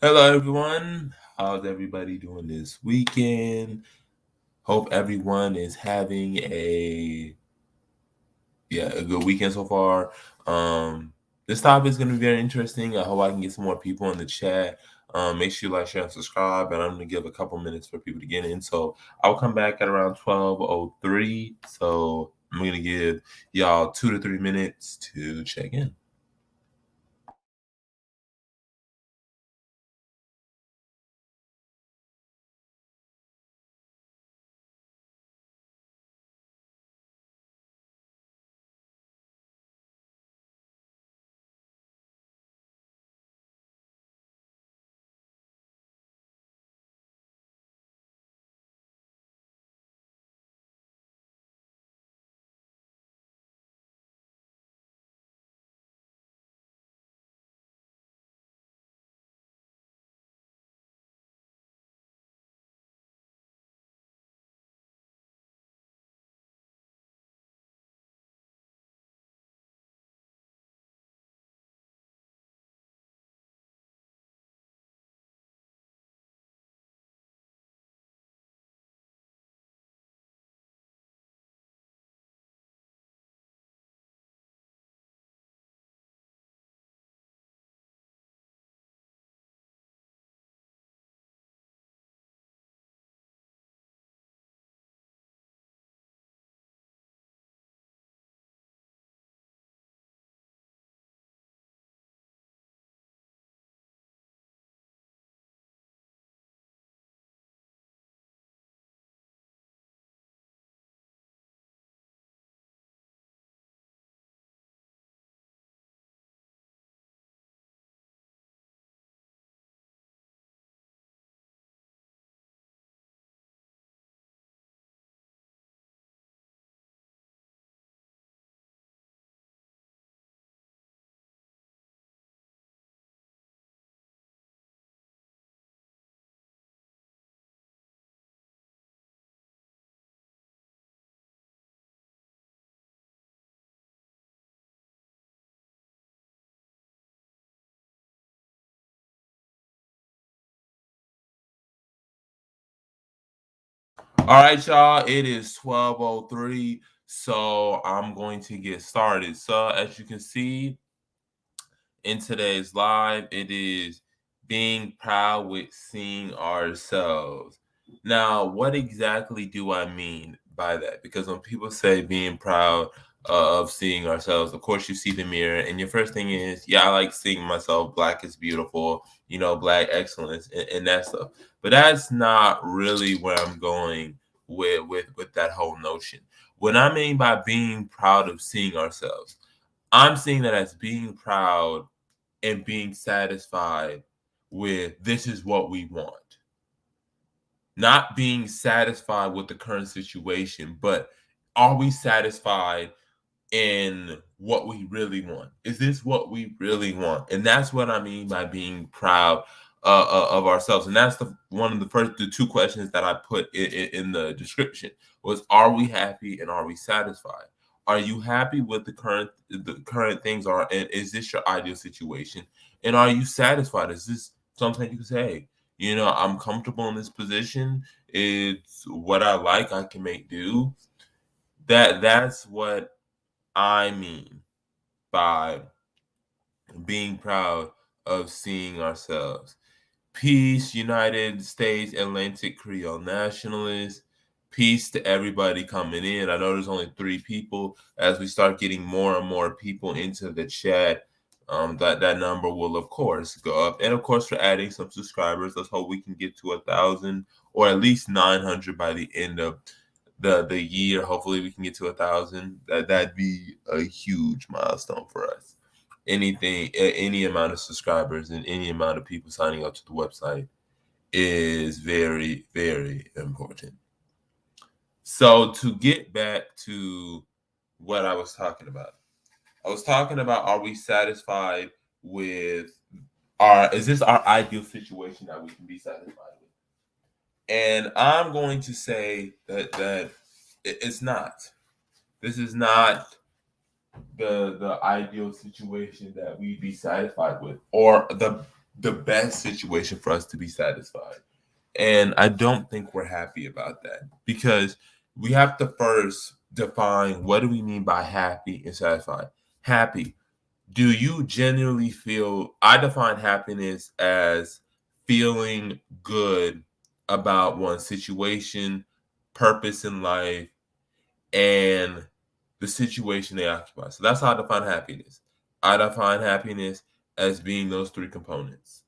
Hello, everyone. How's everybody doing this weekend? Hope everyone is having a good weekend so far. This topic is going to be very interesting. I hope I can get some more people in the chat. Make sure you like, share, and subscribe. And I'm going to give a couple minutes for people to get in. So I'll come back at around 12:03. So I'm going to give y'all 2 to 3 minutes to check in. All right, y'all. It is 12:03, so I'm going to get started. So, as you can see in today's live, it is being proud with seeing ourselves. Now, what exactly do I mean by that? Because when people say being proud of seeing ourselves, of course, you see the mirror, and your first thing is, yeah, I like seeing myself. Black is beautiful, black excellence, and that stuff. But that's not really where I'm going with that whole notion. What I mean by being proud of seeing ourselves, I'm seeing that as being proud and being satisfied with this is what we want. Not being satisfied with the current situation, but are we satisfied in what we really want? Is this what we really want? And that's what I mean by being proud of ourselves. And that's one of the two questions that I put in the description was: Are we happy and are we satisfied? Are you happy with the current things? Are and is this your ideal situation? And are you satisfied? Is this something you can say? I'm comfortable in this position. It's what I like. I can make do. That's what I mean by being proud of seeing ourselves. Peace, United States Atlantic Creole Nationalists. Peace to everybody coming in. I know there's only 3 people. As we start getting more and more people into the chat, that number will of course go up. And of course, for adding some subscribers, let's hope we can get to 1,000 or at least 900 by the end of the year. Hopefully, we can get to 1,000. That'd be a huge milestone for us. Any amount of subscribers and any amount of people signing up to the website is very, very important. So to get back to what I was talking about, are we satisfied with is this our ideal situation that we can be satisfied with? And I'm going to say that it's not. This is not the ideal situation that we'd be satisfied with, or the best situation for us to be satisfied. And I don't think we're happy about that because we have to first define what do we mean by happy and satisfied. Happy. Do you genuinely feel? I define happiness as feeling good about one's situation, purpose in life, and the situation they occupy. So that's how I define happiness. I define happiness as being those three components.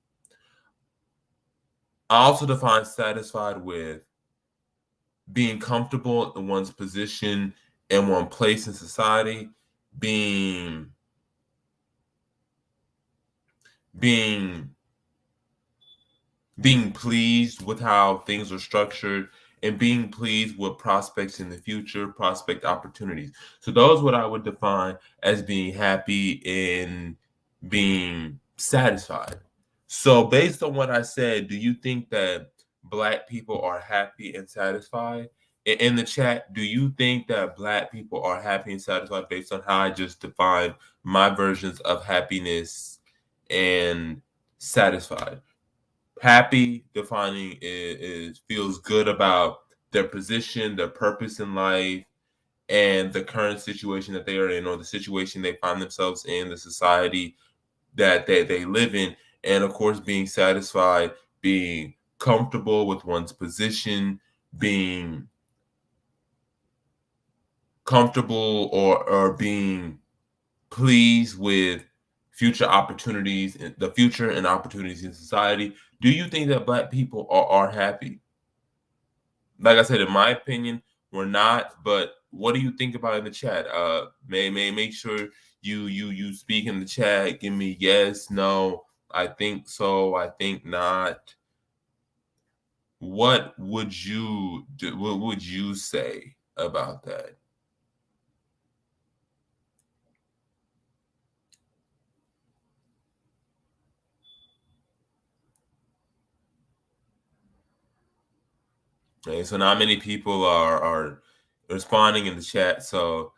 I also define satisfied with being comfortable in one's position and one place in society, being being being pleased with how things are structured and being pleased with prospects in the future, prospect opportunities. So those what I would define as being happy and being satisfied. So based on what I said, do you think that black people are happy and satisfied? In the chat, do you think that black people are happy and satisfied based on how I just defined my versions of happiness and satisfied? Happy defining is feels good about their position, their purpose in life, and the current situation that they are in, or the situation they find themselves in, the society that they live in, and of course, being satisfied, being comfortable with one's position, being comfortable or being pleased with future opportunities, the future and opportunities in society. Do you think that black people are happy? Like I said, in my opinion, we're not. But what do you think about in the chat? May make sure you speak in the chat. Give me yes, no. I think so. I think not. What would you do? What would you say about that? Okay, so not many people are responding in the chat. So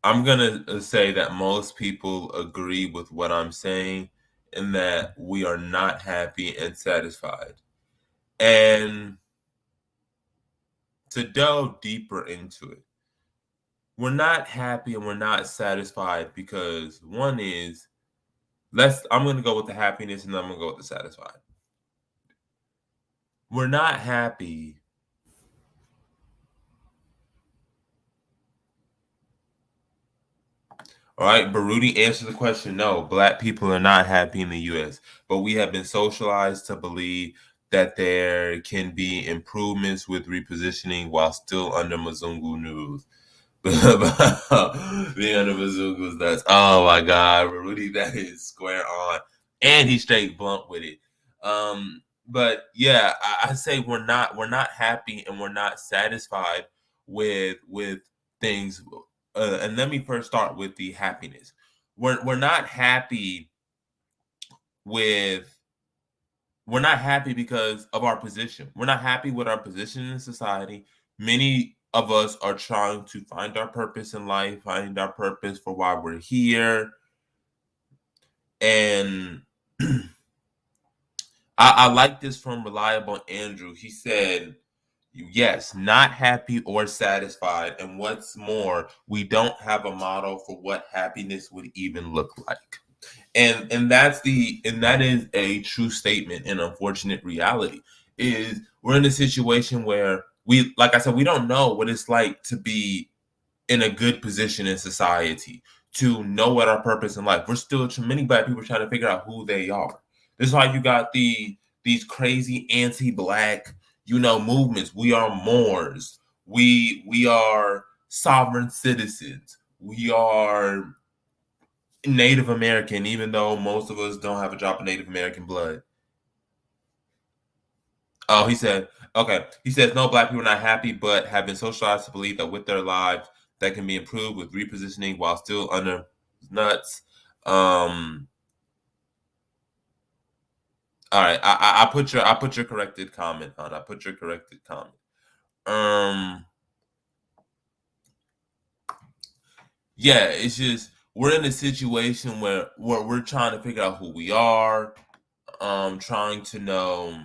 I'm gonna say that most people agree with what I'm saying, and that we are not happy and satisfied. And to delve deeper into it, we're not happy and we're not satisfied because one is I'm gonna go with the happiness and then I'm gonna go with the satisfied. We're not happy. All right, Baruti answers the question. No, black people are not happy in the U.S., but we have been socialized to believe that there can be improvements with repositioning while still under Mzungu news. Being under Mzungu's nuts. Oh my God, Baruti, that is square on, and he's straight blunt with it. But yeah, I say we're not happy and we're not satisfied with things, and let me first start with the happiness. We're not happy with we're not happy because of our position. We're not happy with our position in society. Many of us are trying to find our purpose in life, find our purpose for why we're here. And I like this from Reliable Andrew. He said, yes, not happy or satisfied. And what's more, we don't have a model for what happiness would even look like. And that is a true statement and unfortunate reality. Is we're in a situation where we, like I said, we don't know what it's like to be in a good position in society, to know what our purpose in life. We're still many black people trying to figure out who they are. This is why you got these crazy anti-black, movements. We are Moors. We are sovereign citizens. We are Native American, even though most of us don't have a drop of Native American blood. Oh, he said, okay. He says, no, black people are not happy, but have been socialized to believe that with their lives that can be improved with repositioning while still under nuts. All right, I put your corrected comment on. I put your corrected comment. Yeah, it's just we're in a situation where we're trying to figure out who we are. trying to know.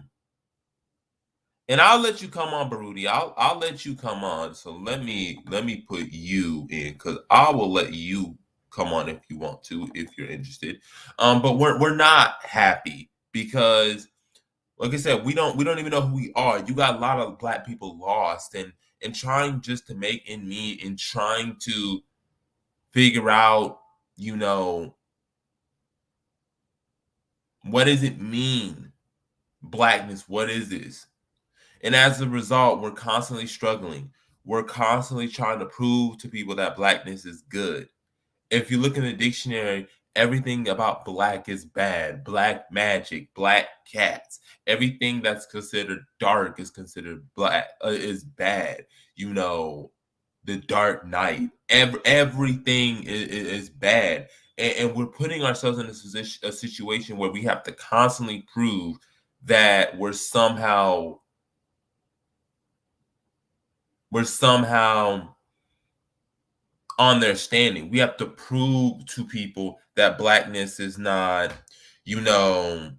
And I'll let you come on, Baruti. I'll let you come on. So let me put you in because I will let you come on if you want to, if you're interested. But we're not happy because, like I said, we don't even know who we are. You got a lot of black people lost and trying just to make ends meet and trying to figure out, you know, what does it mean? Blackness, what is this? And as a result, we're constantly struggling. We're constantly trying to prove to people that blackness is good. If you look in the dictionary, everything about black is bad. Black magic, black cats. Everything that's considered dark is considered black, is bad. You know, the Dark Knight. Everything is bad. And we're putting ourselves in a situation where we have to constantly prove that we're somehow on their standing. We have to prove to people that blackness is not, you know,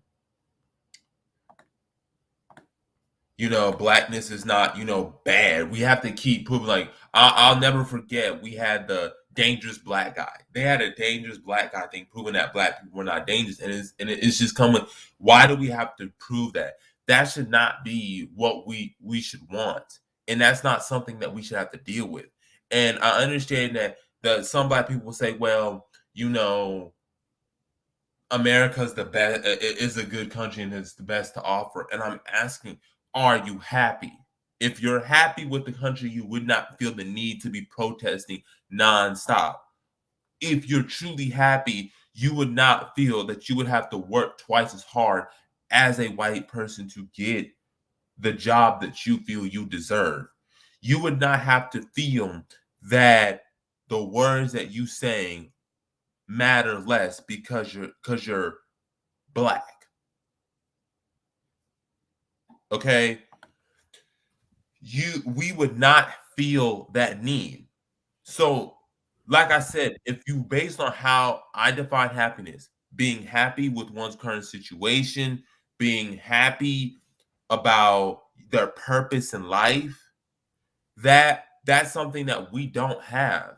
blackness is not, bad. We have to keep proving. Like I'll never forget, we had the dangerous black guy. They had a dangerous black guy thing, proving that black people were not dangerous, and it's just coming. Why do we have to prove that? That should not be what we should want, and that's not something that we should have to deal with. And I understand that some black people will say, well, America's the best, is a good country and it's the best to offer. And I'm asking, are you happy? If you're happy with the country, you would not feel the need to be protesting nonstop. If you're truly happy, you would not feel that you would have to work twice as hard as a white person to get the job that you feel you deserve. You would not have to feel that the words that you saying matter less because you're black. Okay? We would not feel that need. So, like I said, if you based on how I define happiness, being happy with one's current situation, being happy about their purpose in life, that's something that we don't have.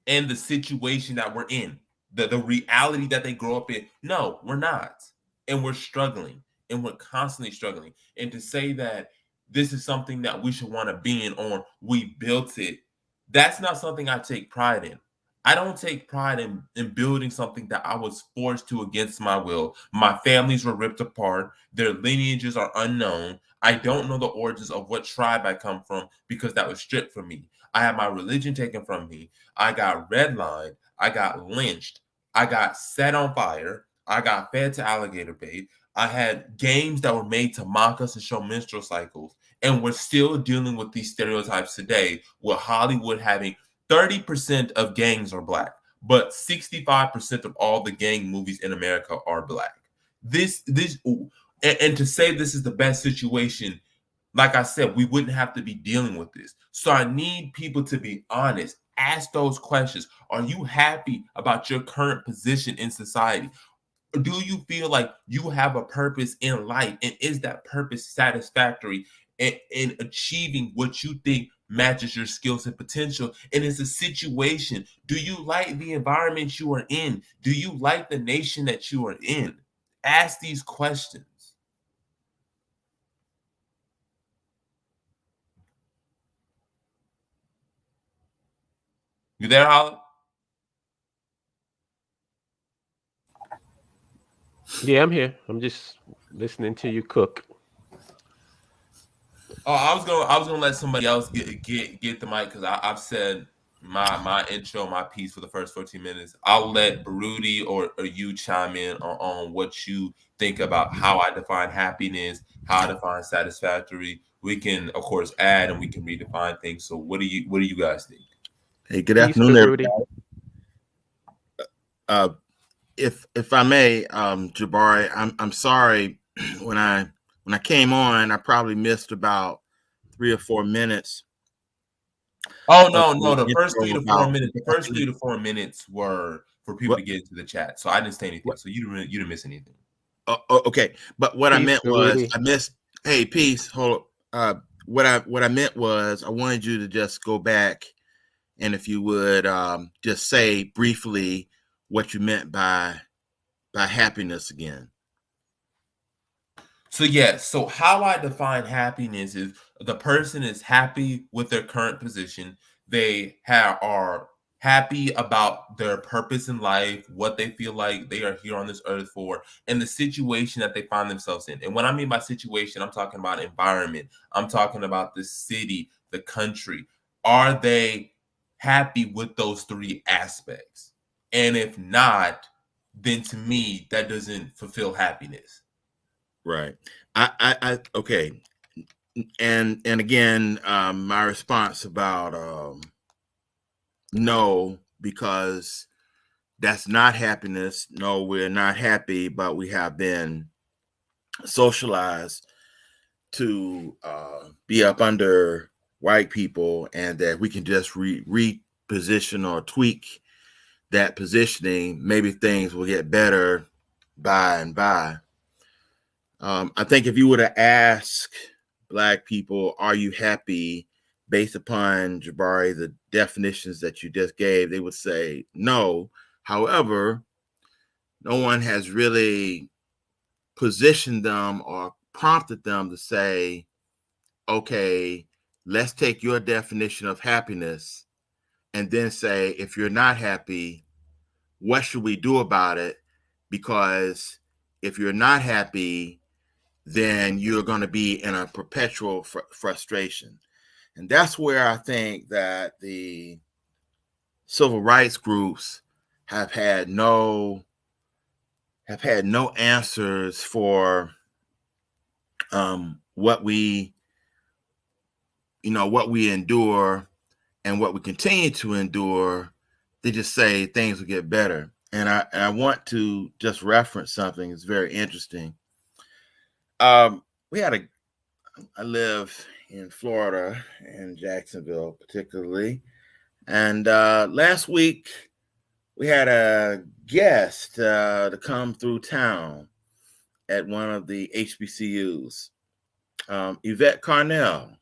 And the situation that we're in, the reality that they grow up in. No, we're not. And we're struggling. And we're constantly struggling. And to say that this is something that we should want to be in, or we built it, that's not something I take pride in. I don't take pride in building something that I was forced to against my will. My families were ripped apart. Their lineages are unknown. I don't know the origins of what tribe I come from because that was stripped from me. I had my religion taken from me. I got redlined. I got lynched. I got set on fire. I got fed to alligator bait. I had games that were made to mock us and show menstrual cycles. And we're still dealing with these stereotypes today, with Hollywood having 30% of gangs are black, but 65% of all the gang movies in America are black. And to say this is the best situation, like I said, we wouldn't have to be dealing with this. So I need people to be honest. Ask those questions. Are you happy about your current position in society? Do you feel like you have a purpose in life? And is that purpose satisfactory in achieving what you think matches your skills and potential? And it's a situation. Do you like the environment you are in? Do you like the nation that you are in? Ask these questions. You there, Holly? Yeah, I'm here. I'm just listening to you cook. Oh, I was gonna let somebody else get the mic because I've said my intro, my piece for the first 14 minutes. I'll let Baruti or you chime in on what you think about how I define happiness, how I define satisfactory. We can of course add and we can redefine things. So what do you guys think? Hey, good Peace, afternoon, Baruti. everybody. If I may, Jabari, I'm sorry. When I came on, I probably missed about 3 or 4 minutes. Oh no, the first intro 3 to 4 minutes. The first 3 to 4 minutes were for people What? to get into the chat. So I didn't say anything. So you didn't miss anything. Okay, but what I Peace, meant was Saruti. I missed. Hey, peace. Hold up. What I meant was I wanted you to just go back, and if you would just say briefly what you meant by happiness again. So yes, so how I define happiness is the person is happy with their current position. Are happy about their purpose in life, what they feel like they are here on this earth for, and the situation that they find themselves in. And what I mean by situation, I'm talking about environment. I'm talking about the city, the country. Are they happy with those three aspects? And if not, then to me, that doesn't fulfill happiness. Right. Okay. And again, my response about no, because that's not happiness. No, we're not happy, but we have been socialized to be up under white people, and that we can just reposition or tweak that positioning. Maybe things will get better by and by. I think if you were to ask Black people, are you happy, based upon, Jabari, the definitions that you just gave, they would say no. However, no one has really positioned them or prompted them to say, okay, let's take your definition of happiness and then say, if you're not happy, what should we do about it? Because if you're not happy, then you're going to be in a perpetual frustration. And that's where I think that the civil rights groups have had no answers for what we endure and what we continue to endure. They just say things will get better. And I want to just reference something that's very interesting. We had I live in Florida, in Jacksonville particularly, and last week we had a guest to come through town at one of the HBCUs. Yvette Carnell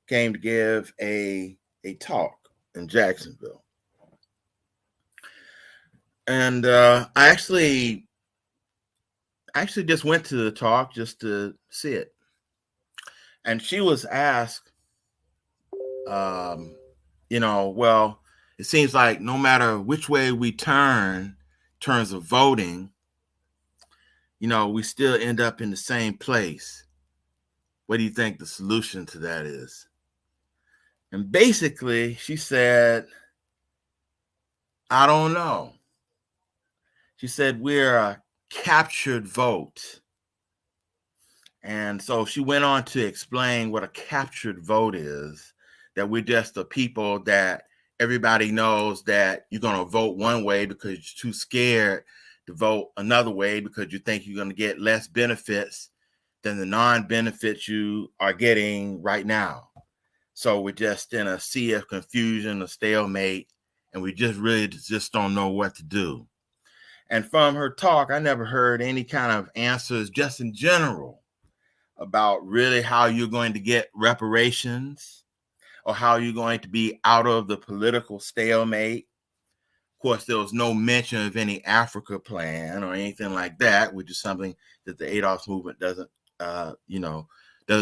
came to give a talk in Jacksonville. And I actually just went to the talk just to see it. And she was asked, well, it seems like no matter which way we turn in terms of voting, we still end up in the same place. What do you think the solution to that is? And basically, she said, I don't know. She said, we're a captured vote. And so she went on to explain what a captured vote is, that we're just the people that everybody knows that you're going to vote one way because you're too scared to vote another way because you think you're going to get less benefits than the non-benefits you are getting right now. So we're just in a sea of confusion, a stalemate, and we just don't know what to do. And from her talk, I never heard any kind of answers just in general about really how you're going to get reparations or how you're going to be out of the political stalemate. Of course, there was no mention of any Africa plan or anything like that, which is something that the ADOS movement doesn't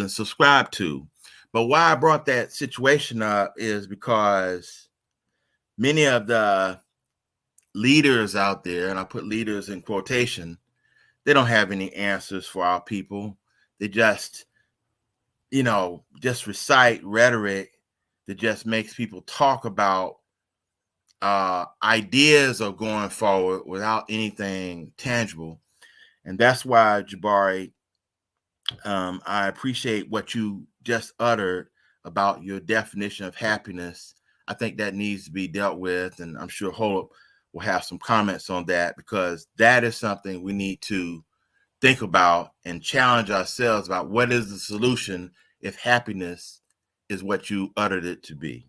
subscribe to. But why I brought that situation up is because many of the leaders out there, and I put leaders in quotation, they don't have any answers for our people. They just recite rhetoric that just makes people talk about ideas of going forward without anything tangible. And that's why, Jabari, I appreciate what you just uttered about your definition of happiness. I think that needs to be dealt with, and I'm sure Holop will have some comments on that, because that is something we need to think about and challenge ourselves about. What is the solution if happiness is what you uttered it to be?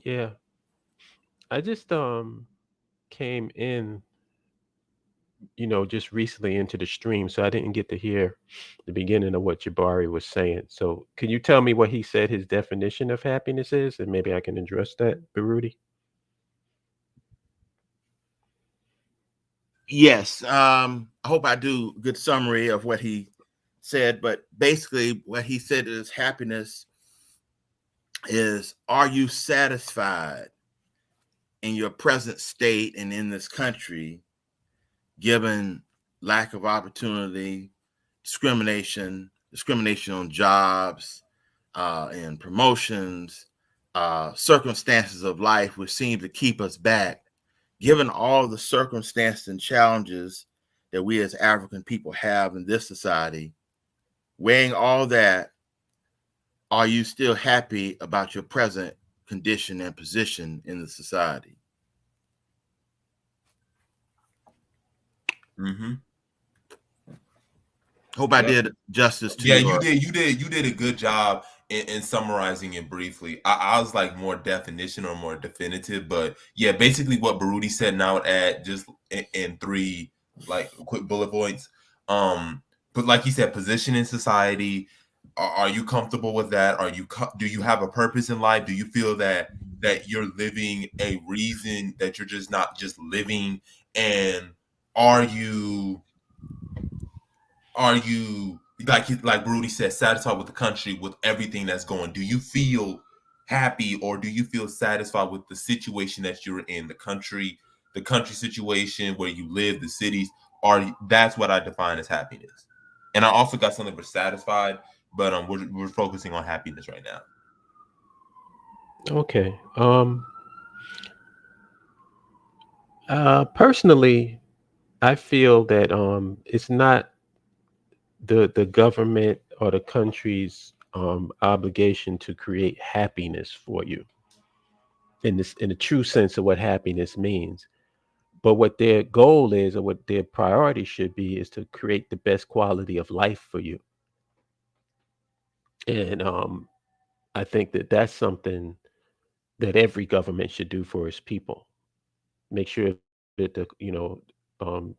Yeah, I just came in, just recently into the stream, so I didn't get to hear the beginning of what Jabari was saying. So, can you tell me what he said his definition of happiness is, and maybe I can address that, Baruti? Yes. I hope I do a good summary of what he said, but basically what he said is happiness is, are you satisfied in your present state and in this country, given lack of opportunity, discrimination on jobs, and promotions, circumstances of life which seem to keep us back, given all the circumstances and challenges that we as African people have in this society, weighing all that, are you still happy about your present condition and position in the society? Mm-hmm. Hope I did justice to Yeah, your. you did a good job in summarizing it briefly. I was like more definition or more definitive, but yeah, basically what Baruti said, and I would add just in three like quick bullet points. But like you said, position in society. Are you comfortable with that? Do you have a purpose in life? Do you feel that you're living a reason, that you're just not just living? And are you are you like Rudy said, satisfied with the country, with everything that's going? Do you feel happy, or do you feel satisfied with the situation that you're in, the country situation where you live, the cities? That's what I define as happiness. And I also got something for satisfied, but we're focusing on happiness right now. Okay. Personally, I feel that it's not the government or the country's obligation to create happiness for you in the true sense of what happiness means. But what their goal is, or what their priority should be, is to create the best quality of life for you. And I think that that's something that every government should do for its people. Make sure that um,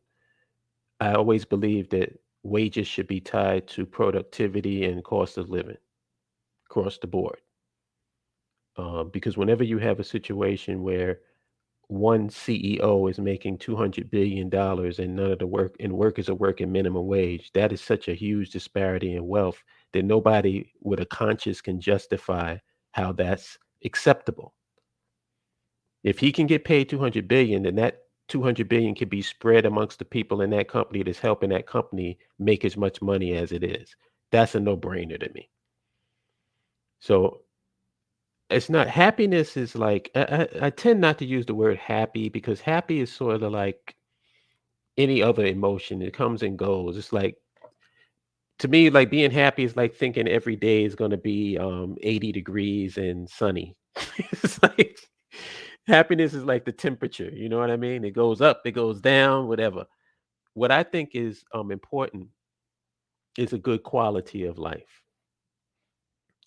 I always believe that wages should be tied to productivity and cost of living across the board. Because whenever you have a situation where one CEO is making $200 billion and none of the workers are working minimum wage, that is such a huge disparity in wealth that nobody with a conscience can justify how that's acceptable. If he can get paid 200 billion, then that 200 billion can be spread amongst the people in that company that's helping that company make as much money as it is. That's a no-brainer to me. So it's not, happiness is like, I tend not to use the word happy, because happy is sort of like any other emotion. It comes and goes. It's like, to me, like being happy is like thinking every day is going to be 80 degrees and sunny. It's like happiness is like the temperature, you know what I mean? It goes up, it goes down, whatever. What I think is important is a good quality of life.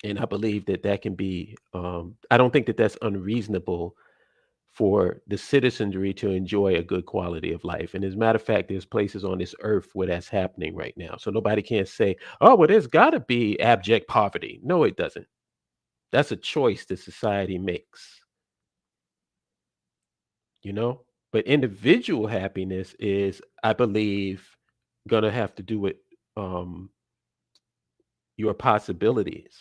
And I believe that that can be, I don't think that that's unreasonable for the citizenry to enjoy a good quality of life. And as a matter of fact, there's places on this earth where that's happening right now. So nobody can say, oh, well, there's got to be abject poverty. No, it doesn't. That's a choice that society makes, you know? But individual happiness is, I believe, going to have to do with um, your possibilities.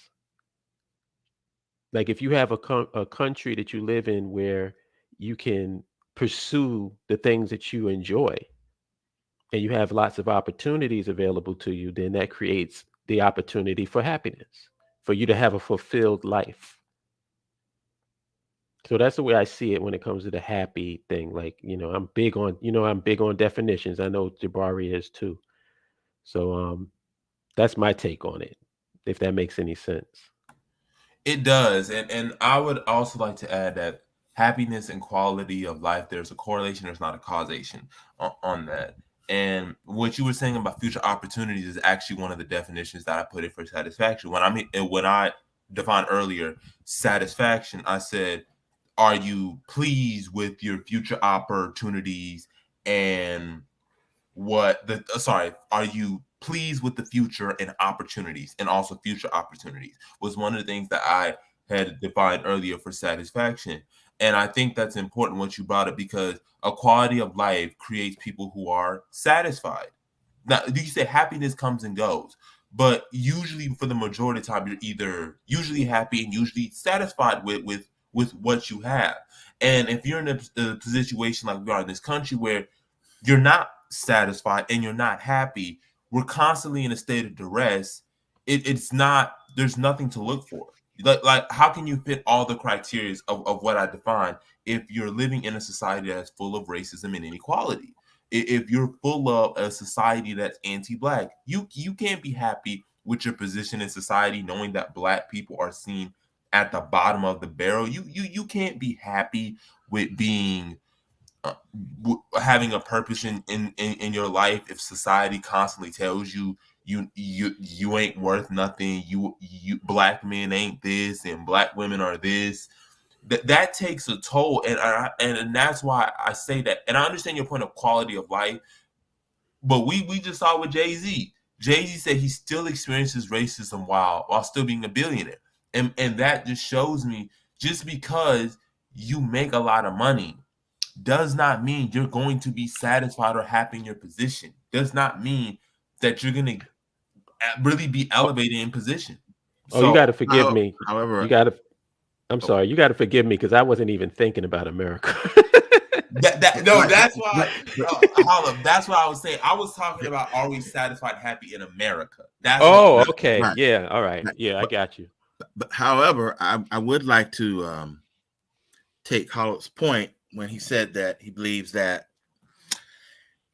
Like if you have a country that you live in where you can pursue the things that you enjoy, and you have lots of opportunities available to you, then that creates the opportunity for happiness, for you to have a fulfilled life. So that's the way I see it when it comes to the happy thing. Like, I'm big on definitions. I know Jabari is too. So that's my take on it, if that makes any sense. It does, and I would also like to add that happiness and quality of life, there's a correlation, there's not a causation on that. And what you were saying about future opportunities is actually one of the definitions that I put in for satisfaction. When I defined earlier satisfaction, I said are you pleased with your future opportunities and are you pleased with the future and opportunities, and also future opportunities was one of the things that I had defined earlier for satisfaction. And I think that's important once you brought it, because a quality of life creates people who are satisfied. Now, you say happiness comes and goes, but usually for the majority of the time, you're either usually happy and usually satisfied with what you have. And if you're in a situation like we are in this country where you're not satisfied and you're not happy, we're constantly in a state of duress. It's not, there's nothing to look for. Like how can you fit all the criteria of what I define if you're living in a society that's full of racism and inequality? If you're full of a society that's anti-black, you can't be happy with your position in society, knowing that black people are seen at the bottom of the barrel. You can't be happy with being having a purpose in your life if society constantly tells you you ain't worth nothing, you black men ain't this and black women are this. That takes a toll, and that's why I say that. And I understand your point of quality of life, but we just saw with Jay-Z. Jay-Z said he still experiences racism while still being a billionaire, and that just shows me, just because you make a lot of money does not mean you're going to be satisfied or happy in your position. Does not mean that you're going to really be elevated in position. Oh, you So, got to forgive me. However, You got to. I'm sorry. You got to forgive me because I wasn't even thinking about America. that's why. Hold up, that's what I was saying. I was talking about, are we satisfied, happy in America? That's Okay. Right. Yeah. All right. Yeah, I got you. But however, I would like to take Holland's point when he said that he believes that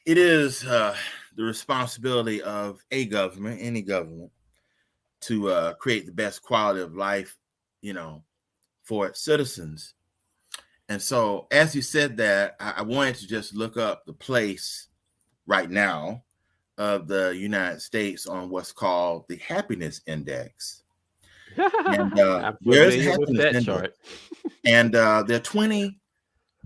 it is the responsibility of a government, any government, to create the best quality of life, for its citizens. And so, as you said that, I wanted to just look up the place right now of the United States on what's called the happiness index. And I'm there is a familiar with happiness that index. chart. And there are 20,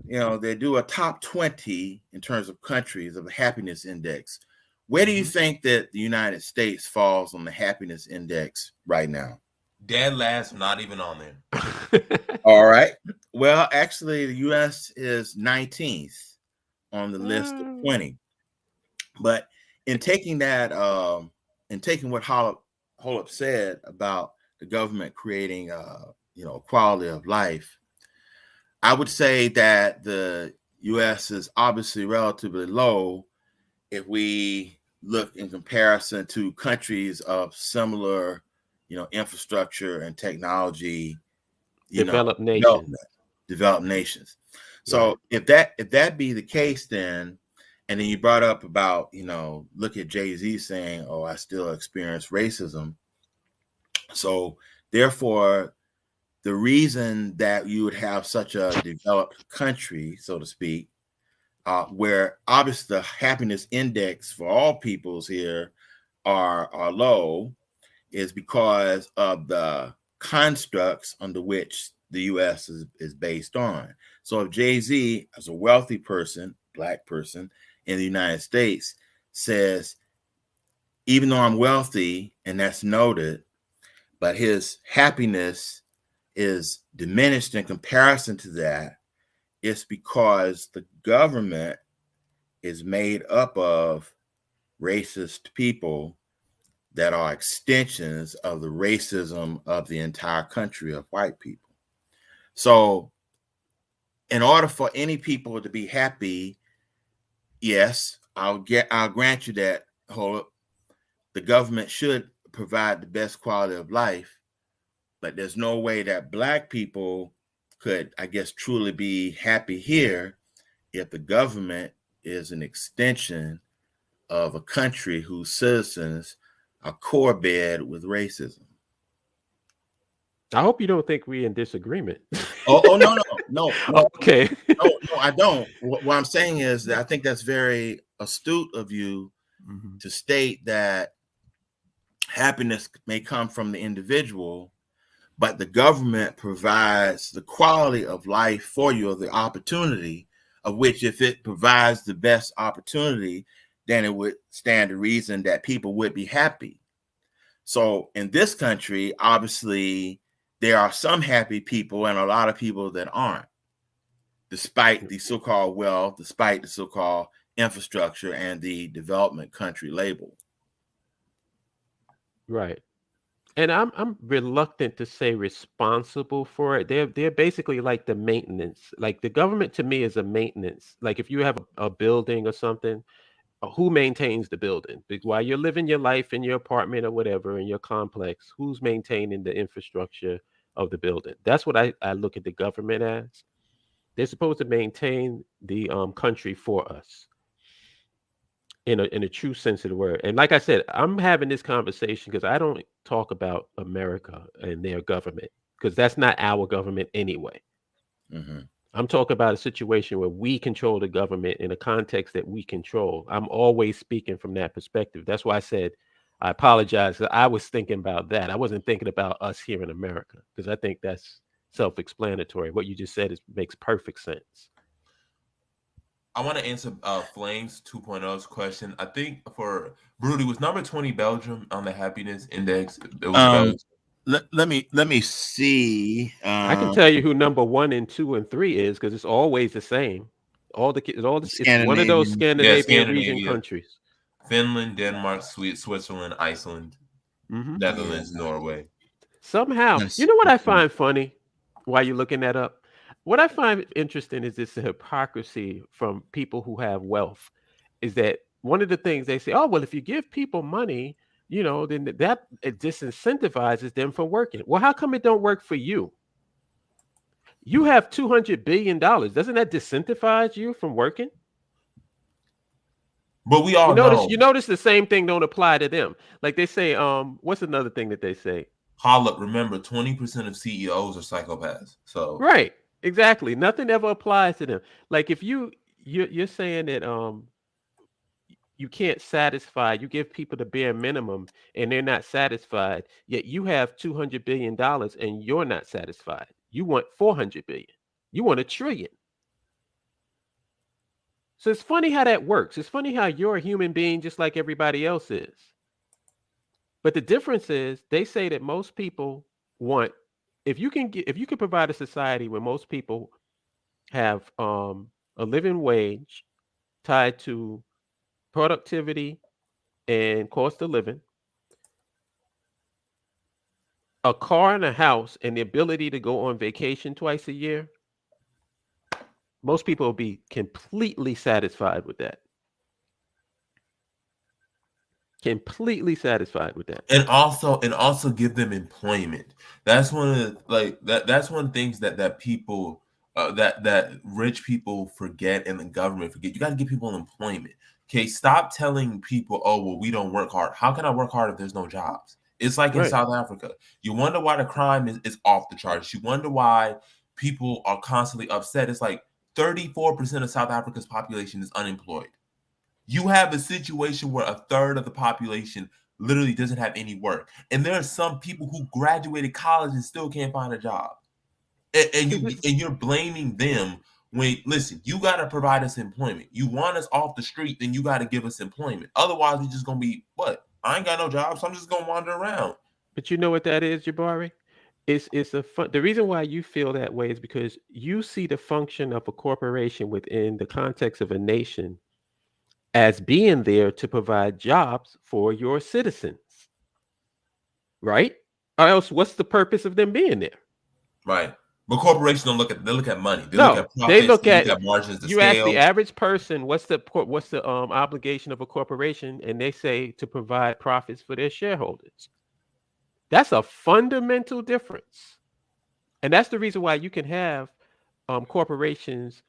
they do a top 20 in terms of countries of the happiness index. Where do you think that the United States falls on the happiness index right now? dead last, not even on there. All right. Well, actually, the U.S. is 19th on the list of 20. But in taking that, in taking what Holub said about the government creating, quality of life, I would say that the U.S. is obviously relatively low if we look in comparison to countries of similar, infrastructure and technology, Developed nations. developed nations. So if that be the case, then, and then you brought up about, look at Jay-Z saying, "Oh, I still experience racism." So therefore, the reason that you would have such a developed country, so to speak, where obviously the happiness index for all peoples here are low, is because of the constructs under which the U.S. is based on. So if Jay-Z, as a wealthy person, black person in the United States, says, even though I'm wealthy, and that's noted, but his happiness is diminished in comparison to that, it's because the government is made up of racist people that are extensions of the racism of the entire country of white people. So in order for any people to be happy, yes, I'll grant you that the government should provide the best quality of life, but there's no way that black people could, I guess, truly be happy here if the government is an extension of a country whose citizens are core-bed with racism. I hope you don't think we're in disagreement. No. Okay. No, I don't. What I'm saying is that I think that's very astute of you to state that happiness may come from the individual, but the government provides the quality of life for you, or the opportunity, of which if it provides the best opportunity, then it would stand to reason that people would be happy. So in this country, obviously, there are some happy people and a lot of people that aren't, despite the so-called wealth, despite the so-called infrastructure and the development country label. Right. And I'm reluctant to say responsible for it. They're basically like the maintenance. Like the government to me is a maintenance. Like if you have a building or something, who maintains the building? While you're living your life in your apartment or whatever in your complex, who's maintaining the infrastructure of the building? That's what I look at the government as. They're supposed to maintain the country for us in a true sense of the word. And like I said, I'm having this conversation because I don't talk about America and their government because that's not our government anyway. Mm-hmm. I'm talking about a situation where we control the government in a context that we control. I'm always speaking from that perspective. That's why I said I apologize. I was thinking about that. I wasn't thinking about us here in America because I think that's self-explanatory. What you just said makes perfect sense. I want to answer Flames 2.0's question. I think for Broody was number 20 Belgium on the happiness index. It was Belgium. Let me see. I can tell you who number 1 and 2 and 3 is because it's always the same. All this, it's one of those Scandinavian. Scandinavian region countries. Finland, Denmark, Switzerland, Iceland, Netherlands, Norway. Somehow, you know what I find funny while you're looking that up? What I find interesting is this hypocrisy from people who have wealth. Is that one of the things they say, oh, well, if you give people money, then that it disincentivizes them from working. Well, how come it don't work for you? You have $200 billion. Doesn't that disincentivize you from working? But we all know. You notice the same thing don't apply to them. Like they say, what's another thing that they say? Holla, remember, 20% of CEOs are psychopaths. So right, exactly. Nothing ever applies to them. Like if you're saying that you can't satisfy, you give people the bare minimum and they're not satisfied, yet you have $200 billion and you're not satisfied. You want 400 billion. You want $1 trillion. So it's funny how that works. It's funny how you're a human being just like everybody else is. But the difference is they say that most people want, if you can provide a society where most people have a living wage tied to productivity and cost of living, a car and a house, and the ability to go on vacation twice a year, most people will be completely satisfied with that. Completely satisfied with that. And also give them employment. That's one of the, that's one of the things that people that rich people forget and the government forget. You got to give people employment. Okay, stop telling people, oh well, we don't work hard. How can I work hard if there's no jobs? It's like in South Africa. You wonder why the crime is off the charts. You wonder why people are constantly upset. It's like 34% of South Africa's population is unemployed. You have a situation where a third of the population literally doesn't have any work. And there are some people who graduated college and still can't find a job. And you're blaming them when, listen, you got to provide us employment. You want us off the street, then you got to give us employment. Otherwise, we're just going to be, what? I ain't got no job, so I'm just going to wander around. But you know what that is, Jabari? The reason why you feel that way is because you see the function of a corporation within the context of a nation as being there to provide jobs for your citizens, right? Or else, what's the purpose of them being there? Right. But corporations don't look at money. They look at profits. They look at margins. You ask the average person, what's the obligation of a corporation, and they say to provide profits for their shareholders. That's a fundamental difference, and that's the reason why you can have corporations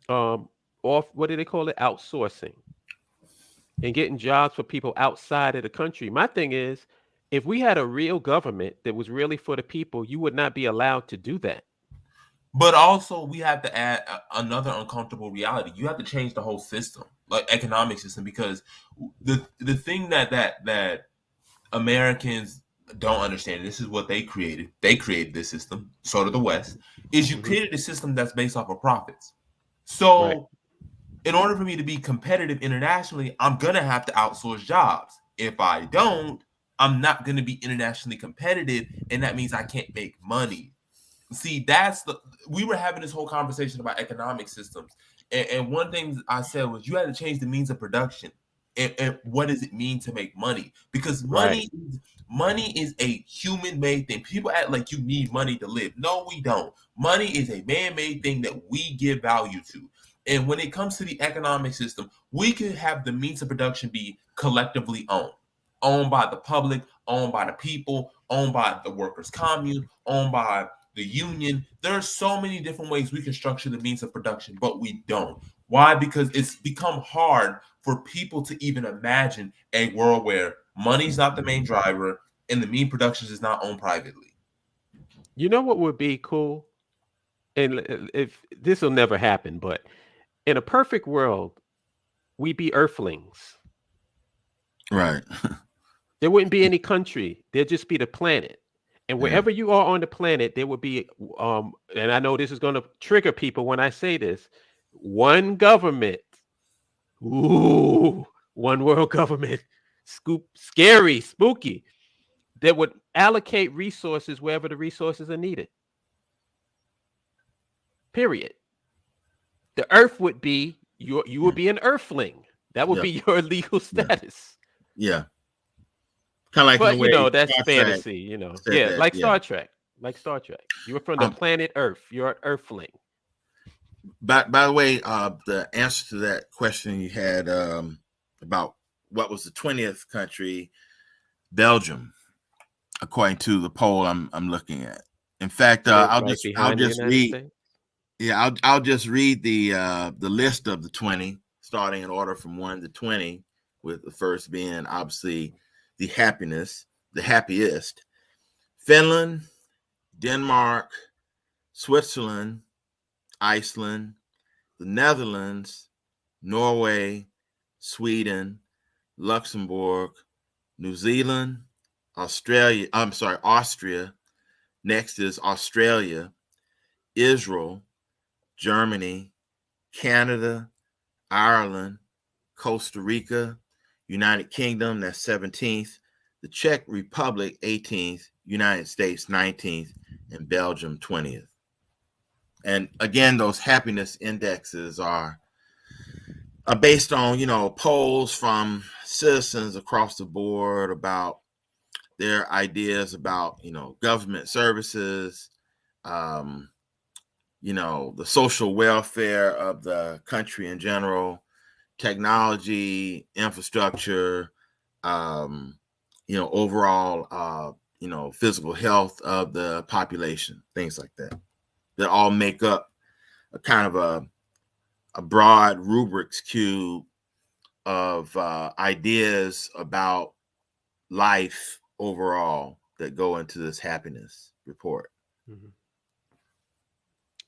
off, what do they call it, outsourcing and getting jobs for people outside of the country. My thing is, if we had a real government that was really for the people, you would not be allowed to do that. But also, we have to add another uncomfortable reality. You have to change the whole system, like economic system, because the thing that Americans don't understand, this is what they created. They created this system. So did the West. Is you Hmm. created a system that's based off of profits. Right. So in order for me to be competitive internationally, I'm gonna have to outsource jobs. If I don't, I'm not gonna be internationally competitive, and that means I can't make money. See, we were having this whole conversation about economic systems, and one thing I said was you had to change the means of production. And what does it mean to make money? Because Right. money is a human made thing. People act like you need money to live. No, we don't. Money is a man made thing that we give value to. And when it comes to the economic system, we could have the means of production be collectively owned by the public, owned by the people, owned by the workers' commune, owned by the union. There are so many different ways we can structure the means of production, but we don't. Why? Because it's become hard for people to even imagine a world where money's not the main driver and the mean productions is not owned privately. You know what would be cool? And if this will never happen, but in a perfect world, we'd be earthlings. Right. There wouldn't be any country. There'd just be the planet. And Yeah. wherever you are on the planet, there would be, and I know this is going to trigger people when I say this, one government. Ooh, one world government. Scary, spooky. That would allocate resources wherever the resources are needed. Period. The earth would be you would be an earthling. That would Yeah. be your legal Yeah. status. Yeah. Kind of like in the But way that's Star Trek fantasy, said Yeah, that. like Yeah. Star Trek. Like Star Trek. You were from the Um, planet Earth. You're an earthling. by the way, the answer to that question you had about what was the 20th country, Belgium, according to the poll I'm looking at. In fact, They're I'll right I'll behind the just United read. States. Yeah, I'll just read the list of the 20, starting in order from 1 to 20, with the first being obviously the happiest. Finland, Denmark, Switzerland, Iceland, the Netherlands, Norway, Sweden, Luxembourg, New Zealand, Austria. Next is Australia, Israel, Germany, Canada, Ireland, Costa Rica, United Kingdom, that's 17th, the Czech Republic, 18th, United States, 19th, and Belgium, 20th. And again, those happiness indexes are based on, polls from citizens across the board about their ideas about, government services, the social welfare of the country in general, technology, infrastructure, overall, physical health of the population, things like that, that all make up a kind of a broad rubrics cube of ideas about life overall that go into this happiness report. Mhm.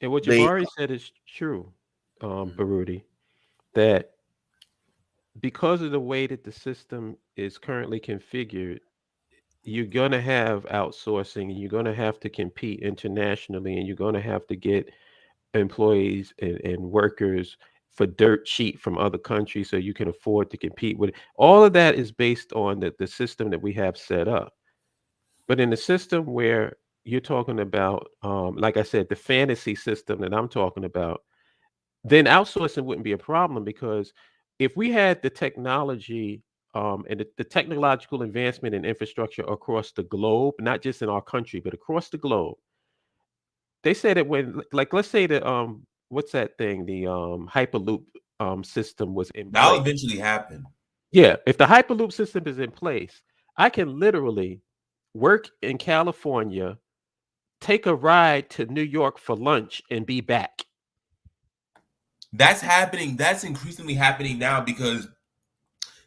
And what They, Jabari said is true, Baruti, that because of the way that the system is currently configured, you're going to have outsourcing and you're going to have to compete internationally and you're going to have to get employees and workers for dirt cheap from other countries so you can afford to compete with it. All of that is based on the system that we have set up. But in the system where you're talking about, like I said, the fantasy system that I'm talking about, then outsourcing wouldn't be a problem because if we had the technology and the technological advancement and infrastructure across the globe, not just in our country, but across the globe, they said that when, like, let's say that what's that thing? The Hyperloop system was in That'll place. eventually happen. Yeah, if the Hyperloop system is in place, I can literally work in California, take a ride to New York for lunch, and be back. That's happening. That's increasingly happening now because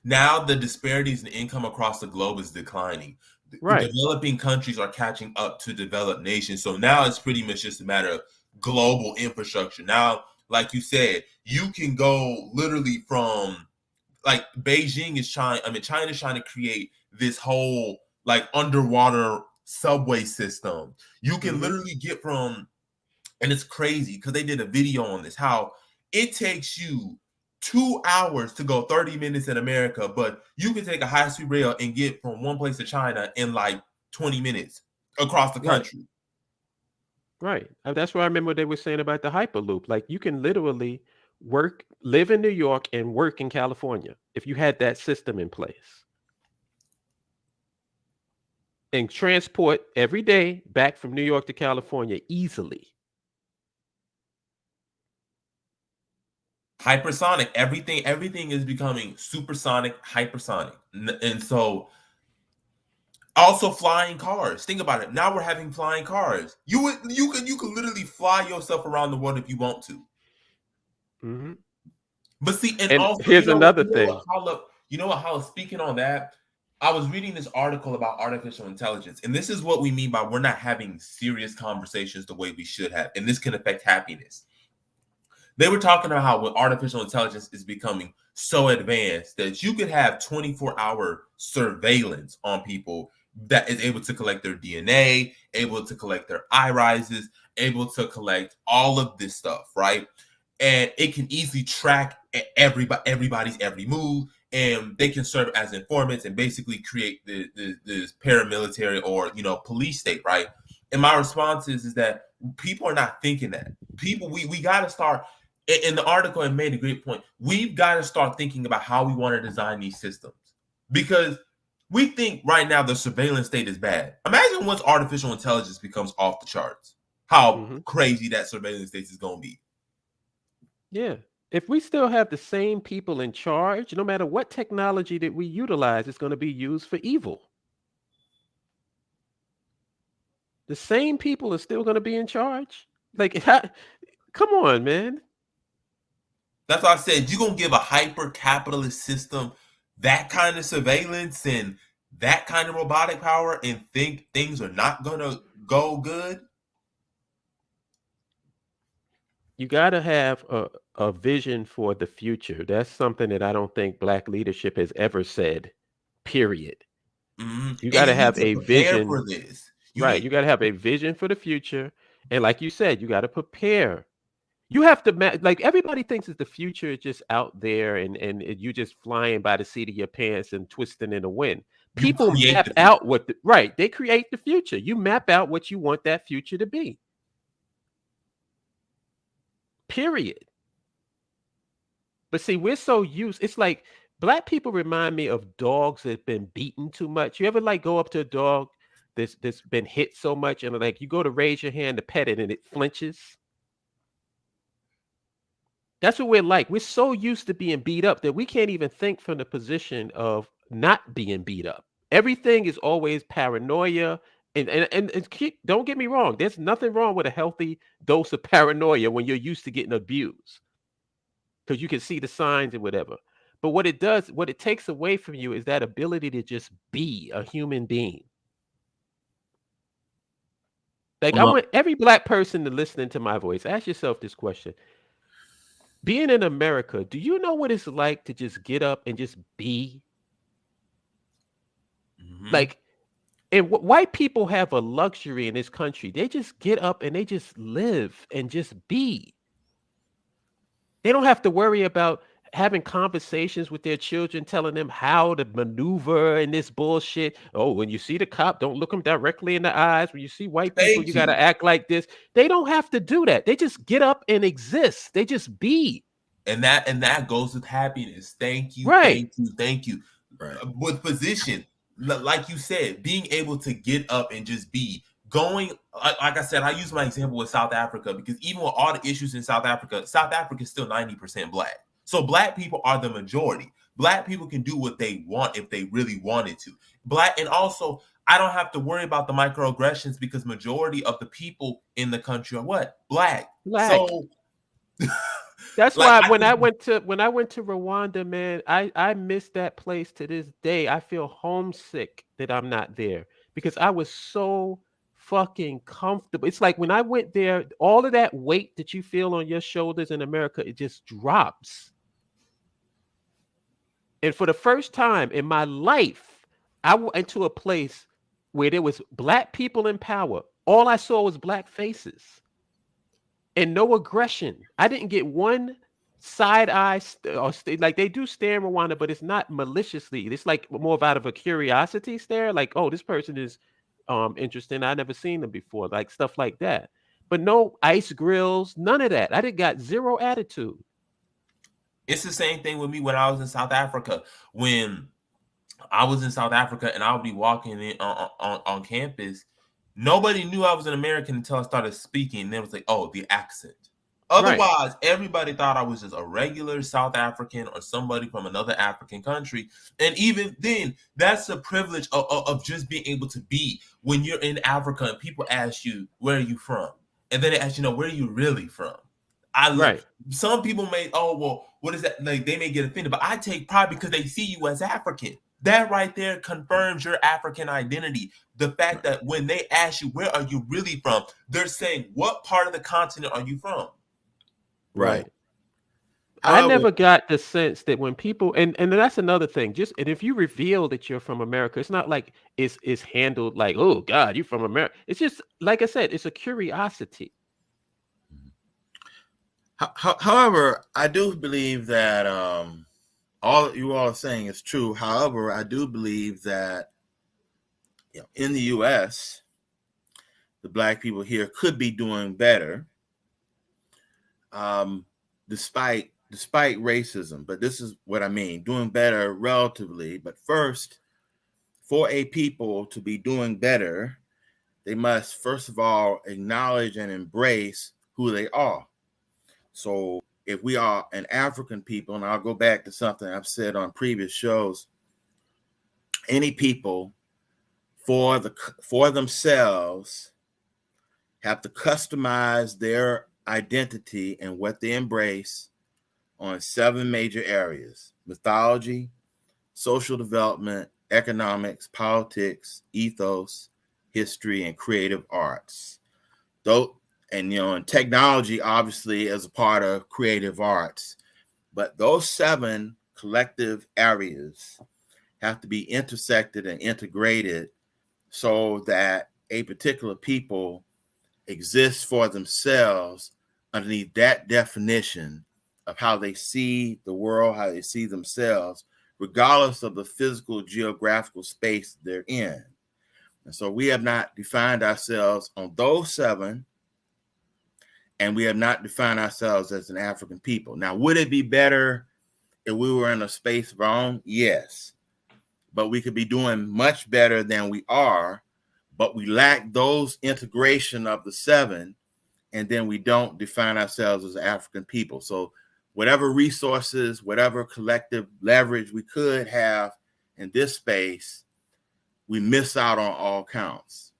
now the disparities in income across the globe is declining. Right. Developing countries are catching up to developed nations. So now it's pretty much just a matter of global infrastructure. Now, like you said, you can go literally from like Beijing is trying, I mean, China's trying to create this whole like underwater subway system. You can Mm-hmm. literally get from, and it's crazy because they did a video on this, how it takes you 2 hours to go 30 minutes in America, but you can take a high-speed rail and get from one place to China in like 20 minutes across the Right. country. Right. That's what I remember they were saying about the Hyperloop. Like you can literally live in New York and work in California if you had that system in place. And transport every day back from New York to California easily. Hypersonic, everything is becoming supersonic, hypersonic. And so also flying cars. Think about it. Now we're having flying cars. You could literally fly yourself around the world if you want to. Mm-hmm. But see, and And also, here's another you know what, thing. Hala, you know what, Hala, speaking on that, I was reading this article about artificial intelligence, and this is what we mean by we're not having serious conversations the way we should have, and this can affect happiness. They were talking about how when artificial intelligence is becoming so advanced that you could have 24-hour surveillance on people that is able to collect their DNA, able to collect their irises, able to collect all of this stuff, right? And it can easily track everybody's every move, and they can serve as informants and basically create this paramilitary or police state, right? And my response is that people are not thinking that. People, we got to start. In the article, it made a great point. We've got to start thinking about how we want to design these systems, because we think right now the surveillance state is bad. Imagine once artificial intelligence becomes off the charts, how Mm-hmm. crazy that surveillance state is going to be. Yeah. If we still have the same people in charge, no matter what technology that we utilize, it's going to be used for evil. The same people are still going to be in charge. Like, come on, man. That's why I said you're going to give a hyper capitalist system that kind of surveillance and that kind of robotic power and think things are not going to go good. You got to have a vision for the future. That's something that I don't think Black leadership has ever said, period. You got And to you need have to a prepare vision, for this. You right? You need got to have a vision for the future. And like you said, you got to prepare. You have to, like everybody thinks that the future is just out there and you just flying by the seat of your pants and twisting in the wind. you People create map the future. out right. They create the future. You map out what you want that future to be. Period. But see, we're so used. It's like Black people remind me of dogs that've been beaten too much. You ever like go up to a dog that's been hit so much and like you go to raise your hand to pet it and it flinches? That's what we're like. We're so used to being beat up that we can't even think from the position of not being beat up. Everything is always paranoia. Don't get me wrong, there's nothing wrong with a healthy dose of paranoia when you're used to getting abused because you can see the signs and whatever. But what it does, what it takes away from you is that ability to just be a human being. Like I Well, want every Black person to listening to my voice, ask yourself this question. Being in America, do you know what it's like to just get up and just be? Like, and white people have a luxury in this country. They just get up and they just live and just be. They don't have to worry about having conversations with their children, telling them how to maneuver in this bullshit. Oh, when you see the cop, don't look them directly in the eyes. When you see white people, thank you got to you. act like this. They don't have to do that. They just get up and exist. They just be. And that goes with happiness. Thank you, Right. thank you, thank you. Right. With position, like you said, being able to get up and just be going. Like I said, I use my example with South Africa because even with all the issues in South Africa is still 90% Black. So Black people are the majority. Black people can do what they want if they really wanted to. Black, and also I don't have to worry about the microaggressions because majority of the people in the country are what? Black. Black. So That's like why I can when I went to Rwanda, man, I miss that place to this day. I feel homesick that I'm not there because I was so fucking comfortable. It's like when I went there, all of that weight that you feel on your shoulders in America, it just drops. And for the first time in my life, I went into a place where there was black people in power, all I saw was black faces and no aggression. I didn't get one side eye like they do stare in Rwanda, but it's not maliciously. It's like more of out of a curiosity stare, like, oh, this person is interesting. I never seen them before, like stuff like that. But no ice grills, none of that. I did got zero attitude. It's the same thing with me when I was in South Africa. When I was in South Africa and I would be walking in on campus, nobody knew I was an American until I started speaking. And it was like, oh, the accent. Otherwise, everybody thought I was just a regular South African or somebody from another African country. And even then, that's the privilege of just being able to be when you're in Africa and people ask you, where are you from? And then they ask you, where are you really from? Some people may, oh, well, what is that? Like, they may get offended, but I take pride because they see you as African. That right there confirms your African identity. The fact that when they ask you, where are you really from? They're saying, what part of the continent are you from? Right. I never got the sense that when people, and that's another thing, and if you reveal that you're from America, it's not like it's handled like, oh God, you're from America. It's just, like I said, it's a curiosity. However, I do believe that all you all are saying is true. However, I do believe that in the U.S., the black people here could be doing better, despite racism. But this is what I mean: doing better relatively. But first, for a people to be doing better, they must first of all acknowledge and embrace who they are. So if we are an African people, and I'll go back to something I've said on previous shows, any people for themselves have to customize their identity and what they embrace on 7 major areas: mythology, social development, economics, politics, ethos, history, and creative arts. And technology obviously as a part of creative arts. But those 7 collective areas have to be intersected and integrated so that a particular people exists for themselves underneath that definition of how they see the world, how they see themselves, regardless of the physical geographical space they're in. And so we have not defined ourselves on those 7, and we have not defined ourselves as an African people. Now, would it be better if we were in a space of our own? Yes. But we could be doing much better than we are, but we lack those integration of the 7, and then we don't define ourselves as African people. So whatever resources, whatever collective leverage we could have in this space, we miss out on all counts.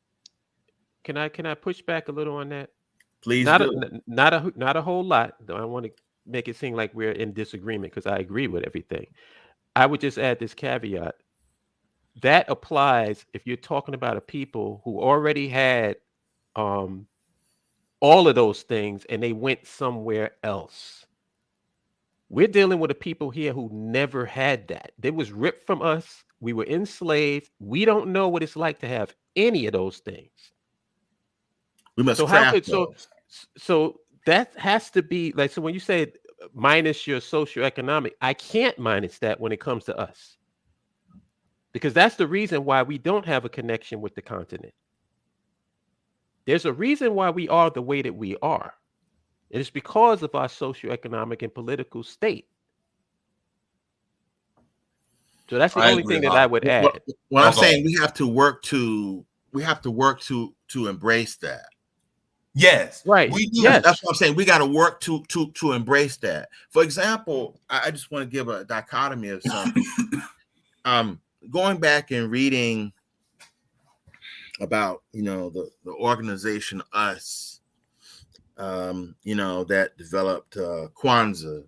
Can I push back a little on that? Please not do. Not a whole lot. I don't want to make it seem like we're in disagreement because I agree with everything. I would just add this caveat. That applies if you're talking about a people who already had all of those things and they went somewhere else. We're dealing with a people here who never had that. They was ripped from us. We were enslaved. We don't know what it's like to have any of those things. We must craft those. So that has to be like, so when you say minus your socioeconomic, I can't minus that when it comes to us. Because that's the reason why we don't have a connection with the continent. There's a reason why we are the way that we are. It is because of our socioeconomic and political state. So that's the only thing that I would add. What I'm saying, we have to work to embrace that. Yes, right. We do. Yes. That's what I'm saying. We got to work to embrace that. For example, I just want to give a dichotomy of something. Going back and reading about the organization US, that developed Kwanzaa,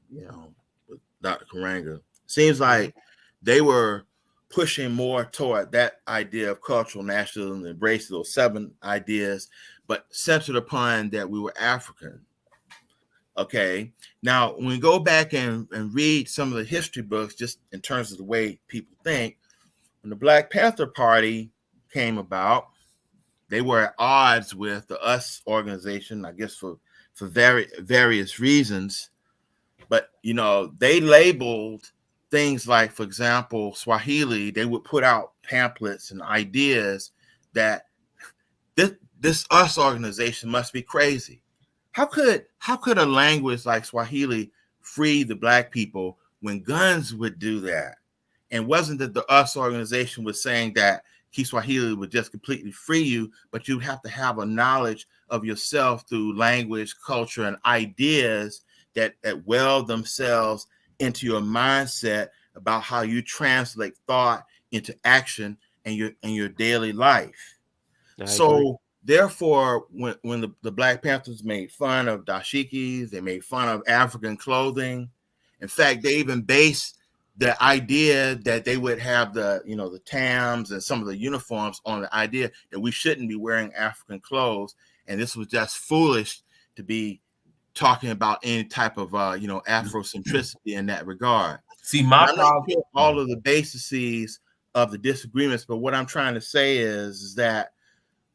with Dr. Karanga. Seems like they were pushing more toward that idea of cultural nationalism, and embrace those 7 ideas, but centered upon that we were African. Okay. Now, when we go back and read some of the history books, just in terms of the way people think, when the Black Panther Party came about, they were at odds with the US organization, I guess for various reasons. But they labeled things like, for example, Swahili. They would put out pamphlets and ideas that this US organization must be crazy. How could a language like Swahili free the black people when guns would do that? And wasn't that the US organization was saying that Kiswahili would just completely free you, but you have to have a knowledge of yourself through language, culture, and ideas that weld themselves into your mindset about how you translate thought into action in your daily life. So therefore, when the Black Panthers made fun of dashikis, they made fun of African clothing. In fact, they even based the idea that they would have the TAMs and some of the uniforms on the idea that we shouldn't be wearing African clothes. And this was just foolish to be talking about any type of Afrocentricity in that regard. See, my I'm not sure all of the bases of the disagreements, but what I'm trying to say is that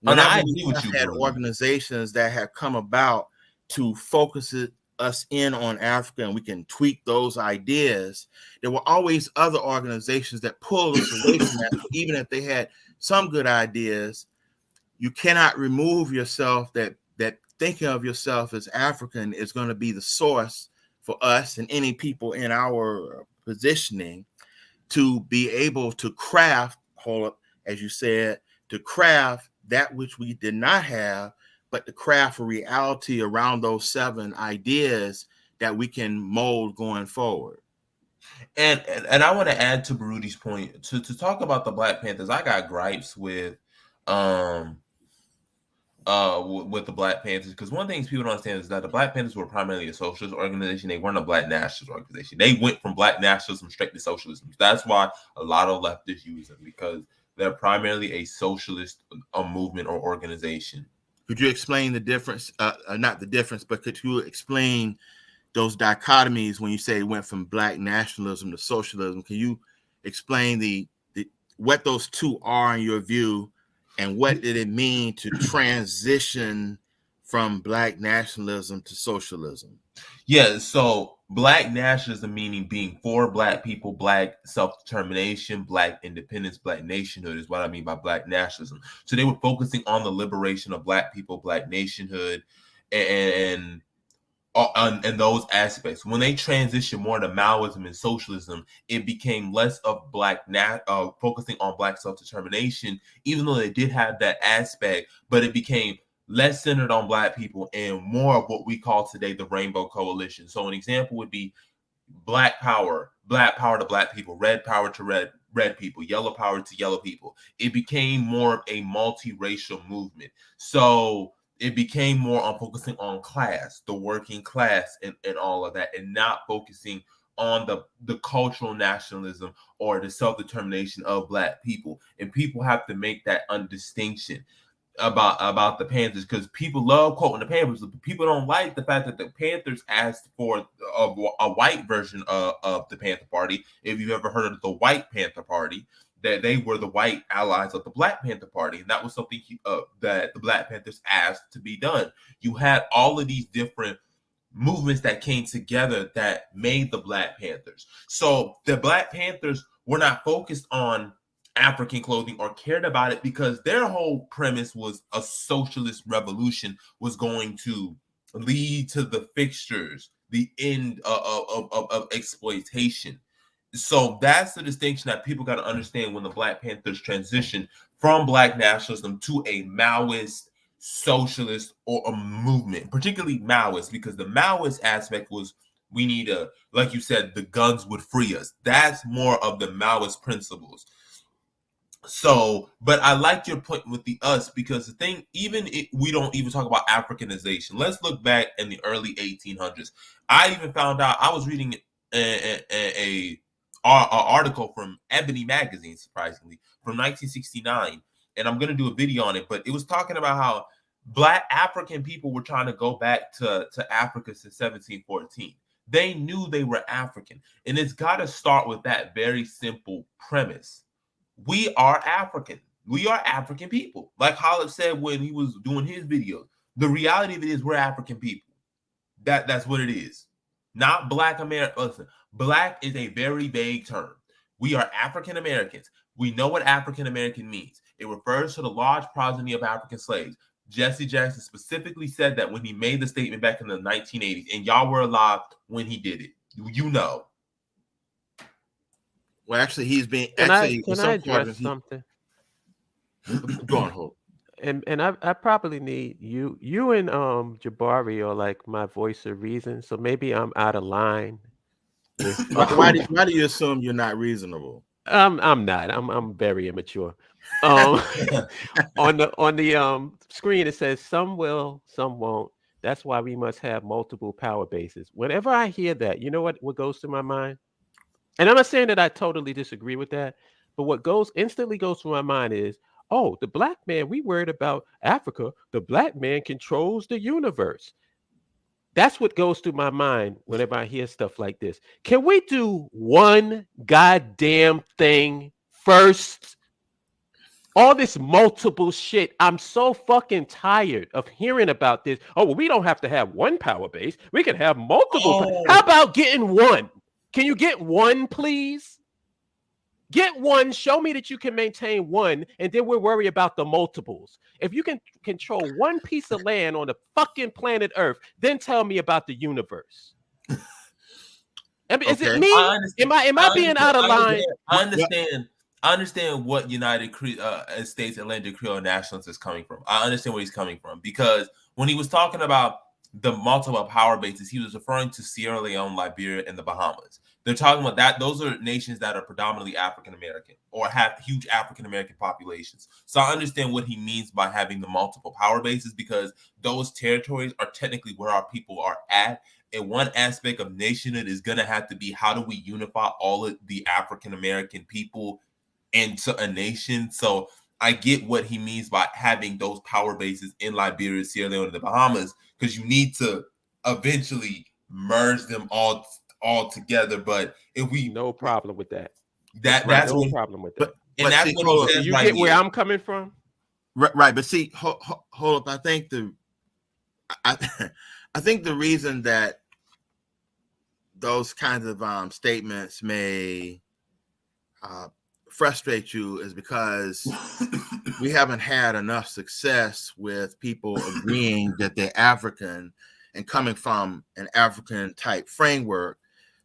whenever we have had organizations that have come about to focus us in on Africa and we can tweak those ideas, there were always other organizations that pulled us away from that. Even if they had some good ideas, you cannot remove yourself that thinking of yourself as African is going to be the source for us and any people in our positioning to be able to craft, as you said, to craft that which we did not have, but to craft a reality around those 7 ideas that we can mold going forward. And I want to add to Baruti's point to talk about the Black Panthers. I got gripes with the Black Panthers, because one thing people don't understand is that the Black Panthers were primarily a socialist organization. They weren't a Black nationalist organization. They went from Black nationalism straight to socialism. That's why a lot of leftists use them, because they're primarily a socialist movement or organization. Could you explain the difference? Not the difference, but could you explain those dichotomies when you say it went from Black nationalism to socialism? Can you explain the what those two are in your view, and what did it mean to transition from Black nationalism to socialism? Yeah, so Black nationalism meaning being for Black people, Black self-determination, Black independence, Black nationhood is what I mean by Black nationalism. So they were focusing on the liberation of Black people, Black nationhood, and those aspects. When they transitioned more to Maoism and socialism, it became less of focusing on Black self-determination, even though they did have that aspect, but it became less centered on Black people and more of what we call today the Rainbow Coalition. So an example would be Black power to Black people, red power to red people, yellow power to yellow people. It became more of a multiracial movement. So it became more on focusing on class, the working class, and all of that, and not focusing on the cultural nationalism or the self-determination of Black people. And people have to make that distinction about the Panthers, because people love quoting the Panthers, but people don't like the fact that the Panthers asked for a white version of the Panther Party. If you've ever heard of the White Panther Party, that they were the white allies of the Black Panther Party, and that was something that the Black Panthers asked to be done. You had all of these different movements that came together that made the Black Panthers. So the Black Panthers were not focused on African clothing or cared about it, because their whole premise was a socialist revolution was going to lead to the fixtures, the end of exploitation. So that's the distinction that people got to understand when the Black Panthers transition from Black nationalism to a Maoist socialist or a movement, particularly Maoist, because the Maoist aspect was, we need like you said, the guns would free us. That's more of the Maoist principles. So, but I liked your point with the us, because the thing, we don't even talk about Africanization. Let's look back in the early 1800s. I even found out, I was reading a article from Ebony magazine, surprisingly, from 1969, and I'm going to do a video on it, but it was talking about how Black African people were trying to go back to Africa since 1714. They knew they were African, and it's got to start with that very simple premise. We are African. We are African people. Like Hollis said when he was doing his videos. The reality of it is we're African people. That's what it is. Not Black American. Listen, Black is a very vague term. We are African Americans. We know what African American means. It refers to the large progeny of African slaves. Jesse Jackson specifically said that when he made the statement back in the 1980s, and y'all were alive when he did it. You know. Well, actually, he's being Can actually I address something? Go on, Hope. And I probably need you and Jabari are like my voice of reason, so maybe I'm out of line with Why do you assume you're not reasonable? I'm not. I'm very immature. On the screen it says some will, some won't. That's why we must have multiple power bases. Whenever I hear that, you know what goes to my mind? And I'm not saying that I totally disagree with that, but what instantly goes through my mind is, oh, the black man, we worried about Africa. The black man controls the universe. That's what goes through my mind whenever I hear stuff like this. Can we do one goddamn thing first? All this multiple shit. I'm so fucking tired of hearing about this. Oh, well, we don't have to have one power base. We can have multiple. How about getting one? Can you get one, please? Get one, show me that you can maintain one, and then we'll worry about the multiples. If you can control one piece of land on the fucking planet Earth, then tell me about the universe. Is it me? Am I being out of line? I understand what United States Atlantic Creole Nationalist is coming from. I understand where he's coming from, because when he was talking about the multiple power bases, he was referring to Sierra Leone, Liberia, and the Bahamas. They're talking about that. Those are nations that are predominantly African American or have huge African American populations. So I understand what he means by having the multiple power bases, because those territories are technically where our people are at. And one aspect of nationhood is going to have to be, how do we unify all of the African American people into a nation? So I get what he means by having those power bases in Liberia, Sierra Leone, and the Bahamas, because you need to eventually merge them all together. But if we no problem with that. That's no problem with that. And that's what he says. You get where I'm coming from, right? But see, hold up. I think the reason that those kinds of statements may frustrate you is because we haven't had enough success with people agreeing that they're African and coming from an African type framework,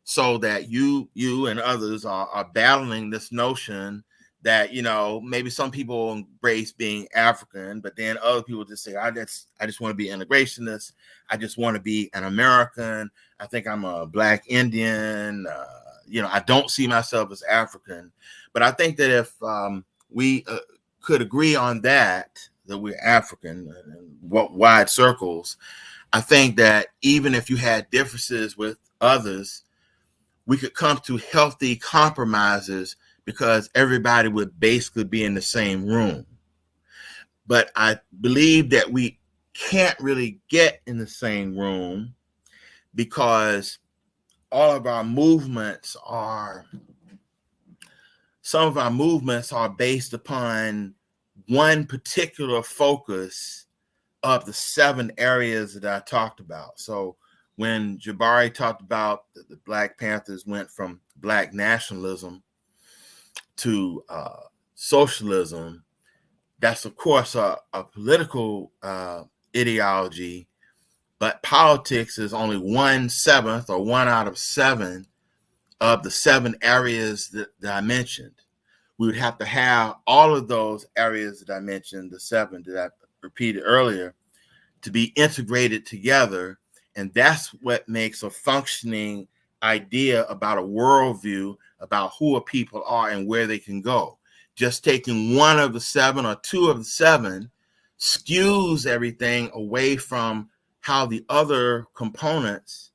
so that you and others are battling this notion that, you know, maybe some people embrace being African, but then other people just say, I just want to be integrationist. I just want to be an American. I think I'm a Black Indian. I don't see myself as African. But I think that if we could agree on that we're African in wide circles, I think that even if you had differences with others, we could come to healthy compromises, because everybody would basically be in the same room. But I believe that we can't really get in the same room, because some of our movements are based upon one particular focus of the 7 areas that I talked about. So when Jabari talked about the Black Panthers went from Black nationalism to socialism, that's of course a political ideology, but politics is only 1/7 or 1 out of 7 of the 7 areas that I mentioned. We would have to have all of those areas that I mentioned, the 7 that I repeated earlier, to be integrated together. And that's what makes a functioning idea about a worldview, about who a people are and where they can go. Just taking 1 of the 7 or 2 of the 7 skews everything away from how the other components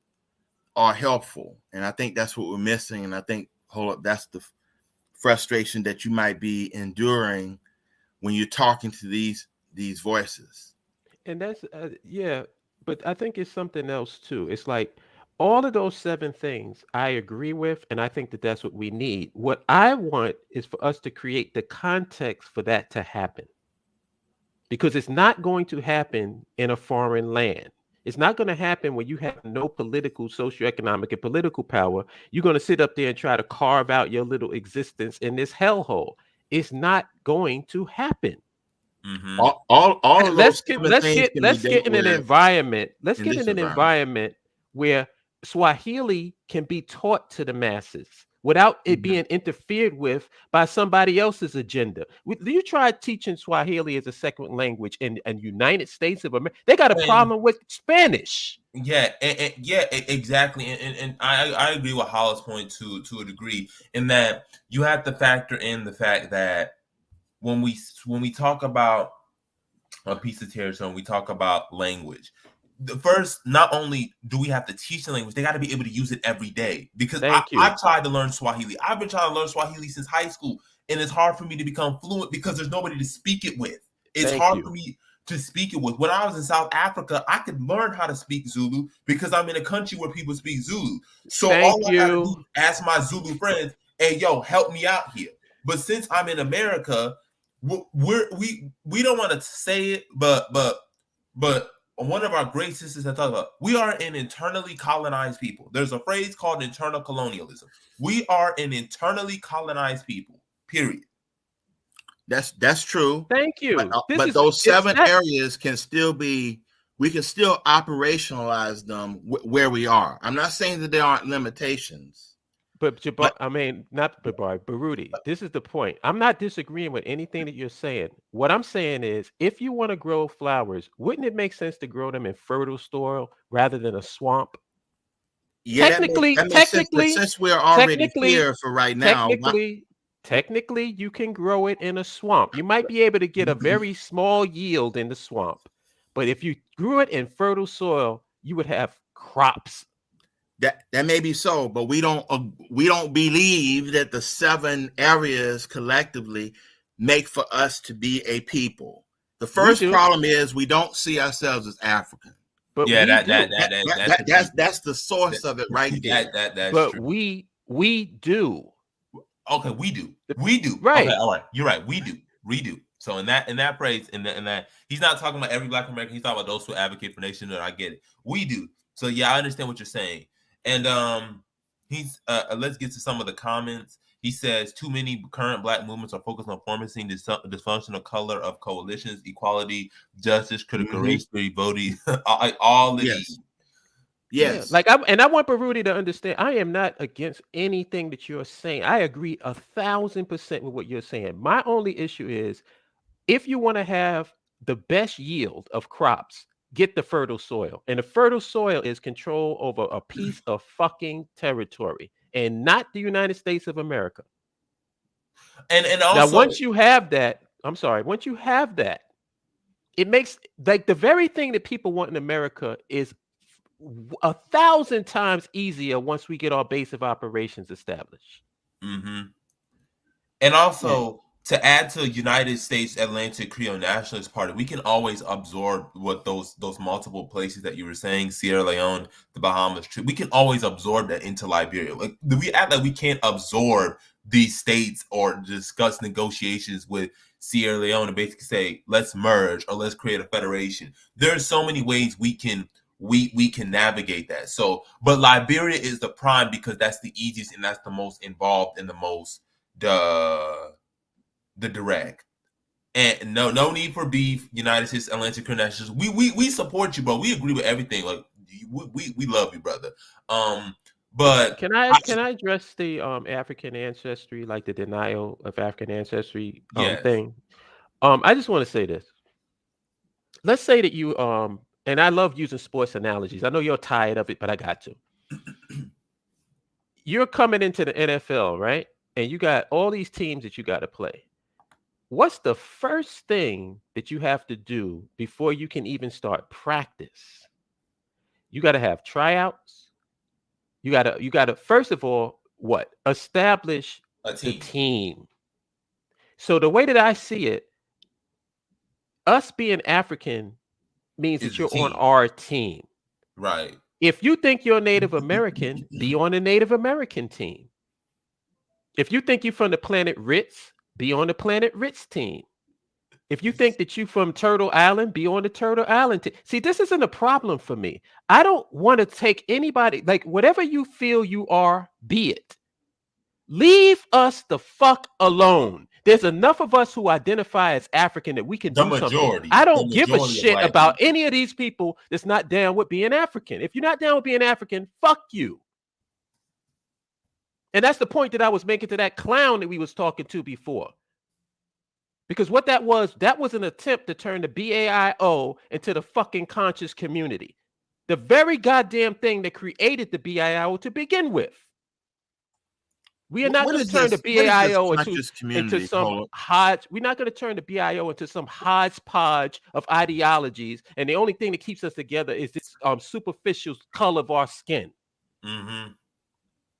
are helpful. And I think that's what we're missing. And I think, that's the frustration that you might be enduring when you're talking to these voices. and that's but I think it's something else too. It's like, All of those 7 things I agree with, and I think that that's what we need. What I want is for us to create the context for that to happen, because it's not going to happen in a foreign land. It's not going to happen when you have no political, socioeconomic, and political power. You're going to sit up there and try to carve out your little existence in this hellhole. It's not going to happen. Mm-hmm. All of those seven Let's things get can be let's get dealt in an with environment. Let's in get this in an environment. environment where Swahili can be taught to the masses without it Mhm. being interfered with by somebody else's agenda. You try teaching Swahili as a second language in United States of America, they got a And problem with Spanish. yeah, exactly, and I agree with Hollis' point to a degree in that you have to factor in the fact that when we talk about a piece of territory, we talk about language. The first, not only do we have to teach the language, they got to be able to use it every day. Because Thank you. I've tried to learn Swahili. I've been trying to learn Swahili since high school, and it's hard for me to become fluent because there's nobody to speak it with. It's Thank hard you. for me to speak it with. When I was in South Africa, I could learn how to speak Zulu because I'm in a country where people speak Zulu. So Thank all I got to do you. is ask my Zulu friends, "Hey, yo, help me out here." But since I'm in America, we don't want to say it, but one of our great sisters that talk about, we are an internally colonized people. There's a phrase called internal colonialism. We are an internally colonized people. Period. That's true. Thank But you. but those 7 areas can still be. We can still operationalize them where we are. I'm not saying that there aren't limitations. But I mean, not Baruti. This is the point. I'm not disagreeing with anything that you're saying. What I'm saying is, if you want to grow flowers, wouldn't it make sense to grow them in fertile soil rather than a swamp? Yeah, Technically, that makes sense. But since we're already here for right now, technically, you can grow it in a swamp. You might be able to get a very small yield in the swamp, but if you grew it in fertile soil, you would have crops. That may be so, but we don't believe that the 7 areas collectively make for us to be a people. The first problem is we don't see ourselves as African. But yeah, that's the source of it right there. That's but true. we do. Okay, we do. Right. Okay, all right. You're right. We do. So in that phrase, in that he's not talking about every Black American. He's talking about those who advocate for nation. And I get it. We do. So yeah, I understand what you're saying. And he's let's get to some of the comments. He says too many current Black movements are focused on forming dysfunctional color of coalitions, equality, justice, critical race theory, voting, all of these. Yes. Yeah. I want Baruti to understand, I am not against anything that you're saying. I agree 1,000% with what you're saying. My only issue is, if you want to have the best yield of crops, get the fertile soil. And the fertile soil is control over a piece of fucking territory, and not the United States of America. And also, now, once you have that, it makes, like, the very thing that people want in America is 1,000 times easier once we get our base of operations established. Mm-hmm. And also, to add to United States Atlantic Creole Nationalist Party, we can always absorb what those multiple places that you were saying, Sierra Leone, the Bahamas, we can always absorb that into Liberia. Like, we act like we can't absorb these states or discuss negotiations with Sierra Leone and basically say, let's merge or let's create a federation. There's so many ways we can navigate that. So, but Liberia is the prime because that's the easiest and that's the most involved and the most the direct. And no need for beef. United States Atlantic Creole Nationalists, we support you, bro. We agree with everything. Like, we love you, brother. But can I address the African ancestry, like the denial of African ancestry thing? I just want to say this. Let's say that you and I love using sports analogies. I know you're tired of it, but I got to. You're coming into the NFL, right? And you got all these teams that you got to play. What's the first thing that you have to do before you can even start practice? You got to have tryouts. You got to first of all, establish the team. So the way that I see it, us being African means that you're on our team. Right. If you think you're Native American, be on the Native American team. If you think you're from the planet Ritz, be on the planet Ritz team. If you think that you from Turtle Island, be on the Turtle Island team. See, this isn't a problem for me. I don't want to take anybody, like whatever you feel you are, be it. Leave us the fuck alone. There's enough of us who identify as African that we can do something. I don't give a shit about any of these people that's not down with being African. If you're not down with being African, fuck you. And that's the point that I was making to that clown that we was talking to before. Because what that was an attempt to turn the BAIO into the fucking conscious community. The very goddamn thing that created the BAIO to begin with. We are not going to turn the BAIO into some hodge. We're not going to turn the BAIO into some hodgepodge of ideologies. And the only thing that keeps us together is this superficial color of our skin. Mm-hmm.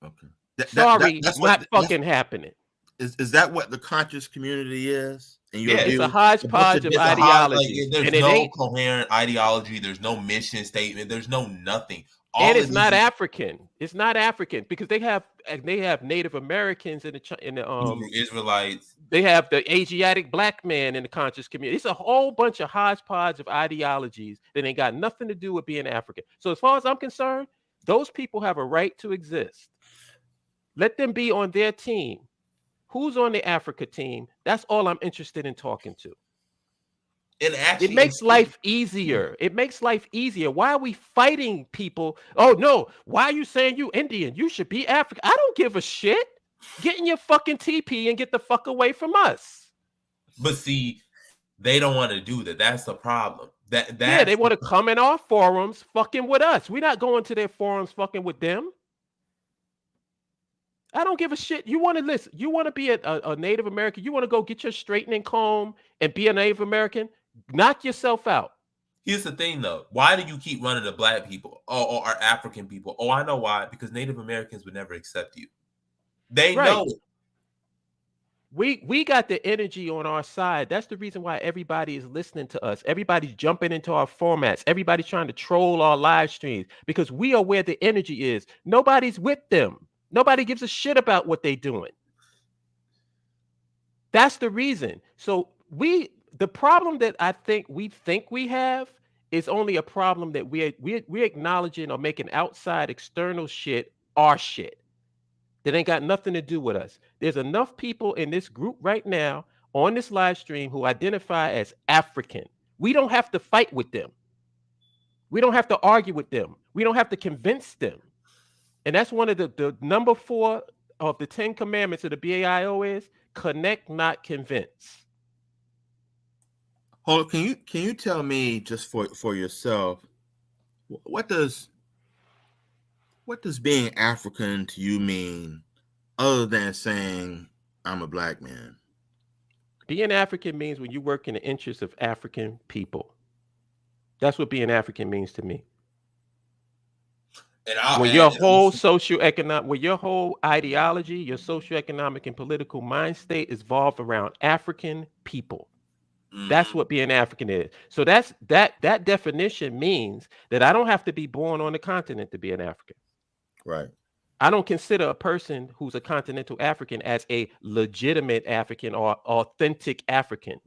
Okay. Sorry, that's not fucking happening. Is that what the conscious community is? And it's a hodgepodge of ideology. There's no coherent ideology. There's no mission statement. There's no nothing. And it's not African. It's not African because they have Native Americans in the Israelites. They have the Asiatic black man in the conscious community. It's a whole bunch of hodgepodge of ideologies that ain't got nothing to do with being African. So as far as I'm concerned, those people have a right to exist. Let them be on their team. Who's on the Africa team? That's all I'm interested in talking to. It makes life easier. It makes life easier. Why are we fighting people? Oh, no. Why are you saying you Indian? You should be African. I don't give a shit. Get in your fucking TP and get the fuck away from us. But see, they don't want to do that. That's the problem. Yeah, they want to come in our forums fucking with us. We're not going to their forums fucking with them. I don't give a shit. You want to listen. You want to be a Native American. You want to go get your straightening comb and be a Native American. Knock yourself out. Here's the thing, though. Why do you keep running to black people or African people? Oh, I know why. Because Native Americans would never accept you. They know it. We got the energy on our side. That's the reason why everybody is listening to us. Everybody's jumping into our formats. Everybody's trying to troll our live streams because we are where the energy is. Nobody's with them. Nobody gives a shit about what they're doing. That's the reason. So the problem that I think we have is only a problem that we're acknowledging or making outside external shit our shit. That ain't got nothing to do with us. There's enough people in this group right now on this live stream who identify as African. We don't have to fight with them. We don't have to argue with them. We don't have to convince them. And that's one of the number 4 of the 10 commandments of the BAIO is connect, not convince. Hold on, can you tell me just for yourself, what does being African to you mean other than saying I'm a black man? Being African means when you work in the interests of African people. That's what being African means to me. When your whole ideology, your socioeconomic and political mind state is evolved around African people. That's what being African is. So that definition means that I don't have to be born on the continent to be an African. Right. I don't consider a person who's a continental African as a legitimate African or authentic African.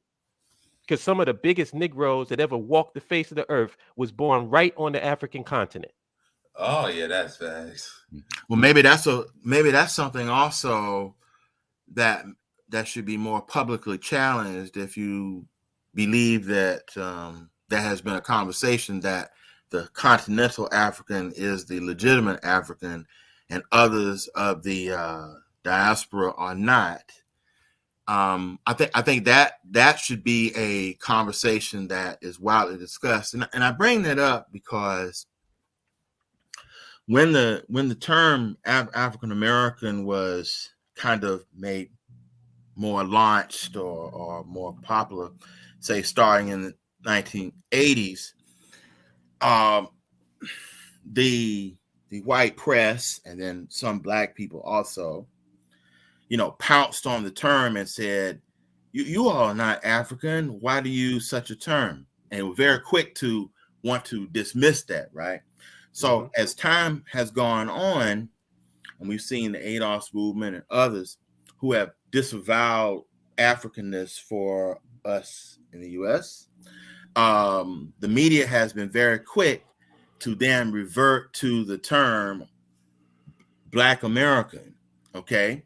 Because some of the biggest Negroes that ever walked the face of the earth was born right on the African continent. Oh yeah, that's facts. Well, maybe that's something also that should be more publicly challenged. If you believe that there has been a conversation that the continental African is the legitimate African, and others of the diaspora are not. I think that should be a conversation that is widely discussed, and I bring that up because when the term African American was kind of made more launched or more popular, say starting in the 1980s, the white press and then some black people also, pounced on the term and said, you all are not African. Why do you use such a term? And they were very quick to want to dismiss that, right? So as time has gone on, and we've seen the ADOS movement and others who have disavowed Africanness for us in the U.S., the media has been very quick to then revert to the term Black American, okay?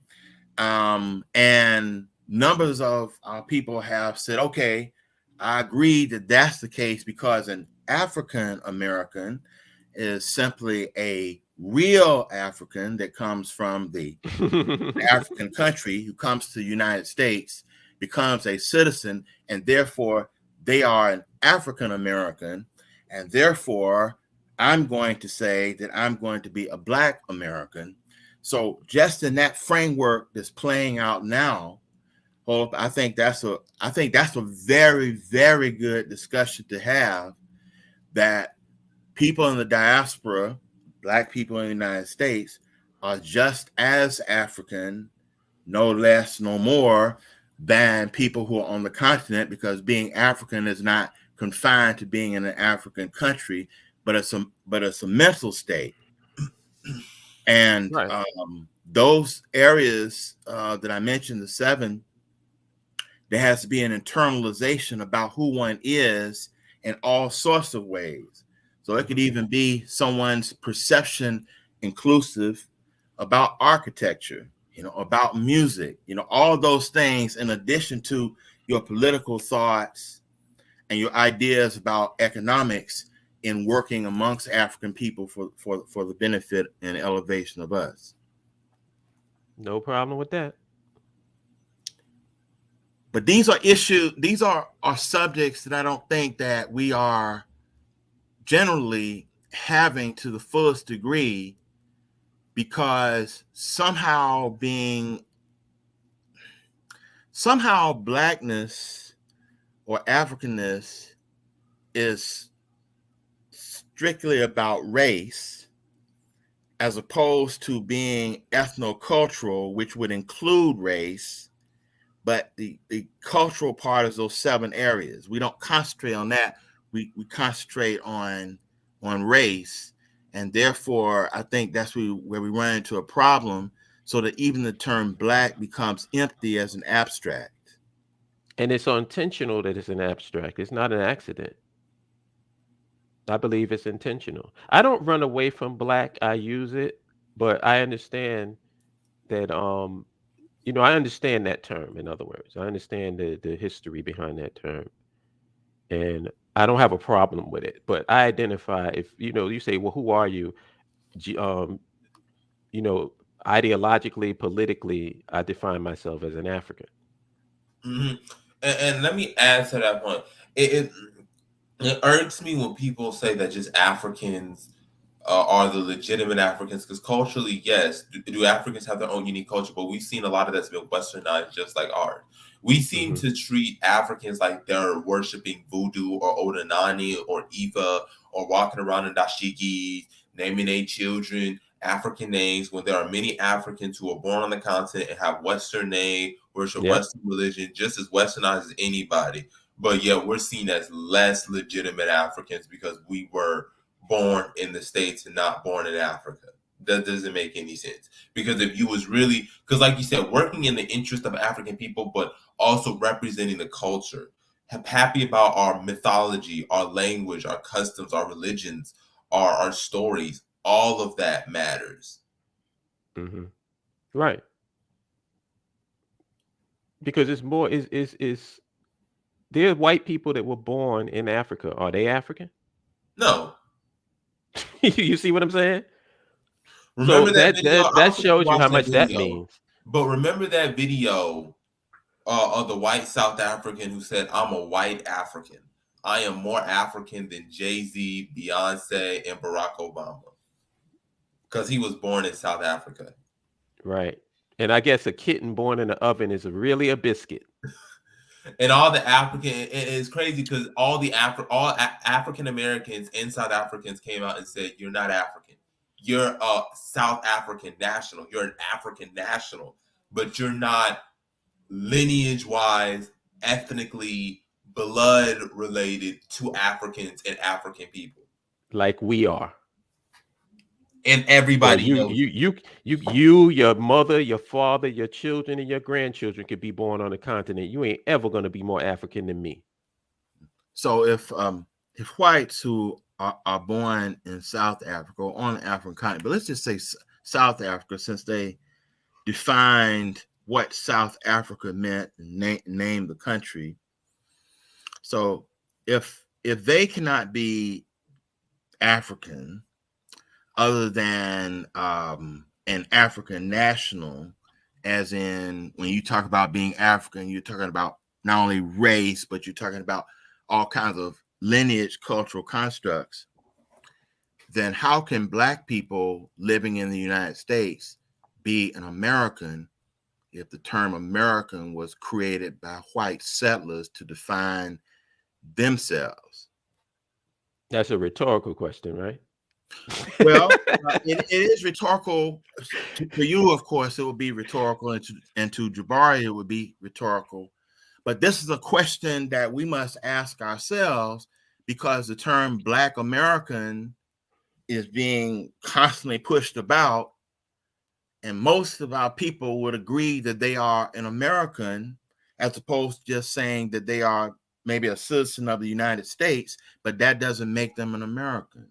And numbers of people have said, okay, I agree that that's the case because an African American is simply a real African that comes from the African country who comes to the United States, becomes a citizen, and therefore they are an African American, and therefore I'm going to say that I'm going to be a Black American. So just in that framework that's playing out now, Hope, I think that's a very, very good discussion to have, that people in the diaspora, Black people in the United States, are just as African, no less, no more, than people who are on the continent, because being African is not confined to being in an African country, but it's a mental state. And Right. Those areas that I mentioned, the 7, there has to be an internalization about who one is in all sorts of ways. So it could even be someone's perception inclusive about architecture, about music, all those things, in addition to your political thoughts and your ideas about economics in working amongst African people for the benefit and elevation of us. No problem with that. But these are subjects that I don't think that we are generally having to the fullest degree, because somehow Blackness or Africanness is strictly about race, as opposed to being ethnocultural, which would include race. But the cultural part is those 7 areas. We don't concentrate on that. We concentrate on race. And therefore, I think that's where we run into a problem, so that even the term Black becomes empty as an abstract. And it's intentional that it's an abstract. It's not an accident. I believe it's intentional. I don't run away from Black. I use it, but I understand that I understand that term. In other words, I understand the history behind that term, and I don't have a problem with it. But I identify, if you say, well, who are you? G- Um, you know, Ideologically, politically, I define myself as an African. Mm-hmm. And let me add to that point. It irks me when people say that just Africans are the legitimate Africans, because culturally, yes, do Africans have their own unique culture, but we've seen a lot of that's been westernized, just like ours. We seem Hmm. to treat Africans like they're worshiping voodoo or Odanani or Ifa, or walking around in dashikis, naming their children African names, when there are many Africans who are born on the continent and have Western name, worship Yep. Western religion, just as westernized as anybody. But yet we're seen as less legitimate Africans because we were born in the States and not born in Africa. That doesn't make any sense. Because if you was really, because like you said, working in the interest of African people, but also representing the culture, happy about our mythology, our language, our customs, our religions, our stories, all of that matters. Hmm. Right. Because it's more is there are white people that were born in Africa. Are they African? No. You see what I'm saying? So Remember that that video? that I that don't think you shows you how watched that much that video. means. But remember that video of the white South African who said, "I'm a white African. I am more African than Jay-Z, Beyonce, and Barack Obama," because he was born in South Africa. Right. And I guess a kitten born in the oven is really a biscuit. And all the African, it's crazy because African Americans and South Africans came out and said, "You're not African. You're a South African national. You're an African national, but you're not lineage wise, ethnically, blood related to Africans and African people." Like we are. and Well, everybody knows it. your mother, your father, your children, and your grandchildren could be born on a continent. You ain't ever gonna be more African than me. So if whites who are born in South Africa or on the African continent, but let's just say South Africa, since they defined what South Africa meant and named the country. So if they cannot be African other than an African national, as in when you talk about being African, you're talking about not only race, but you're talking about all kinds of lineage, cultural constructs, then how can Black people living in the United States be an American if the term American was created by white settlers to define themselves? That's a rhetorical question, right? Well, it is rhetorical to you, of course. It would be rhetorical, and to Jabari, it would be rhetorical. But this is a question that we must ask ourselves, because the term Black American is being constantly pushed about, and most of our people would agree that they are an American, as opposed to just saying that they are maybe a citizen of the United States, but that doesn't make them an American.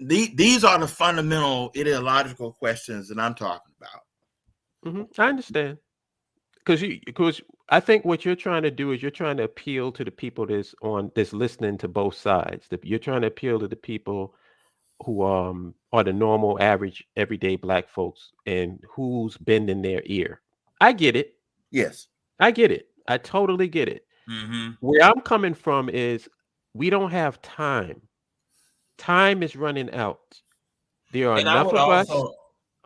These are the fundamental ideological questions that I'm talking about. I understand, because I think what you're trying to do is you're trying to appeal to the people that's listening to both sides. You're trying to appeal to the people who are the normal, average, everyday Black folks, and who's bending their ear. I get it. Yes, I get it. I totally get it. Mm-hmm. Where I'm coming from is we don't have time. Time is running out. There are And I enough would of us. also,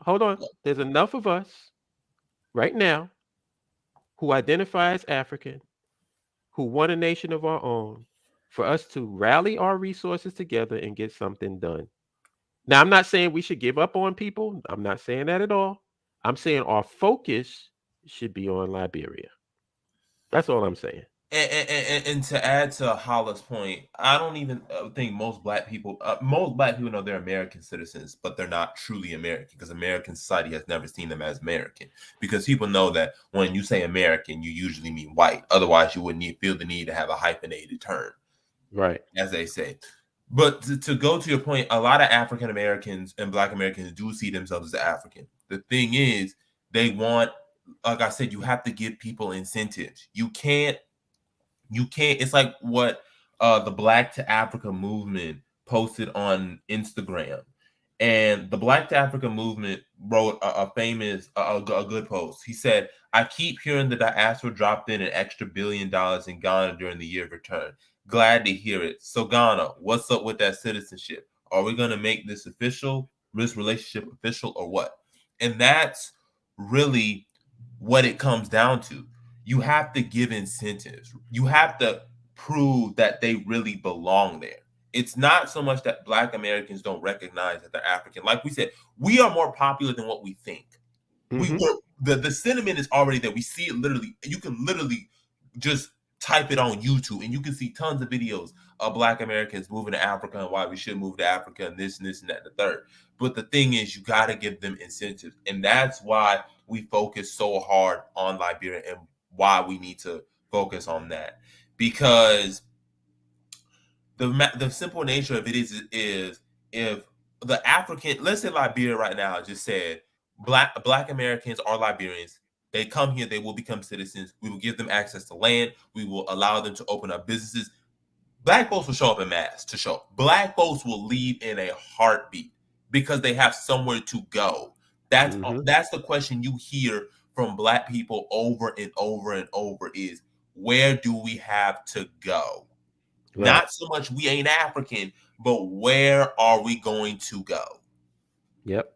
Hold on. There's enough of us right now who identify as African, who want a nation of our own, for us to rally our resources together and get something done. Now, I'm not saying we should give up on people. I'm not saying that at all. I'm saying our focus should be on Liberia. That's all I'm saying. and to add to Holla's point, I don't even think most Black people know they're American citizens, but they're not truly American, because American society has never seen them as American. Because people know that when you say American, you usually mean white. Otherwise, you wouldn't feel the need to have a hyphenated term, right? As they say. But to go to your point, a lot of African Americans and Black Americans do see themselves as African. The thing is, they want, like I said, you have to give people incentives. You can't, it's like what the Black to Africa movement posted on Instagram. And the Black to Africa movement wrote a good post. He said, I keep hearing the diaspora dropped in an extra $1 billion in Ghana during the year of return. Glad to hear it. So Ghana, what's up with that citizenship? Are we going to make this relationship official, or what? And that's really what it comes down to. You have to give incentives. You have to prove that they really belong there. It's not so much that Black Americans don't recognize that they're African. Like we said, we are more popular than what we think. Mm-hmm. The sentiment is already there. We see it literally. You can literally just type it on YouTube, and you can see tons of videos of Black Americans moving to Africa and why we should move to Africa and this and this and that and the third. But the thing is, you got to give them incentives, and that's why we focus so hard on Liberia, and why we need to focus on that, because the simple nature of it is if the African, let's say Liberia right now just said Black Americans are Liberians, they come here, they will become citizens, we will give them access to land, we will allow them to open up businesses. Black folks will show up in mass to show. Black folks will leave in a heartbeat because they have somewhere to go. That's the question you hear from Black people over and over and over is, where do we have to go? Right. Not so much we ain't African, but where are we going to go? Yep.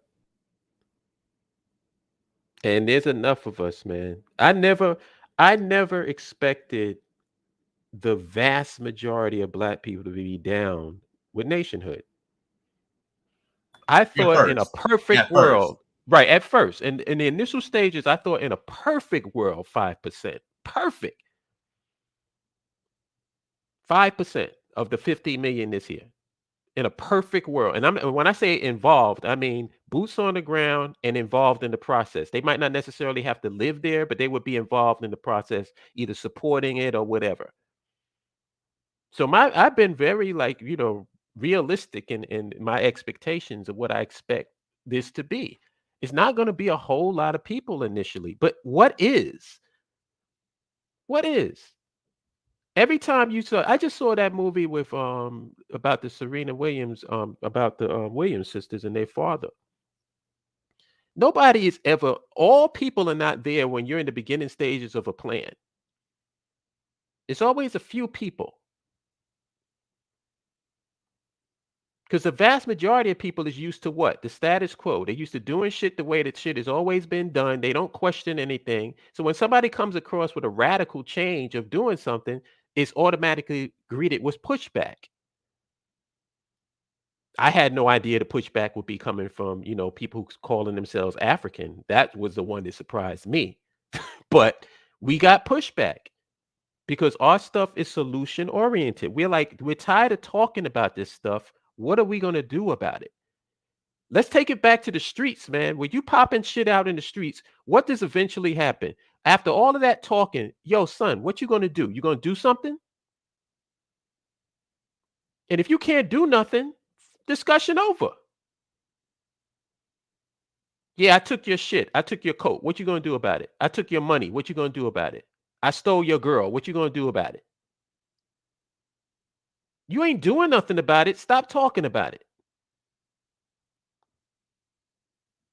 And there's enough of us, man. I never expected the vast majority of Black people to be down with nationhood. I thought in a perfect world, right, at first, in the initial stages, I thought in a perfect world, 5%. Perfect. 5% of the 15 million this year. in a perfect world, and when I say involved, I mean boots on the ground and involved in the process. They might not necessarily have to live there, but they would be involved in the process, either supporting it or whatever. So I've been very, like, realistic in my expectations of what I expect this to be. It's not going to be a whole lot of people initially, but what is? What is? Every time I just saw that movie with about the Serena Williams, about the Williams sisters and their father. Nobody is ever, all people are not there when you're in the beginning stages of a plan. It's always a few people. Because the vast majority of people is used to what? The status quo. They're used to doing shit the way that shit has always been done. They don't question anything. So when somebody comes across with a radical change of doing something, it's automatically greeted with pushback. I had no idea the pushback would be coming from, people who's calling themselves African. That was the one that surprised me. But we got pushback because our stuff is solution oriented. We're tired of talking about this stuff. What are we going to do about it? Let's take it back to the streets, man. When you popping shit out in the streets, what does eventually happen? After all of that talking, yo, son, what you going to do? You going to do something? And if you can't do nothing, discussion over. Yeah, I took your shit. I took your coat. What you going to do about it? I took your money. What you going to do about it? I stole your girl. What you going to do about it? You ain't doing nothing about it. Stop talking about it.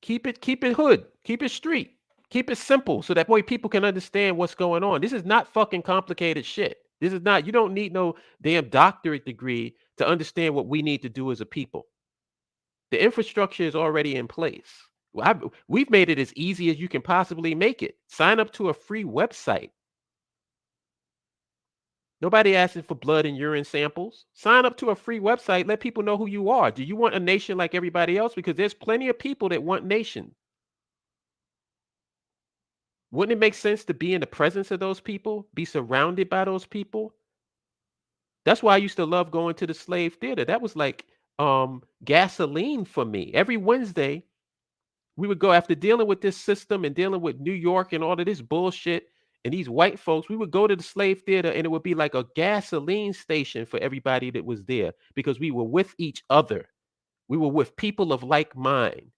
Keep it hood. Keep it street. Keep it simple so that way people can understand what's going on. This is not fucking complicated shit. This is not, you don't need no damn doctorate degree to understand what we need to do as a people. The infrastructure is already in place. We've made it as easy as you can possibly make it. Sign up to a free website. Nobody asking for blood and urine samples. Sign up to a free website. Let people know who you are. Do you want a nation like everybody else? Because there's plenty of people that want nation. Wouldn't it make sense to be in the presence of those people? Be surrounded by those people? That's why I used to love going to the slave theater. That was like gasoline for me. Every Wednesday, we would go, after dealing with this system and dealing with New York and all of this bullshit and these white folks, we would go to the slave theater and it would be like a gasoline station for everybody that was there because we were with each other. We were with people of like mind.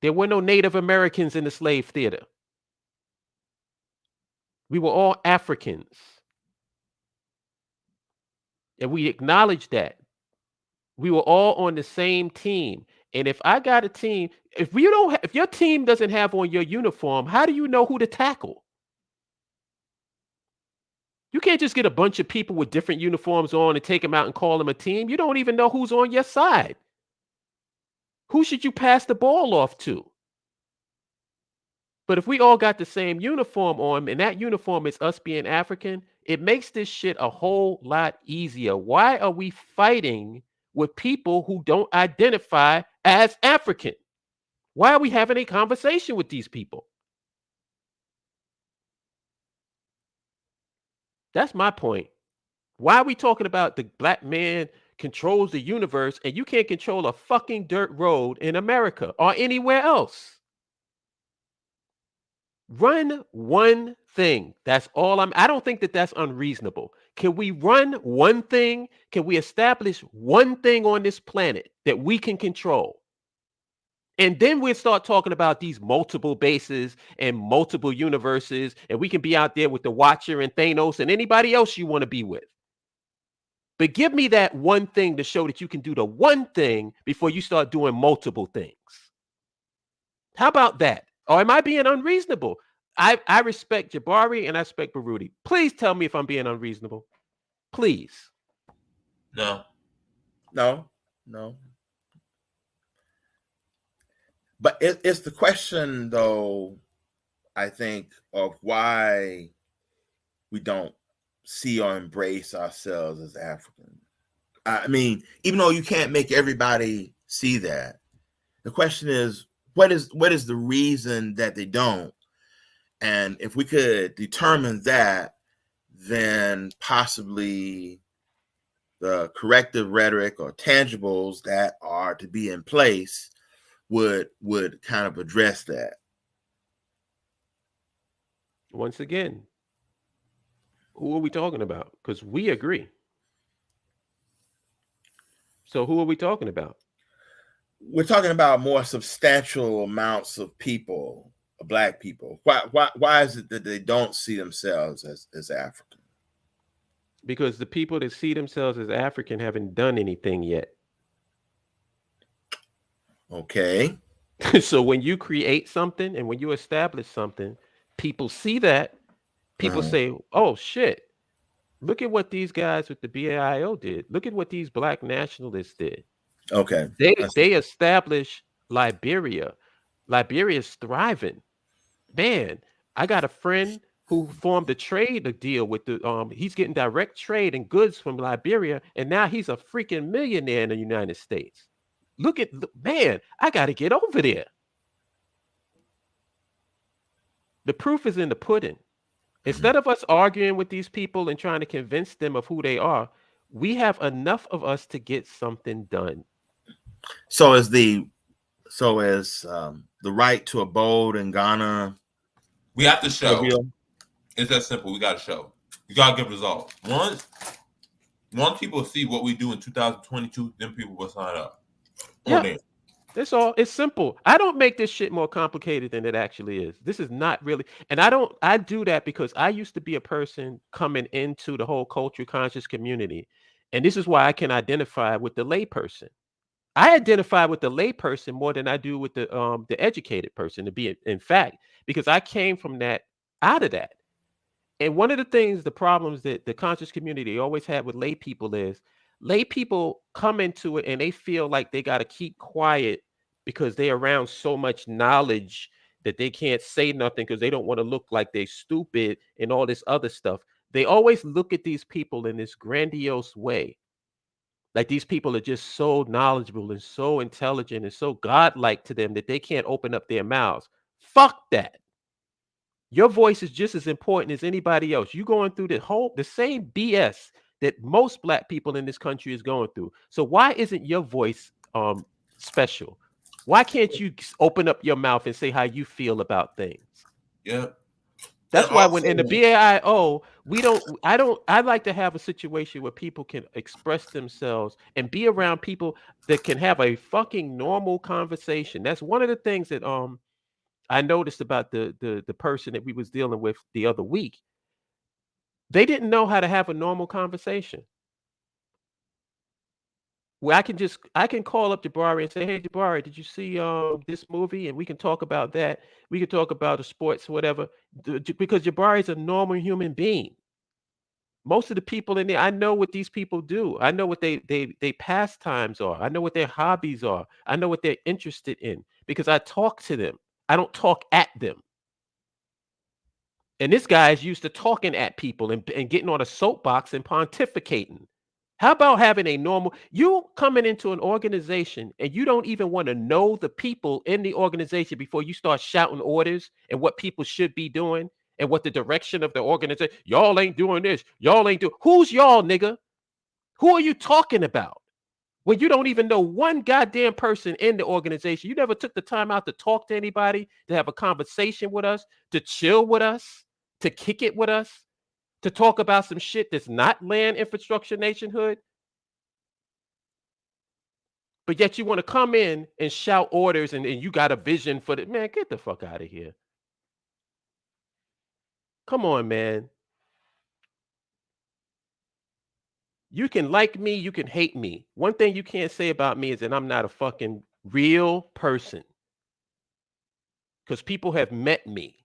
There were no Native Americans in the slave theater. We were all Africans. And we acknowledged that. We were all on the same team. And if I got a team, if your team doesn't have on your uniform, how do you know who to tackle? You can't just get a bunch of people with different uniforms on and take them out and call them a team. You don't even know who's on your side. Who should you pass the ball off to? But if we all got the same uniform on, and that uniform is us being African, it makes this shit a whole lot easier. Why are we fighting with people who don't identify as African? Why are we having a conversation with these people? That's my point. Why are we talking about the black man controls the universe and you can't control a fucking dirt road in America or anywhere else? Run one thing. That's all I don't think that that's unreasonable. Can we run one thing? Can we establish one thing on this planet that we can control? And then we'll start talking about these multiple bases and multiple universes, and we can be out there with the Watcher and Thanos and anybody else you want to be with. But give me that one thing to show that you can do the one thing before you start doing multiple things. How about that? Or am I being unreasonable? I respect Jabari and I respect Baruti. Please tell me if I'm being unreasonable. Please. No. But it's the question, though, I think, of why we don't see or embrace ourselves as African. I mean, even though you can't make everybody see that, the question is, what is the reason that they don't? And if we could determine that, then possibly the corrective rhetoric or tangibles that are to be in place would kind of address that. Once again, who are we talking about? Because we agree. So who are we talking about? We're talking about more substantial amounts of people, Black people. Why is it that they don't see themselves as African? Because the people that see themselves as African haven't done anything yet. Okay. So when you create something and when you establish something, people see that. People say, "Oh shit, look at what these guys with the BAIO did. Look at what these Black nationalists did. Okay. They established Liberia. Liberia's thriving. Man, I got a friend who formed a trade deal with the he's getting direct trade and goods from Liberia, and now he's a freaking millionaire in the United States. Man, I got to get over there. The proof is in the pudding. Instead of us arguing with these people and trying to convince them of who they are, we have enough of us to get something done. So as the right to abode in Ghana, we have to show. It's that simple. We got to show. You got to give results. Once people see what we do in 2022, then people will sign up. Yeah. That's all. It's simple. I don't make this shit more complicated than it actually is. This is not really, and I do that because I used to be a person coming into the whole culture conscious community. And this is why I can identify with the layperson. I identify with the layperson more than I do with the educated person, to be in fact, because I came from out of that. And one of the things, the problems that the conscious community always had with lay people is lay people come into it and they feel like they got to keep quiet because they're around so much knowledge that they can't say nothing because they don't want to look like they're stupid and all this other stuff. They always look at these people in this grandiose way. Like these people are just so knowledgeable and so intelligent and so godlike to them that they can't open up their mouths. Fuck that. Your voice is just as important as anybody else. You going through the same BS that most Black people in this country is going through. So why isn't your voice special? Why can't you open up your mouth and say how you feel about things? Yeah. That's why when in the BAIO, I like to have a situation where people can express themselves and be around people that can have a fucking normal conversation. That's one of the things that I noticed about the person that we was dealing with the other week. They didn't know how to have a normal conversation. Where I can call up Jabari and say, "Hey Jabari, did you see this movie?" And we can talk about that. We can talk about the sports, whatever, because Jabari is a normal human being. Most of the people in there, I know what these people do. I know what they pastimes are. I know what their hobbies are. I know what they're interested in because I talk to them. I don't talk at them. And this guy is used to talking at people and getting on a soapbox and pontificating. How about having you coming into an organization and you don't even want to know the people in the organization before you start shouting orders and what people should be doing and what the direction of the organization, y'all ain't doing this. Y'all ain't doing, who's y'all, nigga? Who are you talking about? When you don't even know one goddamn person in the organization, you never took the time out to talk to anybody, to have a conversation with us, to chill with us, to kick it with us, to talk about some shit that's not land infrastructure nationhood. But yet you want to come in and shout orders and you got a vision for the man, get the fuck out of here. Come on, man. You can like me, you can hate me. One thing you can't say about me is that I'm not a fucking real person. Because people have met me.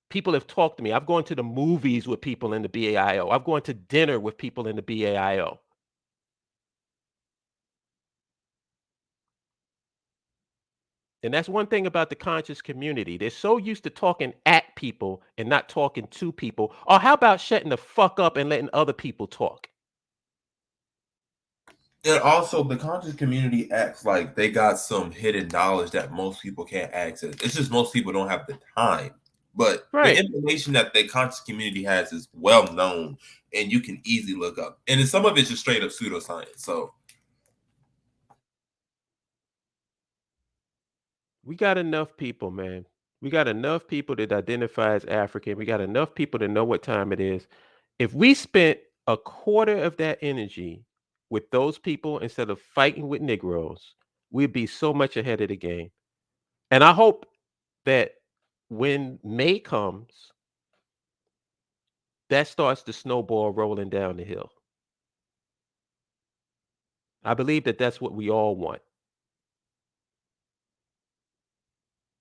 People have talked to me. I've gone to the movies with people in the BAIO. I've gone to dinner with people in the BAIO. And that's one thing about the conscious community. They're so used to talking at people and not talking to people. Or how about shutting the fuck up and letting other people talk? And also, the conscious community acts like they got some hidden knowledge that most people can't access. It's just most people don't have the time. But the Right. information that the conscious community has is well known, and you can easily look up. And then some of it's just straight up pseudoscience. So We got enough people, man. We got enough people that identify as African. We got enough people to know what time it is. If we spent a quarter of that energy with those people instead of fighting with Negroes, we'd be so much ahead of the game. And I hope that when May comes, that starts the snowball rolling down the hill. I believe that that's what we all want.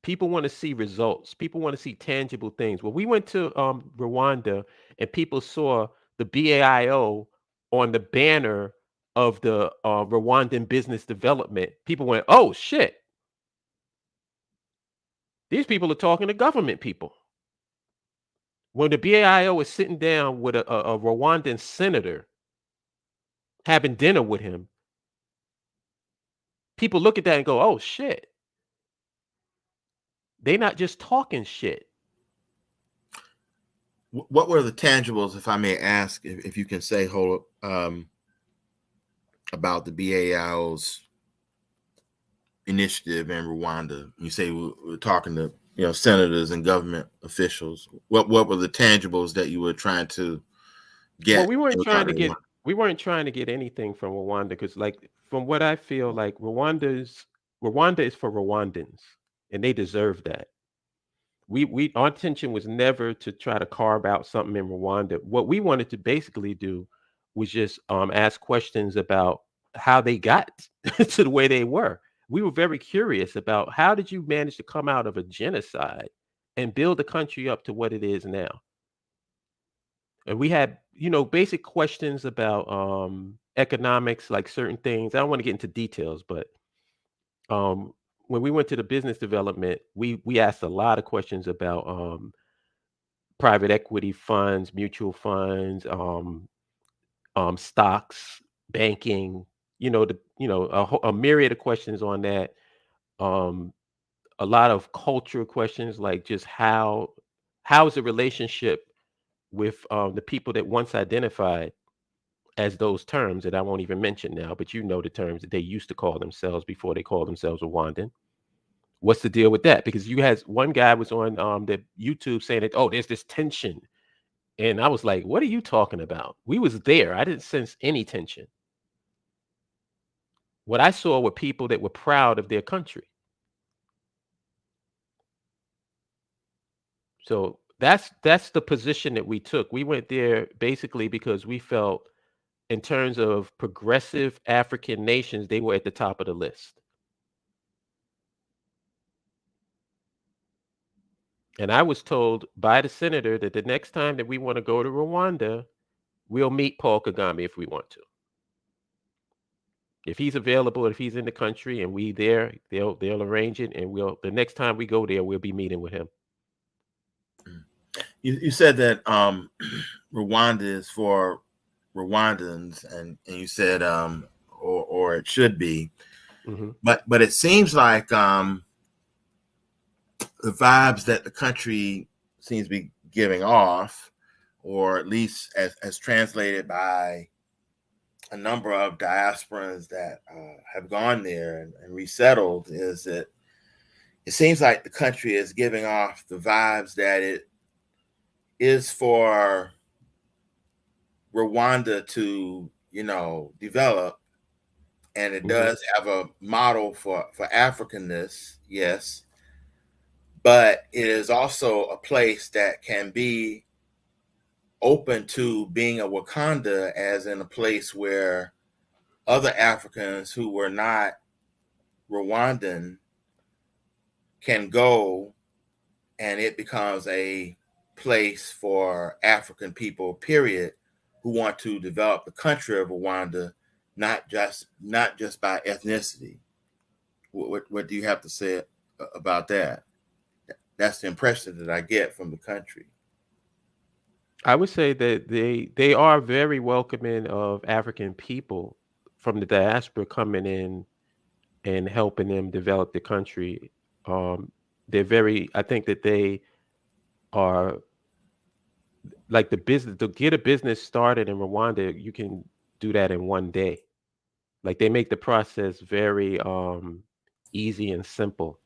People want to see results. People want to see tangible things. When we went to Rwanda and people saw the BAIO on the banner of the Rwandan business development, people went, "Oh shit! These people are talking to government people." When the BAIO is sitting down with a Rwandan senator having dinner with him, people look at that and go, "Oh shit! They not just talking shit." What were the tangibles, if I may ask, if you can say, about the BAIO's initiative in Rwanda? You say we're talking to senators and government officials. What were the tangibles that you were trying to get? Well, we weren't trying to get anything from Rwanda because, like, from what I feel, like Rwanda is for Rwandans, and they deserve that. We our intention was never to try to carve out something in Rwanda. What we wanted to basically do was just ask questions about how they got to the way they were. We were very curious about how did you manage to come out of a genocide and build the country up to what it is now. And we had, basic questions about economics, like certain things. I don't want to get into details, but um, when we went to the business development, we asked a lot of questions about private equity funds, mutual funds, stocks, banking. A myriad of questions on that. Um, a lot of cultural questions, like just how is the relationship with the people that once identified as those terms that I won't even mention now, but the terms that they used to call themselves before they called themselves Rwandan. What's the deal with that? Because you had one guy was on the YouTube saying that, oh, there's this tension. And I was like, what are you talking about? We was there. I didn't sense any tension. What I saw were people that were proud of their country. So that's the position that we took. We went there basically because we felt in terms of progressive African nations, they were at the top of the list. And I was told by the senator that the next time that we want to go to Rwanda, we'll meet Paul Kagame if we want to. If he's available, if he's in the country and we there, they'll arrange it, and the next time we go there, we'll be meeting with him. You said that Rwanda is for Rwandans, and you said or it should be, but it seems like the vibes that the country seems to be giving off, or at least as translated by a number of diasporans that have gone there and resettled, is that it seems like the country is giving off the vibes that it is for Rwanda to, develop, and it does have a model for Africanness, yes, but it is also a place that can be open to being a Wakanda, as in a place where other Africans who were not Rwandan can go, and it becomes a place for African people, period, who want to develop the country of Rwanda, not just by ethnicity. What do you have to say about that? That's the impression that I get from the country. I would say that they are very welcoming of African people from the diaspora coming in and helping them develop the country. They're very. I think that they are like the business to get a business started in Rwanda, you can do that in one day. Like they make the process very easy and simple.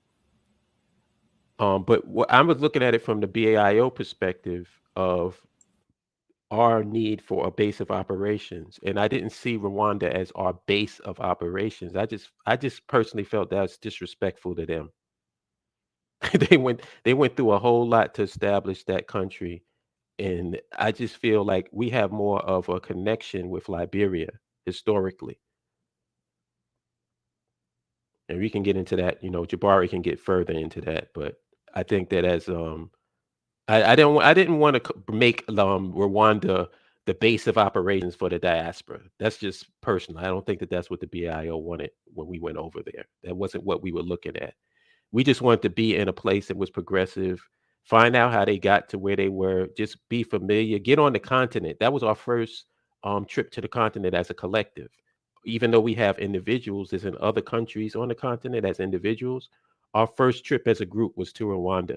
But what I was looking at it from the BAIO perspective of our need for a base of operations, and I didn't see Rwanda as our base of operations. I just personally felt that's disrespectful to them. They went through a whole lot to establish that country, and I just feel like we have more of a connection with Liberia historically, and we can get into that. Jabari can get further into that, but I think that as I didn't want to make Rwanda the base of operations for the diaspora. That's just personal. I don't think that that's what the BIO wanted when we went over there. That wasn't what we were looking at. We just wanted to be in a place that was progressive, find out how they got to where they were, just be familiar, get on the continent. That was our first trip to the continent as a collective. Even though we have individuals as in other countries on the continent as individuals, our first trip as a group was to Rwanda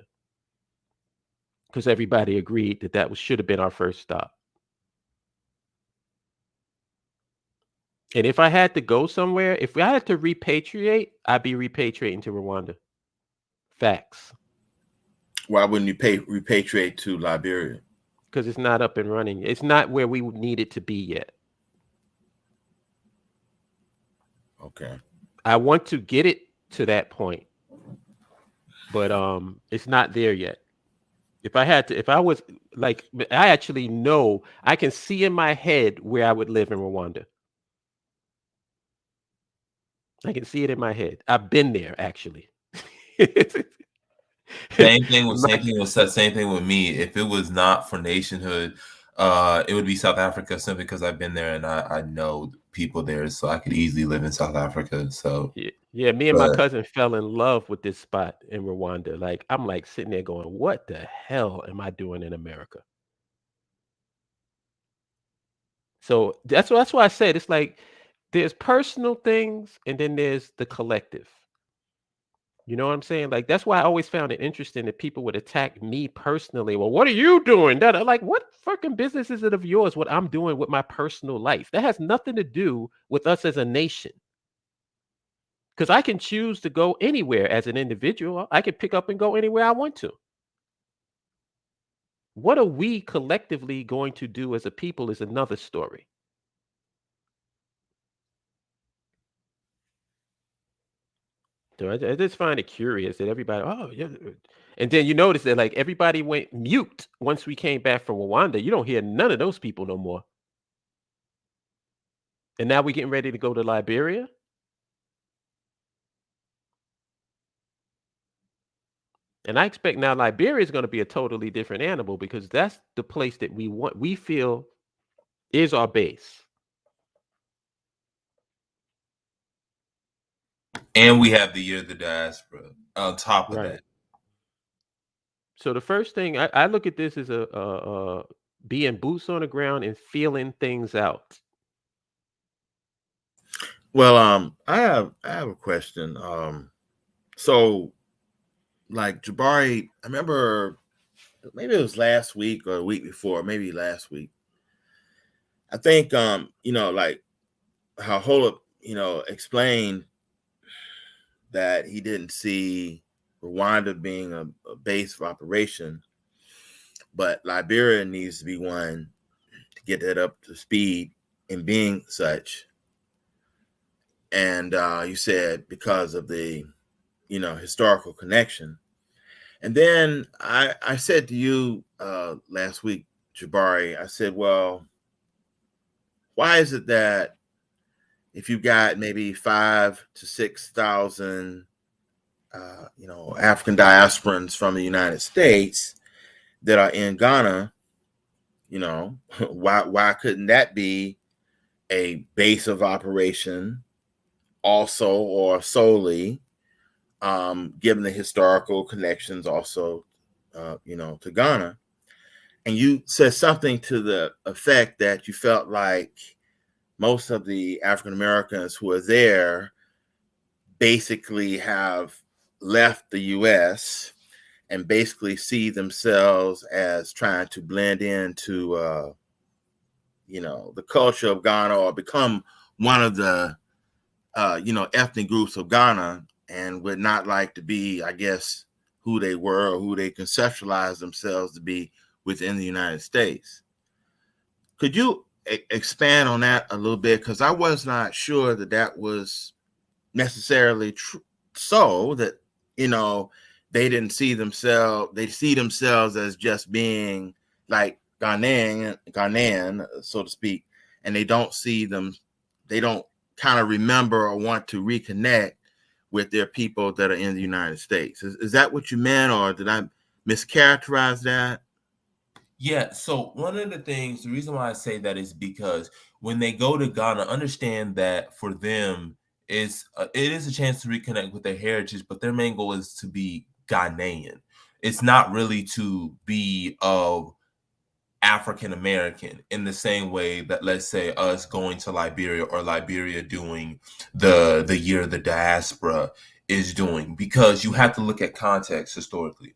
because everybody agreed that should have been our first stop. And if I had to go somewhere, if I had to repatriate, I'd be repatriating to Rwanda. Facts. Why wouldn't you repatriate to Liberia? Because it's not up and running. It's not where we need it to be yet. Okay. I want to get it to that point, but it's not there yet. If I was like, I actually know, I can see in my head where I would live in Rwanda. I can see it in my head. I've been there actually. Same thing with me. If it was not for nationhood, it would be South Africa simply because I've been there and I know people there, so I could easily live in South Africa. So yeah, me and my cousin fell in love with this spot in Rwanda. Like I'm like sitting there going, what the hell am I doing in America? So that's why I said it's like there's personal things and then there's the collective. You know what I'm saying? Like that's why I always found it interesting that people would attack me personally. Well, what are you doing? That I'm like, what fucking business is it of yours? What I'm doing with my personal life that has nothing to do with us as a nation. Because I can choose to go anywhere as an individual. I can pick up and go anywhere I want to. What are we collectively going to do as a people is another story. So I just find it curious that everybody, oh yeah, and then you notice that like everybody went mute once we came back from Rwanda. You don't hear none of those people no more. And now we're getting ready to go to Liberia. And I expect now Liberia is going to be a totally different animal because that's the place that we feel is our base. And we have the year of the diaspora on top of that. So the first thing I look at this as a being boots on the ground and feeling things out. Well, I have a question. So like Jabari, I remember maybe it was last week or the week before, maybe last week. I think like how Holub, explained that he didn't see Rwanda being a base of operation, but Liberia needs to be one to get that up to speed in being such. And you said because of the historical connection. And then I said to you last week, Jabari, I said, well, why is it that if you've got maybe 5,000 to 6,000 African diasporans from the United States that are in Ghana, why couldn't that be a base of operation also or solely, given the historical connections also, to Ghana? And you said something to the effect that you felt like most of the African Americans who are there basically have left the U.S. and basically see themselves as trying to blend into the culture of Ghana, or become one of the ethnic groups of Ghana, and would not like to be, I guess, who they were or who they conceptualized themselves to be within the United States. Could you expand on that a little bit? Because I was not sure that was necessarily true. So that, they didn't see themselves, they see themselves as just being like Ghanaian, so to speak, and they don't kind of remember or want to reconnect with their people that are in the United States. Is that what you meant, or did I mischaracterize that? Yeah, so one of the reason why I say that is because when they go to Ghana, understand that for them, it is a chance to reconnect with their heritage, but their main goal is to be Ghanaian. It's not really to be of African American in the same way that, let's say, us going to Liberia, or Liberia doing the year of the diaspora is doing, because you have to look at context historically.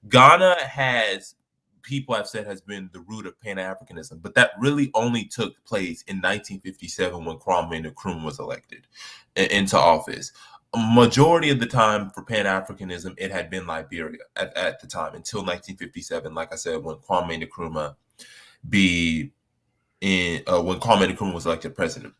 Ghana has, people have said, has been the root of Pan-Africanism, but that really only took place in 1957 when Kwame Nkrumah was elected into office. A majority of the time for Pan-Africanism, it had been Liberia at the time until 1957, like I said, when Kwame Nkrumah when Kwame Nkrumah was elected president.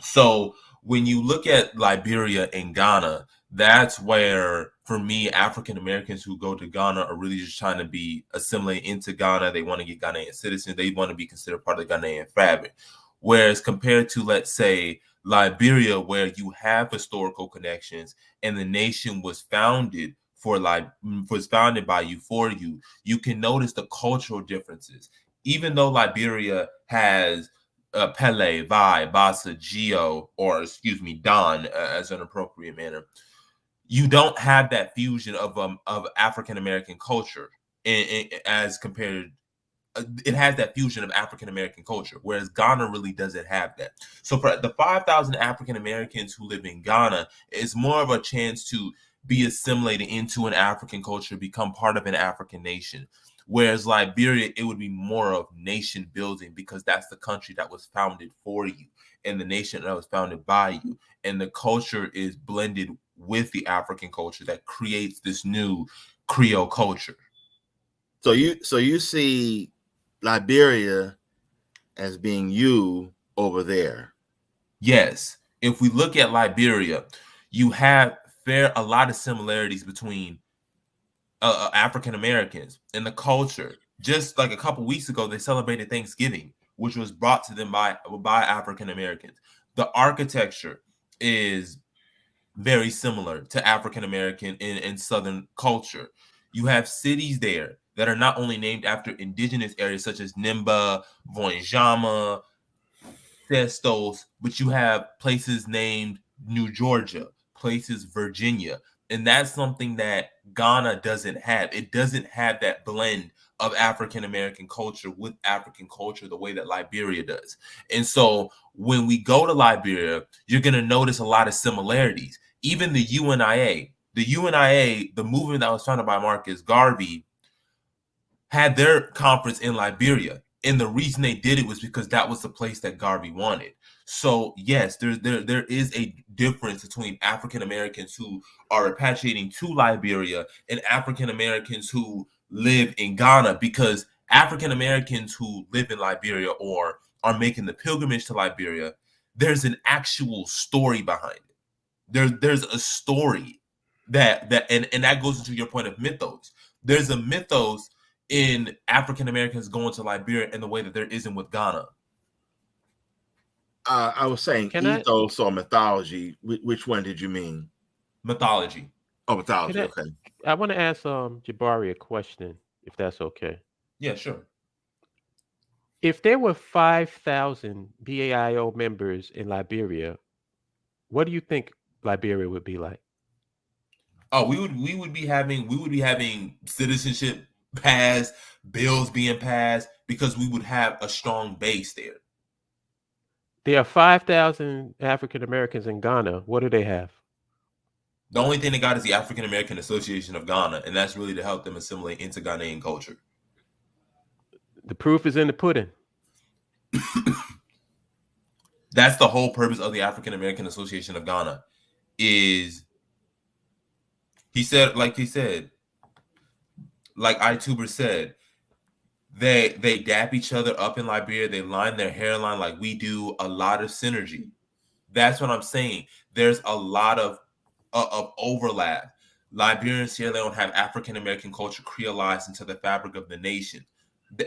So when you look at Liberia and Ghana, that's where, for me, African Americans who go to Ghana are really just trying to be assimilated into Ghana. They want to get Ghanaian citizens. They want to be considered part of the Ghanaian fabric. Whereas compared to, let's say, Liberia, where you have historical connections and the nation was founded by you, for you, you can notice the cultural differences. Even though Liberia has Pele, Vi, Bassa, Gio, or excuse me, Don, as an appropriate manner, you don't have that fusion of African American culture as compared. It has that fusion of African American culture, whereas Ghana really doesn't have that. So for the 5,000 African Americans who live in Ghana, it's more of a chance to be assimilated into an African culture, become part of an African nation. Whereas Liberia, it would be more of nation building, because that's the country that was founded for you and the nation that was founded by you. And the culture is blended with the African culture that creates this new Creole culture. So you see Liberia as being you over there. Yes. If we look at Liberia, you have a lot of similarities between African Americans and the culture. Just like a couple weeks ago, they celebrated Thanksgiving, which was brought to them by African Americans. The architecture is very similar to African American in Southern culture. You have cities there that are not only named after indigenous areas such as Nimba, Voinjama, Sestos, but you have places named New Georgia, places Virginia. And that's something that Ghana doesn't have. It doesn't have that blend of African American culture with African culture the way that Liberia does. And so when we go to Liberia, you're going to notice a lot of similarities. Even the UNIA, the movement that was founded by Marcus Garvey, had their conference in Liberia. And the reason they did it was because that was the place that Garvey wanted. So yes, there is a difference between African Americans who are repatriating to Liberia and African Americans who live in Ghana, because African Americans who live in Liberia or are making the pilgrimage to Liberia, there's an actual story behind it. There's a story that and that goes into your point of mythos. There's a mythos in African Americans going to Liberia in the way that there isn't with Ghana. I was saying ethos or mythology. Which one did you mean? Mythology. Oh, mythology. Okay. I want to ask Jabari a question, if that's okay. Yeah, sure. If there were 5,000 BAIO members in Liberia, what do you think Liberia would be like? Oh, we would be having citizenship passed, bills being passed, because we would have a strong base there. There are 5,000 African Americans in Ghana. What do they have? The only thing they got is the African American Association of Ghana, and that's really to help them assimilate into Ghanaian culture. The proof is in the pudding. That's the whole purpose of the African American Association of Ghana. Is he said, like iTuber said, they dap each other up in Liberia. They line their hairline like we do. A lot of synergy. That's what I'm saying. There's a lot of overlap. Liberian and Sierra Leone have African American culture creolized into the fabric of the nation,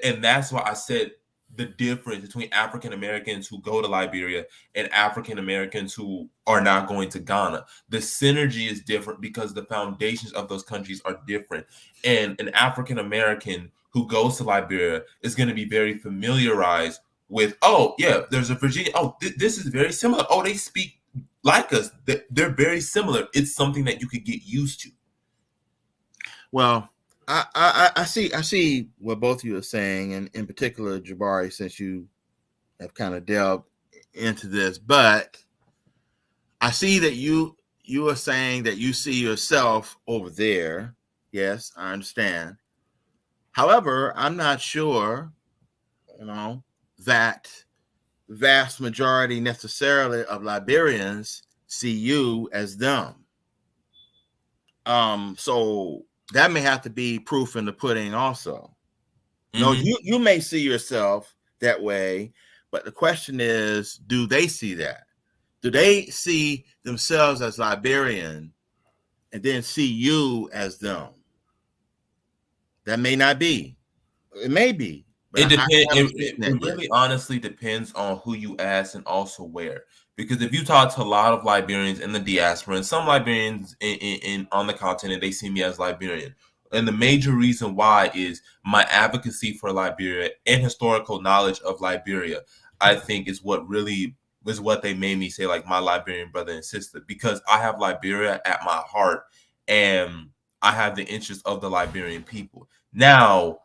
and that's why I said the difference between African Americans who go to Liberia and African Americans who are not going to Ghana. The synergy is different because the foundations of those countries are different. And an African American who goes to Liberia is going to be very familiarized with, oh, yeah, there's a Virginia. Oh, this is very similar. Oh, they speak like us. They're very similar. It's something that you could get used to. Well, I see what both of you are saying, and in particular, Jabari, since you have kind of delved into this, but I see that you are saying that you see yourself over there. Yes, I understand. However, I'm not sure, that vast majority necessarily of Liberians see you as them. So that may have to be proof in the pudding also. No, you may see yourself that way, but the question is, do they see that? Do they see themselves as Liberian and then see you as them? That may not be. It may be. It depends. It really honestly depends on who you ask and also where. Because if you talk to a lot of Liberians in the diaspora and some Liberians in on the continent, they see me as Liberian. And the major reason why is my advocacy for Liberia and historical knowledge of Liberia, I think is what they made me say, like, my Liberian brother and sister, because I have Liberia at my heart and I have the interest of the Liberian people. Now,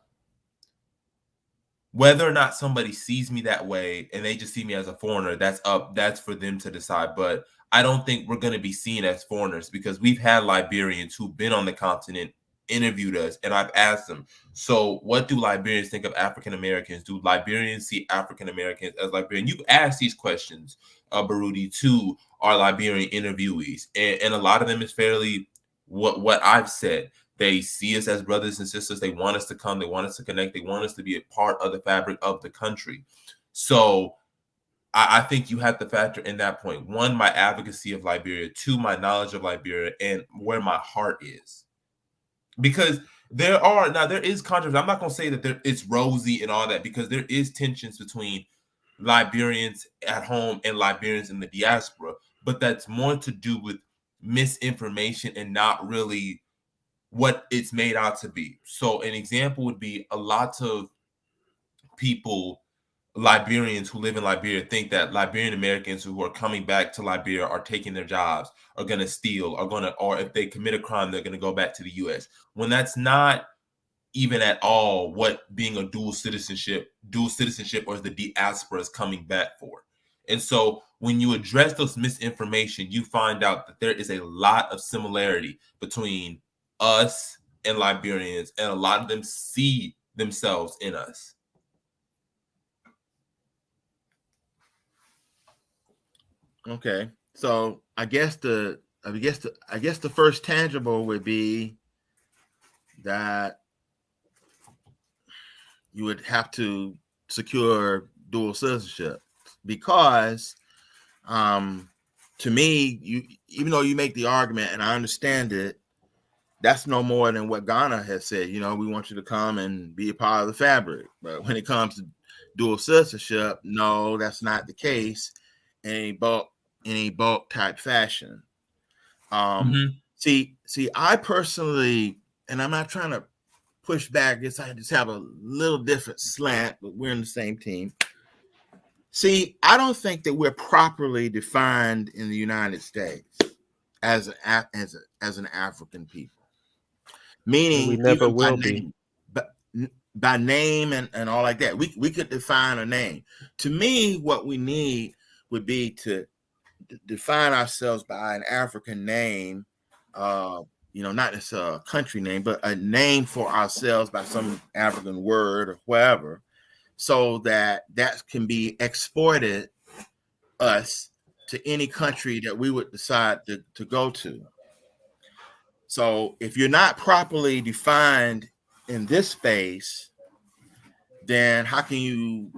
whether or not somebody sees me that way and they just see me as a foreigner, that's for them to decide. But I don't think we're going to be seen as foreigners, because we've had Liberians who've been on the continent interviewed us, and I've asked them, so what do Liberians think of African Americans? Do Liberians see African Americans as Liberian? You ask these questions, Baruti, to our Liberian interviewees, and a lot of them is fairly what I've said. They see us as brothers and sisters. They want us to come. They want us to connect. They want us to be a part of the fabric of the country. So I think you have to factor in that point. One, my advocacy of Liberia. Two, my knowledge of Liberia and where my heart is. Because there is controversy. I'm not going to say that it's rosy and all that, because there is tensions between Liberians at home and Liberians in the diaspora. But that's more to do with misinformation and not really what it's made out to be. So an example would be a lot of people, Liberians who live in Liberia, think that Liberian Americans who are coming back to Liberia are taking their jobs, are going to steal, or if they commit a crime, they're going to go back to the U.S. When that's not even at all what being a dual citizenship or the diaspora is coming back for. And so when you address those misinformation, you find out that there is a lot of similarity between us and Liberians, and a lot of them see themselves in us. Okay, so I guess the first tangible would be that you would have to secure dual citizenship, because to me, even though you make the argument and I understand it, that's no more than what Ghana has said. We want you to come and be a part of the fabric. But when it comes to dual citizenship, no, that's not the case in a bulk type fashion. See, I personally, and I'm not trying to push back, I just have a little different slant, but we're in the same team. See, I don't think that we're properly defined in the United States as an African people. Meaning, we never will be. By name and all like that. We could define a name. To me, what we need would be to define ourselves by an African name, not just a country name, but a name for ourselves by some African word or whatever, so that can be exported us to any country that we would decide to go to. So if you're not properly defined in this space, then how can you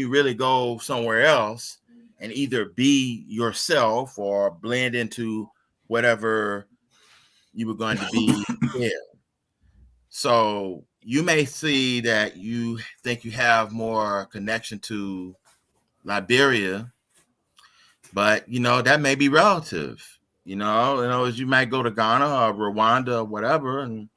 really go somewhere else and either be yourself or blend into whatever you were going to be there? So you may see that you think you have more connection to Liberia, but that may be relative. As you might go to Ghana or Rwanda or whatever and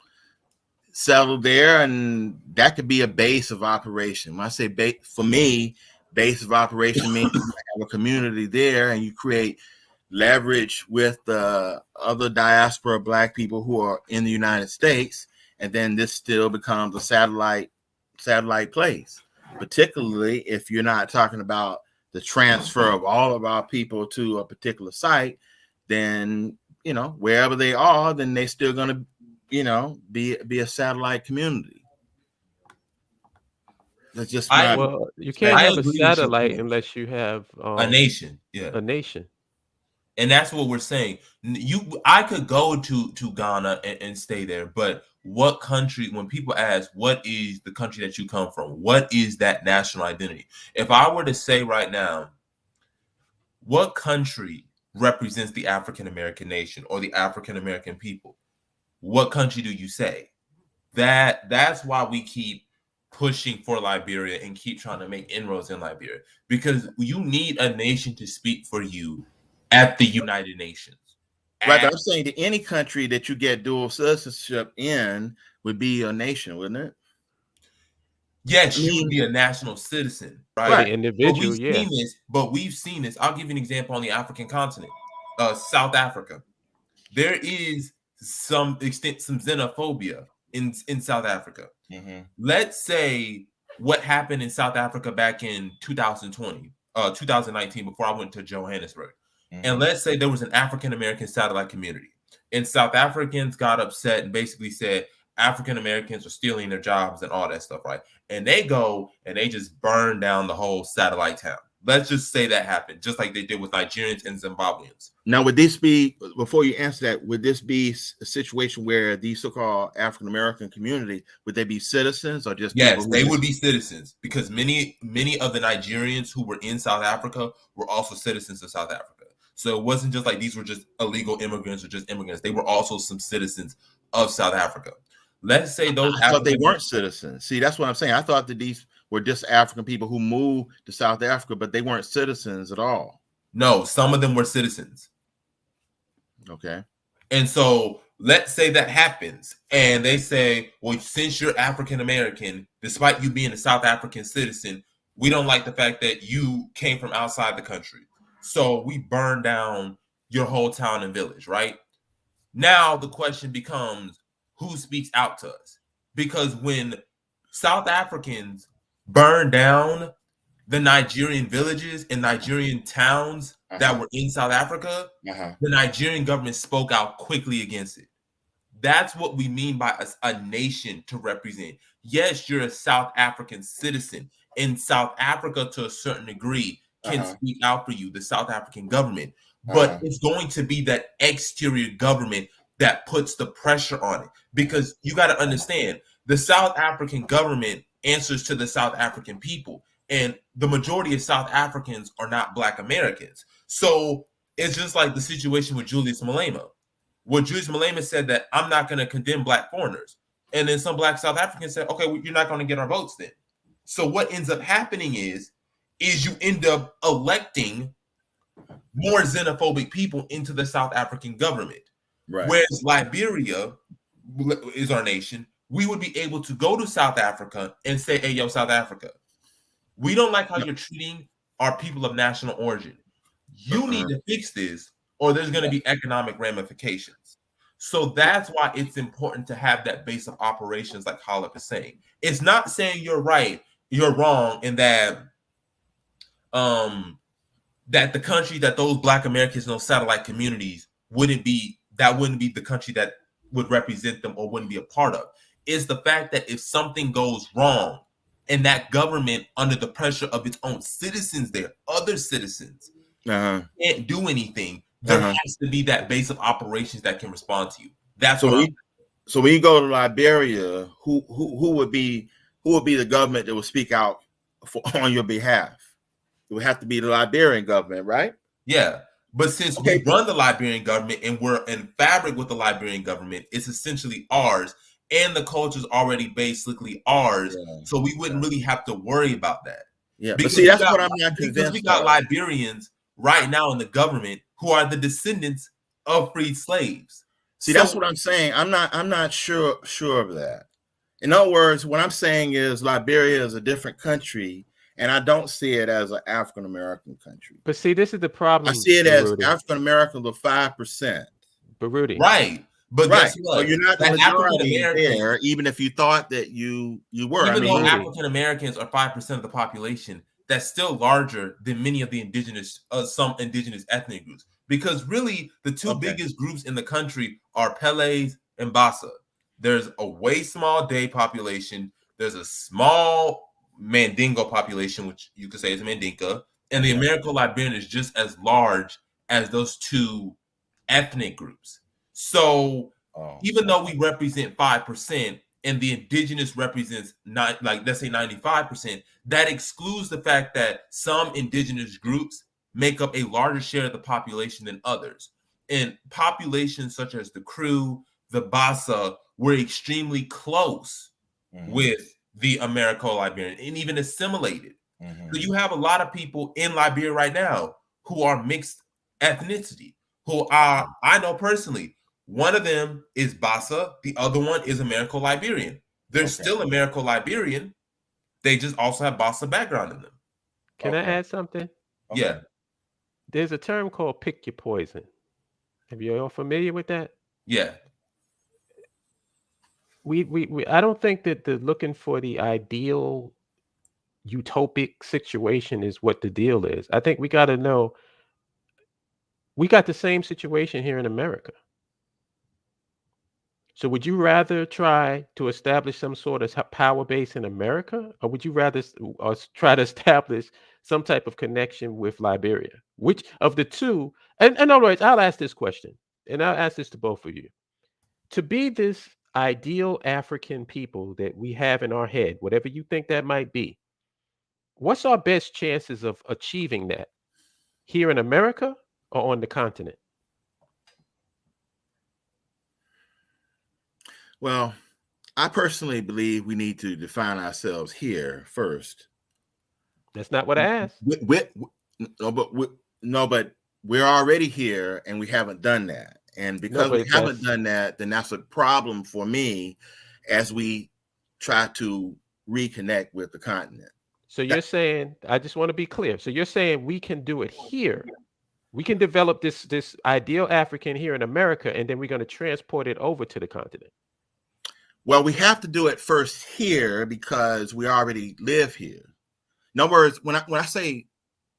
settle there, and that could be a base of operation. When I say for me, base of operation means you have a community there and you create leverage with the other diaspora Black people who are in the United States, and then this still becomes a satellite place, particularly if you're not talking about the transfer of all of our people to a particular site. Then wherever they are, then they're still going to be a satellite community. That's just you can't have a satellite unless you have a nation. Yeah, a nation. And that's what we're saying. I could go to Ghana and stay there, but what country? When people ask, "What is the country that you come from? What is that national identity?" If I were to say right now, what country represents the African American nation or the African American people? What country do you say? That's why we keep pushing for Liberia and keep trying to make inroads in Liberia, because you need a nation to speak for you at the United Nations. Right. I'm saying that any country that you get dual citizenship in would be a nation, wouldn't it? Yes, you would be a national citizen, right? Right. Individual, but we've seen this. I'll give you an example on the African continent, South Africa. There is some xenophobia in South Africa. Mm-hmm. Let's say what happened in South Africa back in 2019, before I went to Johannesburg. Mm-hmm. And let's say there was an African American satellite community, and South Africans got upset and basically said African Americans are stealing their jobs and all that stuff, right? And they go and they just burn down the whole satellite town. Let's just say that happened, just like they did with Nigerians and Zimbabweans. Now, would this be, before you answer that, would this be a situation where these so-called African American community, would they be citizens or just? Yes, they would be citizens, because many of the Nigerians who were in South Africa were also citizens of South Africa. So it wasn't just like these were just illegal immigrants or just immigrants. They were also some citizens of South Africa. Let's say those. I thought they weren't citizens. See, that's what I'm saying. I thought that these were just African people who moved to South Africa, but they weren't citizens at all. No, some of them were citizens. Okay. And so let's say that happens, and they say, well, since you're African American, despite you being a South African citizen, we don't like the fact that you came from outside the country. So we burn down your whole town and village, right? Now the question becomes, who speaks out to us? Because when South Africans burn down the Nigerian villages and Nigerian towns that were in South Africa, the Nigerian government spoke out quickly against it. That's what we mean by a nation to represent. Yes, you're a South African citizen, and South Africa, to a certain degree, can speak out for you, the South African government. But it's going to be that exterior government that puts the pressure on it. Because you got to understand, the South African government answers to the South African people. And the majority of South Africans are not Black Americans. So it's just like the situation with Julius Malema. Where Julius Malema said that I'm not going to condemn Black foreigners. And then some Black South Africans said, okay, well, you're not going to get our votes then. So what ends up happening is you end up electing more xenophobic people into the South African government. Right. Whereas Liberia is our nation, we would be able to go to South Africa and say, hey, yo, South Africa, we don't like how you're treating our people of national origin. You need to fix this, or there's going to be economic ramifications. So that's why it's important to have that base of operations, like Holip is saying. It's not saying you're right, you're wrong, and that that the country that those Black Americans in those satellite communities wouldn't be the country that would represent them or wouldn't be a part of. It's the fact that if something goes wrong and that government, under the pressure of its own citizens, their other citizens, can't do anything, there has to be that base of operations that can respond to you. That's so when you go to Liberia, who would be the government that would speak out on your behalf? It would have to be the Liberian government, right? Yeah. But since we run the Liberian government and we're in fabric with the Liberian government, it's essentially ours, and the culture is already basically ours. Yeah. So we wouldn't really have to worry about that. Yeah, because but see, that's what I'm not convinced. Because we got Liberians right now in the government who are the descendants of freed slaves. See, that's what I'm saying. I'm not sure of that. In other words, what I'm saying is Liberia is a different country, and I don't see it as an African American country. But see, this is the problem. I see it as African Americans of 5%. But Rudy, right? But right, so you're not the majority there, even if you thought that you were. Even though African Americans are 5% of the population, that's still larger than many of the some indigenous ethnic groups. Because really, the two biggest groups in the country are Pele's and Bassa. There's a way small Day population. There's a small Mandingo population, which you could say is Mandinka. And the Americo-Liberian is just as large as those two ethnic groups. So even though we represent 5% and the indigenous represents let's say 95%, that excludes the fact that some indigenous groups make up a larger share of the population than others. And populations such as the Crew, the Bassa, were extremely close with the Americo-Liberian and even assimilated. So you have a lot of people in Liberia right now who are mixed ethnicity, who are, I know personally, one of them is Bassa, the other one is Americo-Liberian. They're still Americo-Liberian. They just also have Bassa background in them. Can I add something? Yeah. There's a term called pick your poison. Have you all familiar with that? Yeah. I don't think that the looking for the ideal utopic situation is what the deal is. I think we got to know we got the same situation here in America. So would you rather try to establish some sort of power base in America, or would you rather try to establish some type of connection with Liberia? Which of the two? And in other words, I'll ask this question, and I'll ask this to both of you. To be this ideal African people that we have in our head, whatever you think that might be, what's our best chances of achieving that here in America or on the continent? Well, I personally believe we need to define ourselves here first. That's not what I asked. But we're already here and we haven't done that. And because we haven't done that, then that's a problem for me as we try to reconnect with the continent. So you're saying, I just want to be clear. So you're saying we can do it here. We can develop this ideal African here in America, and then we're going to transport it over to the continent. Well, we have to do it first here because we already live here. In other words, when I say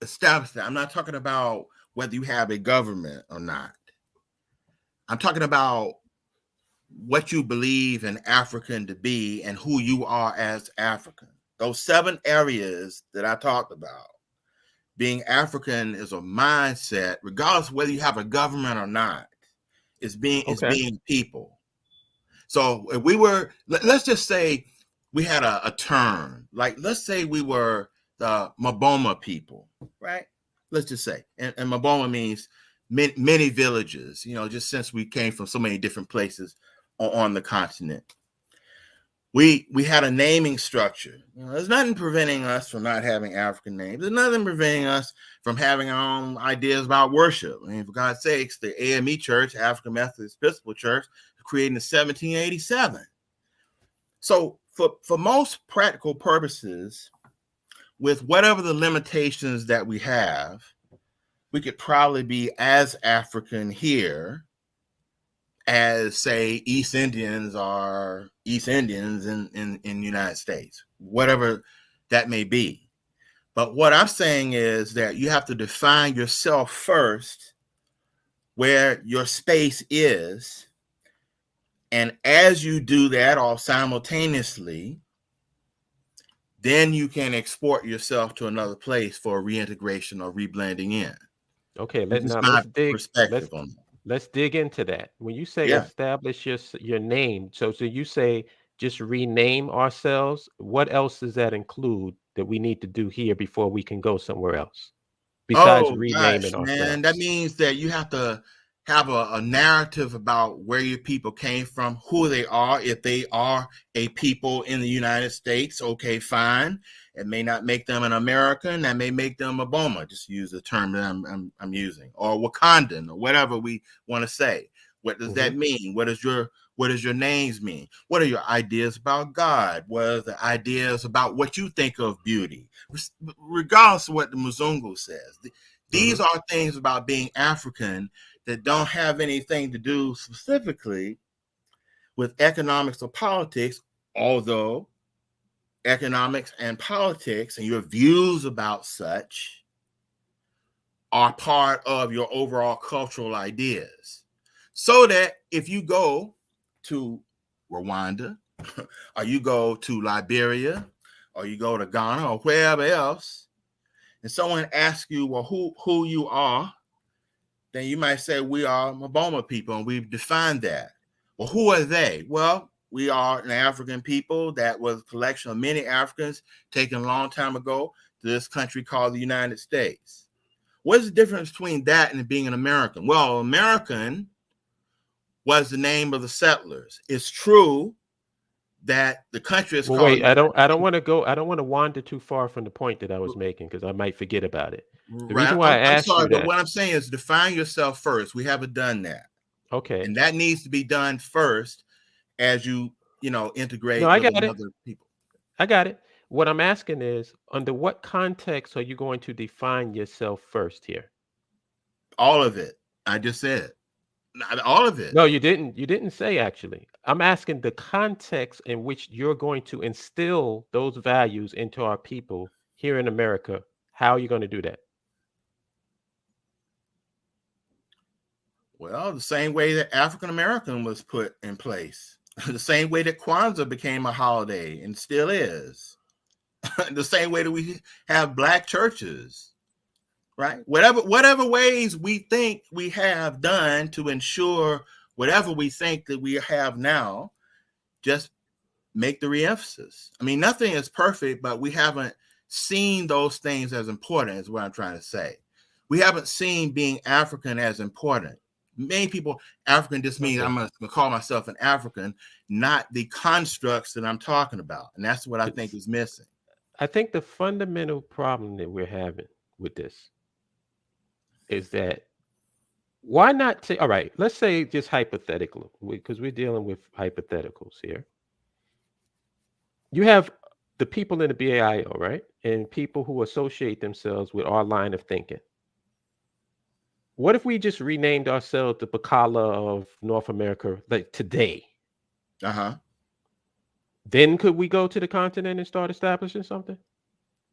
establish that, I'm not talking about whether you have a government or not. I'm talking about what you believe an African to be and who you are as African. Those 7 areas that I talked about. Being African is a mindset, regardless of whether you have a government or not. It's being people. So if we were, let's just say we had a term, like let's say we were the Maboma people, right? Let's just say, and Maboma means many villages, just since we came from so many different places on the continent. We had a naming structure. There's nothing preventing us from not having African names. There's nothing preventing us from having our own ideas about worship. I mean, for God's sakes, the AME Church, African Methodist Episcopal Church, created in 1787. So for most practical purposes, with whatever the limitations that we have, we could probably be as African here as, say, East Indians are East Indians in the United States, whatever that may be. But what I'm saying is that you have to define yourself first where your space is. And as you do that all simultaneously, then you can export yourself to another place for reintegration or reblending in. Okay, This is now my let's perspective on that. let's dig into that. When you say Yeah. establish your name, so you say just rename ourselves. What else does that include that we need to do here before we can go somewhere else besides Oh gosh, renaming man. That ourselves? means that you have to have a narrative about where your people came from, who they are. If they are a people in the United States, okay, fine. It may not make them an American. That may make them a Boma. Just use the term that I'm using, or Wakandan, or whatever we want to say. What does Hmm. that mean? What does your names mean? What are your ideas about God? What are the ideas about what you think of beauty? Regardless of what the Muzungu says, these Hmm. are things about being African that don't have anything to do specifically with economics or politics, although economics and politics and your views about such are part of your overall cultural ideas. So that if you go to Rwanda, or you go to Liberia, or you go to Ghana, or wherever else, and someone asks you, well, who you are, then you might say, we are Maboma people, and we've defined that. Well, who are they? Well, we are an African people that was a collection of many Africans taken a long time ago to this country called the United States. What's the difference between that and being an American? Well, American was the name of the settlers. It's true that the country is Well, called wait, I don't want to go. I don't want to wander too far from the point that I was making because I might forget about it. The reason right. why I I'm asked sorry, you but that, what I'm saying is define yourself first. We haven't done that. okay, And that needs to be done first as you no, integrate I with got it. another people. I got it. What I'm asking is, under what context are you going to define yourself first here? All of it. I just said all of it. No, you didn't. You didn't say actually. I'm asking the context in which you're going to instill those values into our people here in America. How are you going to do that? Well, the same way that African American was put in place, the same way that Kwanzaa became a holiday and still is, the same way that we have black churches, right? Whatever ways we think we have done to ensure whatever we think that we have now, just make the reemphasis. I mean, nothing is perfect, but we haven't seen those things as important, is what I'm trying to say. We haven't seen being African as important. Many people, African just means Okay. I'm going to call myself an African, not the constructs that I'm talking about. And that's what I think It's, is missing. I think the fundamental problem that we're having with this is that why not say, all right, let's say just hypothetical, because we're dealing with hypotheticals here. You have the people in the BAIO, right? And people who associate themselves with our line of thinking. What if we just renamed ourselves the Bacala of North America like today? Uh-huh. Then could we go to the continent and start establishing something?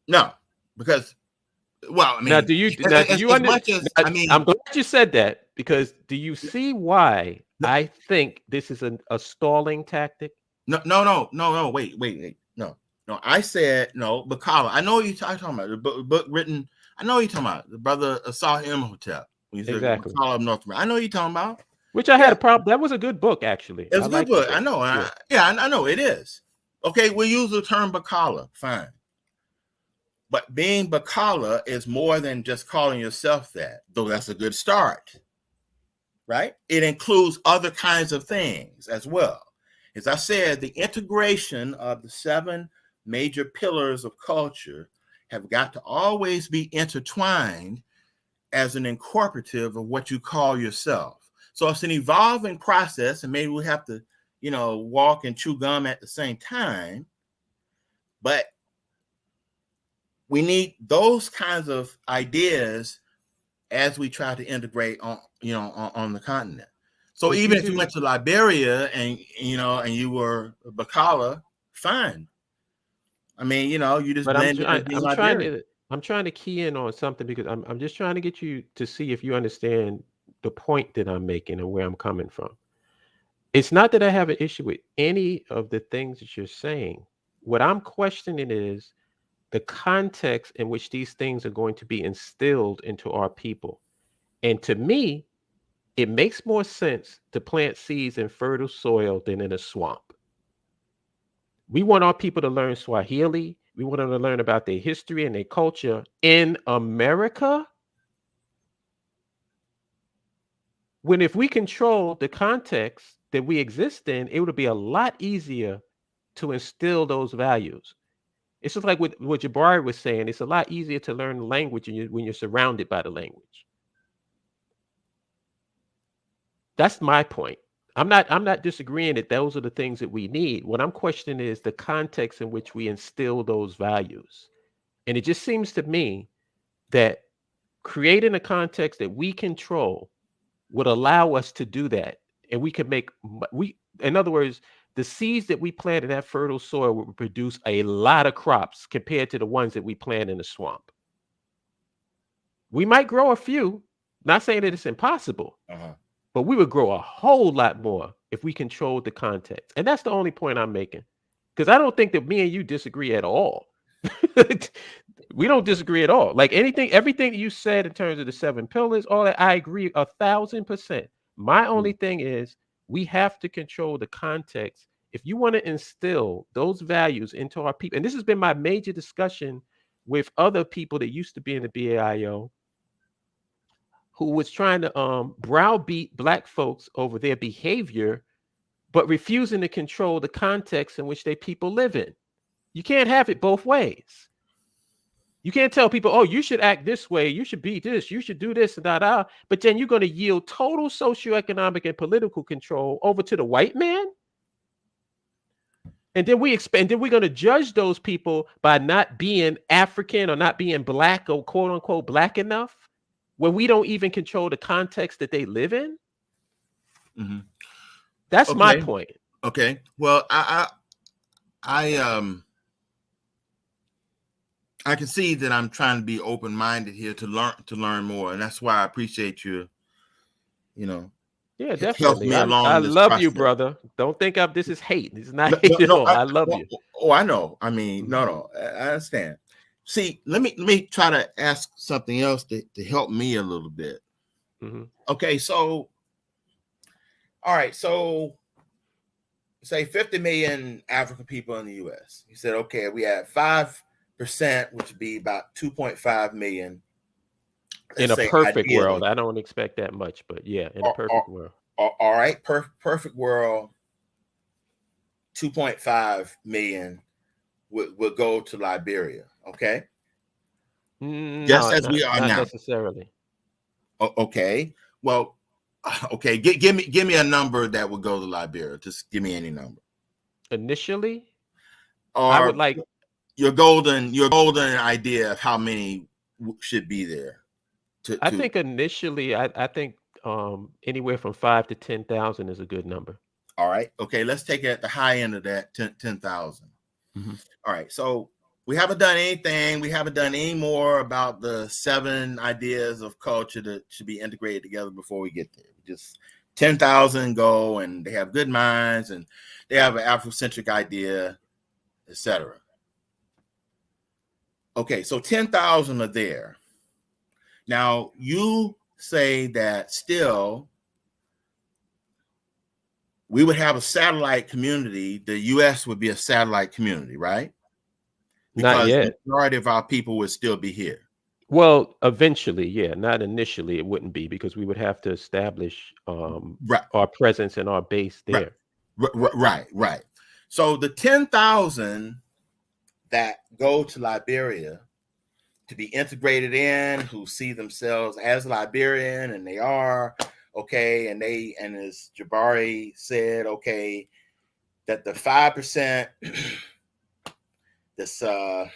No, because, well, I Now, mean, do you as under, much as, now, I mean, I'm glad you said that because do you see why no, I think this is a stalling tactic? no, wait. No, I said, no, Bacala. I know you're talking about the book written. I know you're talking about the brother Asah Imhotep. When you said Exactly. Bacala of North America. I know you're talking about. Which I had Yeah, a problem. That was a good book, actually. it I was a good like the book. I book. know. Yeah. I know it is. Okay, we'll use the term Bacala. Fine. But being Bacala is more than just calling yourself that, though that's a good start, right? It includes other kinds of things as well. As I said, the integration of the 7 major pillars of culture have got to always be intertwined as an incorporative of what you call yourself. So it's an evolving process, and maybe we have to, walk and chew gum at the same time, but we need those kinds of ideas as we try to integrate on the continent. So But even you if you do, went to Liberia and you were Bacala, fine. I mean, you just but blended as being Liberian. I'm trying to key in on something because I'm just trying to get you to see if you understand the point that I'm making and where I'm coming from. It's not that I have an issue with any of the things that you're saying. What I'm questioning is the context in which these things are going to be instilled into our people. And to me, it makes more sense to plant seeds in fertile soil than in a swamp. We want our people to learn Swahili. We want them to learn about their history and their culture in America. When if we control the context that we exist in, it would be a lot easier to instill those values. It's just like what Jabari was saying. It's a lot easier to learn the language when you're surrounded by the language. That's my point. I'm not disagreeing that those are the things that we need. What I'm questioning is the context in which we instill those values. And it just seems to me that creating a context that we control would allow us to do that. And we could in other words, the seeds that we plant in that fertile soil would produce a lot of crops compared to the ones that we plant in the swamp. We might grow a few, not saying that it's impossible, but we would grow a whole lot more if we controlled the context. And that's the only point I'm making. Because I don't think that me and you disagree at all. We don't disagree at all. Like everything that you said in terms of the 7 pillars, all that, I agree 1,000%. My only thing is we have to control the context. If you want to instill those values into our people, and this has been my major discussion with other people that used to be in the BAIO, who was trying to browbeat Black folks over their behavior, but refusing to control the context in which they people live in. You can't have it both ways. You can't tell people, oh, you should act this way, you should be this, you should do this, and but then you're going to yield total socioeconomic and political control over to the white man. And then we're going to judge those people by not being African or not being Black or quote unquote Black enough, when we don't even control the context that they live in. Mm-hmm. That's my point. Okay. Well, I can see that I'm trying to be open-minded here to learn more, and that's why I appreciate you. Yeah, definitely. I love process. You, brother. Don't think this is hate. This is not hate at all. I love you. Oh, I know. I mean, no, I understand. See, let me try to ask something else to help me a little bit. Mm-hmm. Okay, so all right, so say 50 million African people in the U.S. You said, okay, we had 5%, which would be about 2.5 million. In a perfect world, I don't expect that much, but yeah, in a perfect world. All right, perfect world, 2.5 million would go to Liberia. Okay, just as we are now. Not necessarily. Okay, well, okay. Give me a number that would go to Liberia. Just give me any number. Initially, I would like your golden idea of how many should be there. I think initially, I think anywhere from 5,000 to 10,000 is a good number. All right. Okay. Let's take it at the high end of that, 10,000. Mm-hmm. All right. So we haven't done anything. We haven't done any more about the 7 ideas of culture that should be integrated together before we get there. Just 10,000 go, and they have good minds, and they have an Afrocentric idea, etc. Okay. So 10,000 are there. Now, you say that still we would have a satellite community. The U.S. would be a satellite community, right? Because not yet. The majority of our people would still be here. Well, eventually, yeah. Not initially, it wouldn't be, because we would have to establish our presence and our base there. Right. So the 10,000 that go to Liberia to be integrated in, who see themselves as Liberian, and they are, okay, and as Jabari said, okay, that the 5% this of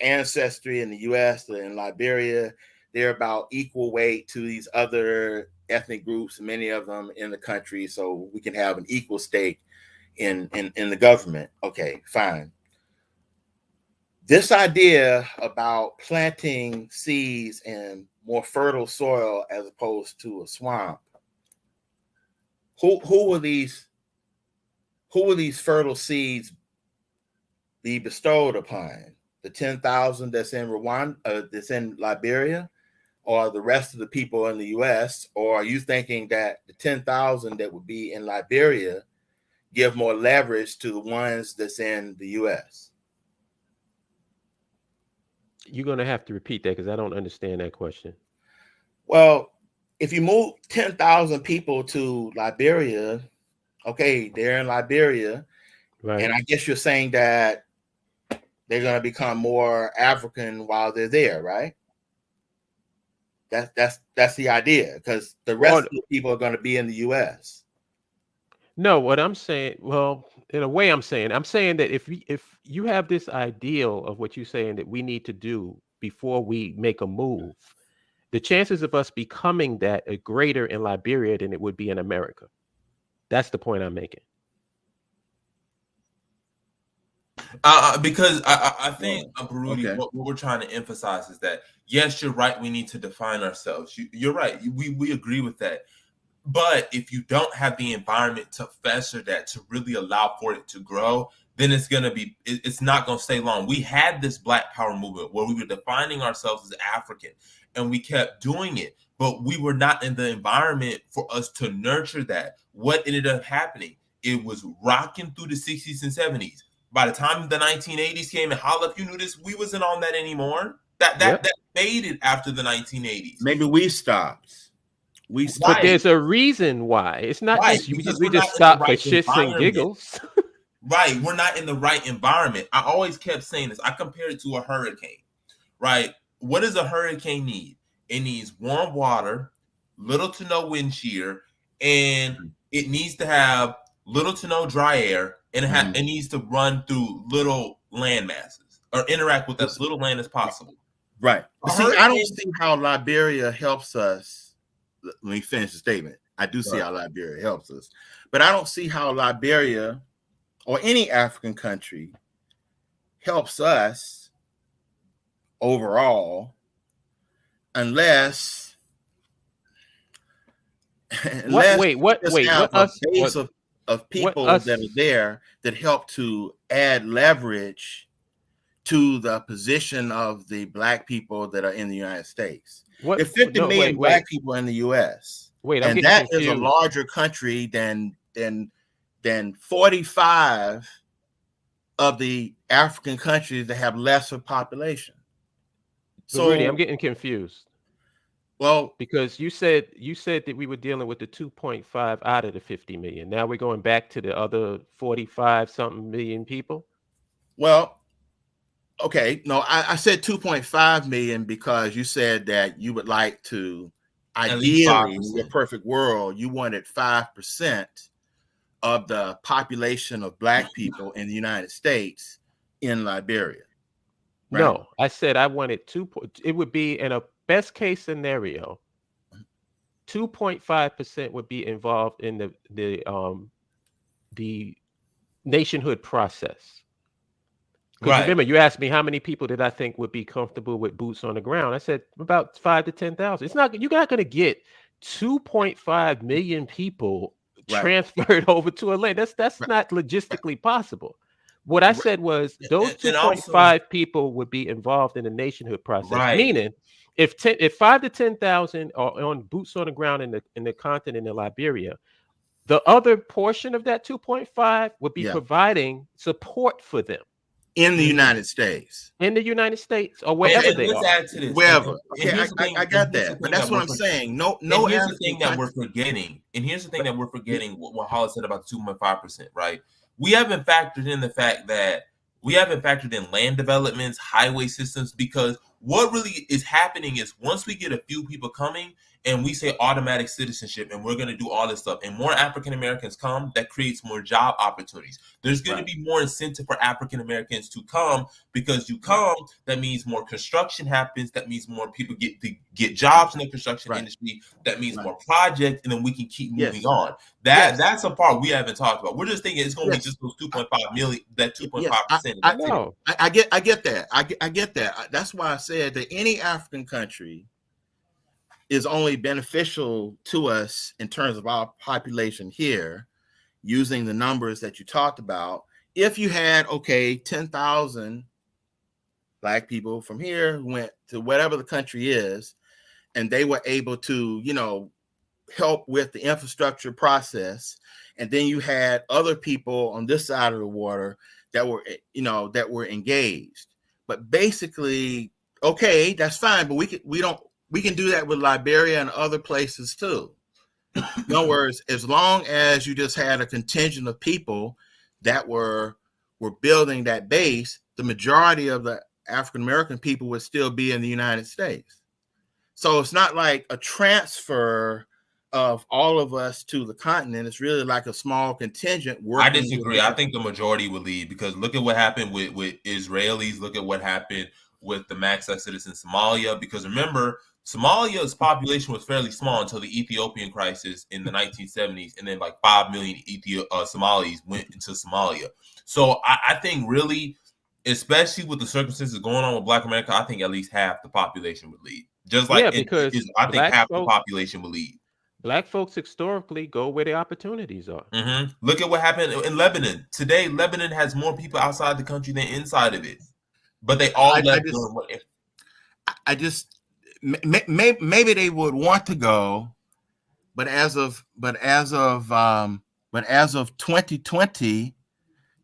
ancestry in the US and in Liberia, they're about equal weight to these other ethnic groups, many of them in the country, so we can have an equal stake in the government. Okay, fine. This idea about planting seeds in more fertile soil as opposed to a swamp, who will these fertile seeds be bestowed upon? The 10,000 that's in Rwanda, that's in Liberia, or the rest of the people in the U.S.? Or are you thinking that the 10,000 that would be in Liberia give more leverage to the ones that's in the U.S.? You're going to have to repeat that because I don't understand that question. Well, if you move 10,000 people to Liberia, okay, they're in Liberia, Right. and I guess you're saying that they're going to become more African while they're there, right? That's the idea, because the rest of the people are going to be in the U.S. No, what I'm saying, well, in a way, I'm saying that if you have this ideal of what you're saying that we need to do before we make a move, the chances of us becoming that are greater in Liberia than it would be in America. That's the point I'm making. Because I think, Baruti, okay. what we're trying to emphasize is that, yes, you're right, we need to define ourselves. You're right. We agree with that. But if you don't have the environment to fester that, to really allow for it to grow, then it's not going to stay long. We had this Black Power movement where we were defining ourselves as African, and we kept doing it, but we were not in the environment for us to nurture that. What ended up happening? It was rocking through the 60s and 70s. By the time the 1980s came, and holla if you knew this, we wasn't on that anymore. That faded after the 1980s. Maybe we stopped. But there's a reason why. It's not just we just stop for shits and giggles. Right. We're not in the right environment. I always kept saying this. I compare it to a hurricane. Right. What does a hurricane need? It needs warm water, little to no wind shear, and it needs to have little to no dry air, and it needs to run through little land masses or interact with as little land as possible. Right. See, I don't see how Liberia helps us. Let me finish the statement. I do see how Liberia helps us, but I don't see how Liberia or any African country helps us overall unless what base of people that are there that help to add leverage to the position of the Black people that are in the United States. There's 50 million Black people in the U.S. And that is a larger country than 45 of the African countries that have lesser population. So Rudy, I'm getting confused. Well, because you said that we were dealing with the 2.5 out of the 50 million. Now we're going back to the other 45 something million people. Well, okay. No, I said 2.5 million because you said that you would like to, ideally, in your perfect world, you wanted 5% of the population of Black people in the United States in Liberia. Right? No, I said I wanted it would be in a best case scenario, 2.5% would be involved in the nationhood process. Because remember, you asked me how many people did I think would be comfortable with boots on the ground. I said about 5,000 to 10,000. It's not, you're not going to get 2.5 million people transferred over to a land. That's not logistically possible. What I said was those 2.5 people would be involved in the nationhood process. Meaning, if 5,000 to 10,000 are on boots on the ground in the continent in Liberia, the other portion of that 2.5 would be providing support for them in the United States. In the United States or wherever they are. Add to this. Wherever. Okay, I got that. But that's what I'm saying. No. Here's the thing that we're forgetting. And here's the thing that we're forgetting. What Hollis said about 2.5%. Right. We haven't factored in the fact that we haven't factored in land developments, highway systems, because what really is happening is once we get a few people coming and we say automatic citizenship and we're going to do all this stuff and more African Americans come, that creates more job opportunities. There's going to be more incentive for African Americans to come because you come, that means more construction happens. That means more people get jobs in the construction industry. That means more projects, and then we can keep moving on. That's a part we haven't talked about. We're just thinking it's going to be just those 2.5 million, that 2.5%. I get that. I get that. That's why I said that any African country is only beneficial to us in terms of our population here, using the numbers that you talked about. If you had, okay, 10,000 Black people from here who went to whatever the country is, and they were able to, help with the infrastructure process, and then you had other people on this side of the water that were, that were engaged. But basically, okay, that's fine, but we can do that with Liberia and other places too. In other words, as long as you just had a contingent of people that were building that base, the majority of the African American people would still be in the United States. So it's not like a transfer of all of us to the continent. It's really like a small contingent working. I disagree. I think the majority would leave, because look at what happened with Israelis. Look at what happened with the mass exodus in Somalia. Because remember, Somalia's population was fairly small until the Ethiopian crisis in the 1970s, and then like 5 million Somalis went into Somalia. So I think really, especially with the circumstances going on with Black America, I think at least half the population would leave. Just like because I think half the population would leave. Black folks historically go where the opportunities are. Mm-hmm. Look at what happened in Lebanon. Today, Lebanon has more people outside the country than inside of it. But they all left. Maybe they would want to go, but as of 2020,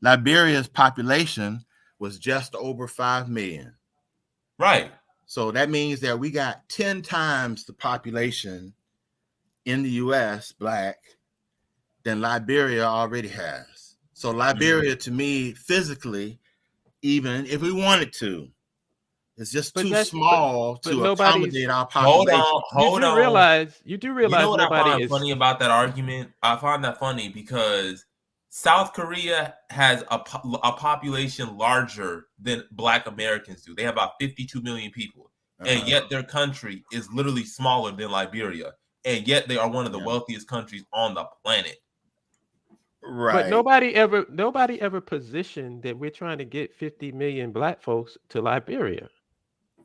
Liberia's population was just over 5 million. Right. So that means that we got 10 times the population in the U.S. Black than Liberia already has. So Liberia, to me, physically, even if we wanted to, it's just too small to accommodate our population. Hold on. You do realize you know what I find funny about that argument? I find that funny because South Korea has a population larger than Black Americans do. They have about 52 million people. And yet their country is literally smaller than Liberia. And yet they are one of the wealthiest countries on the planet. Right. But nobody ever positioned that we're trying to get 50 million Black folks to Liberia.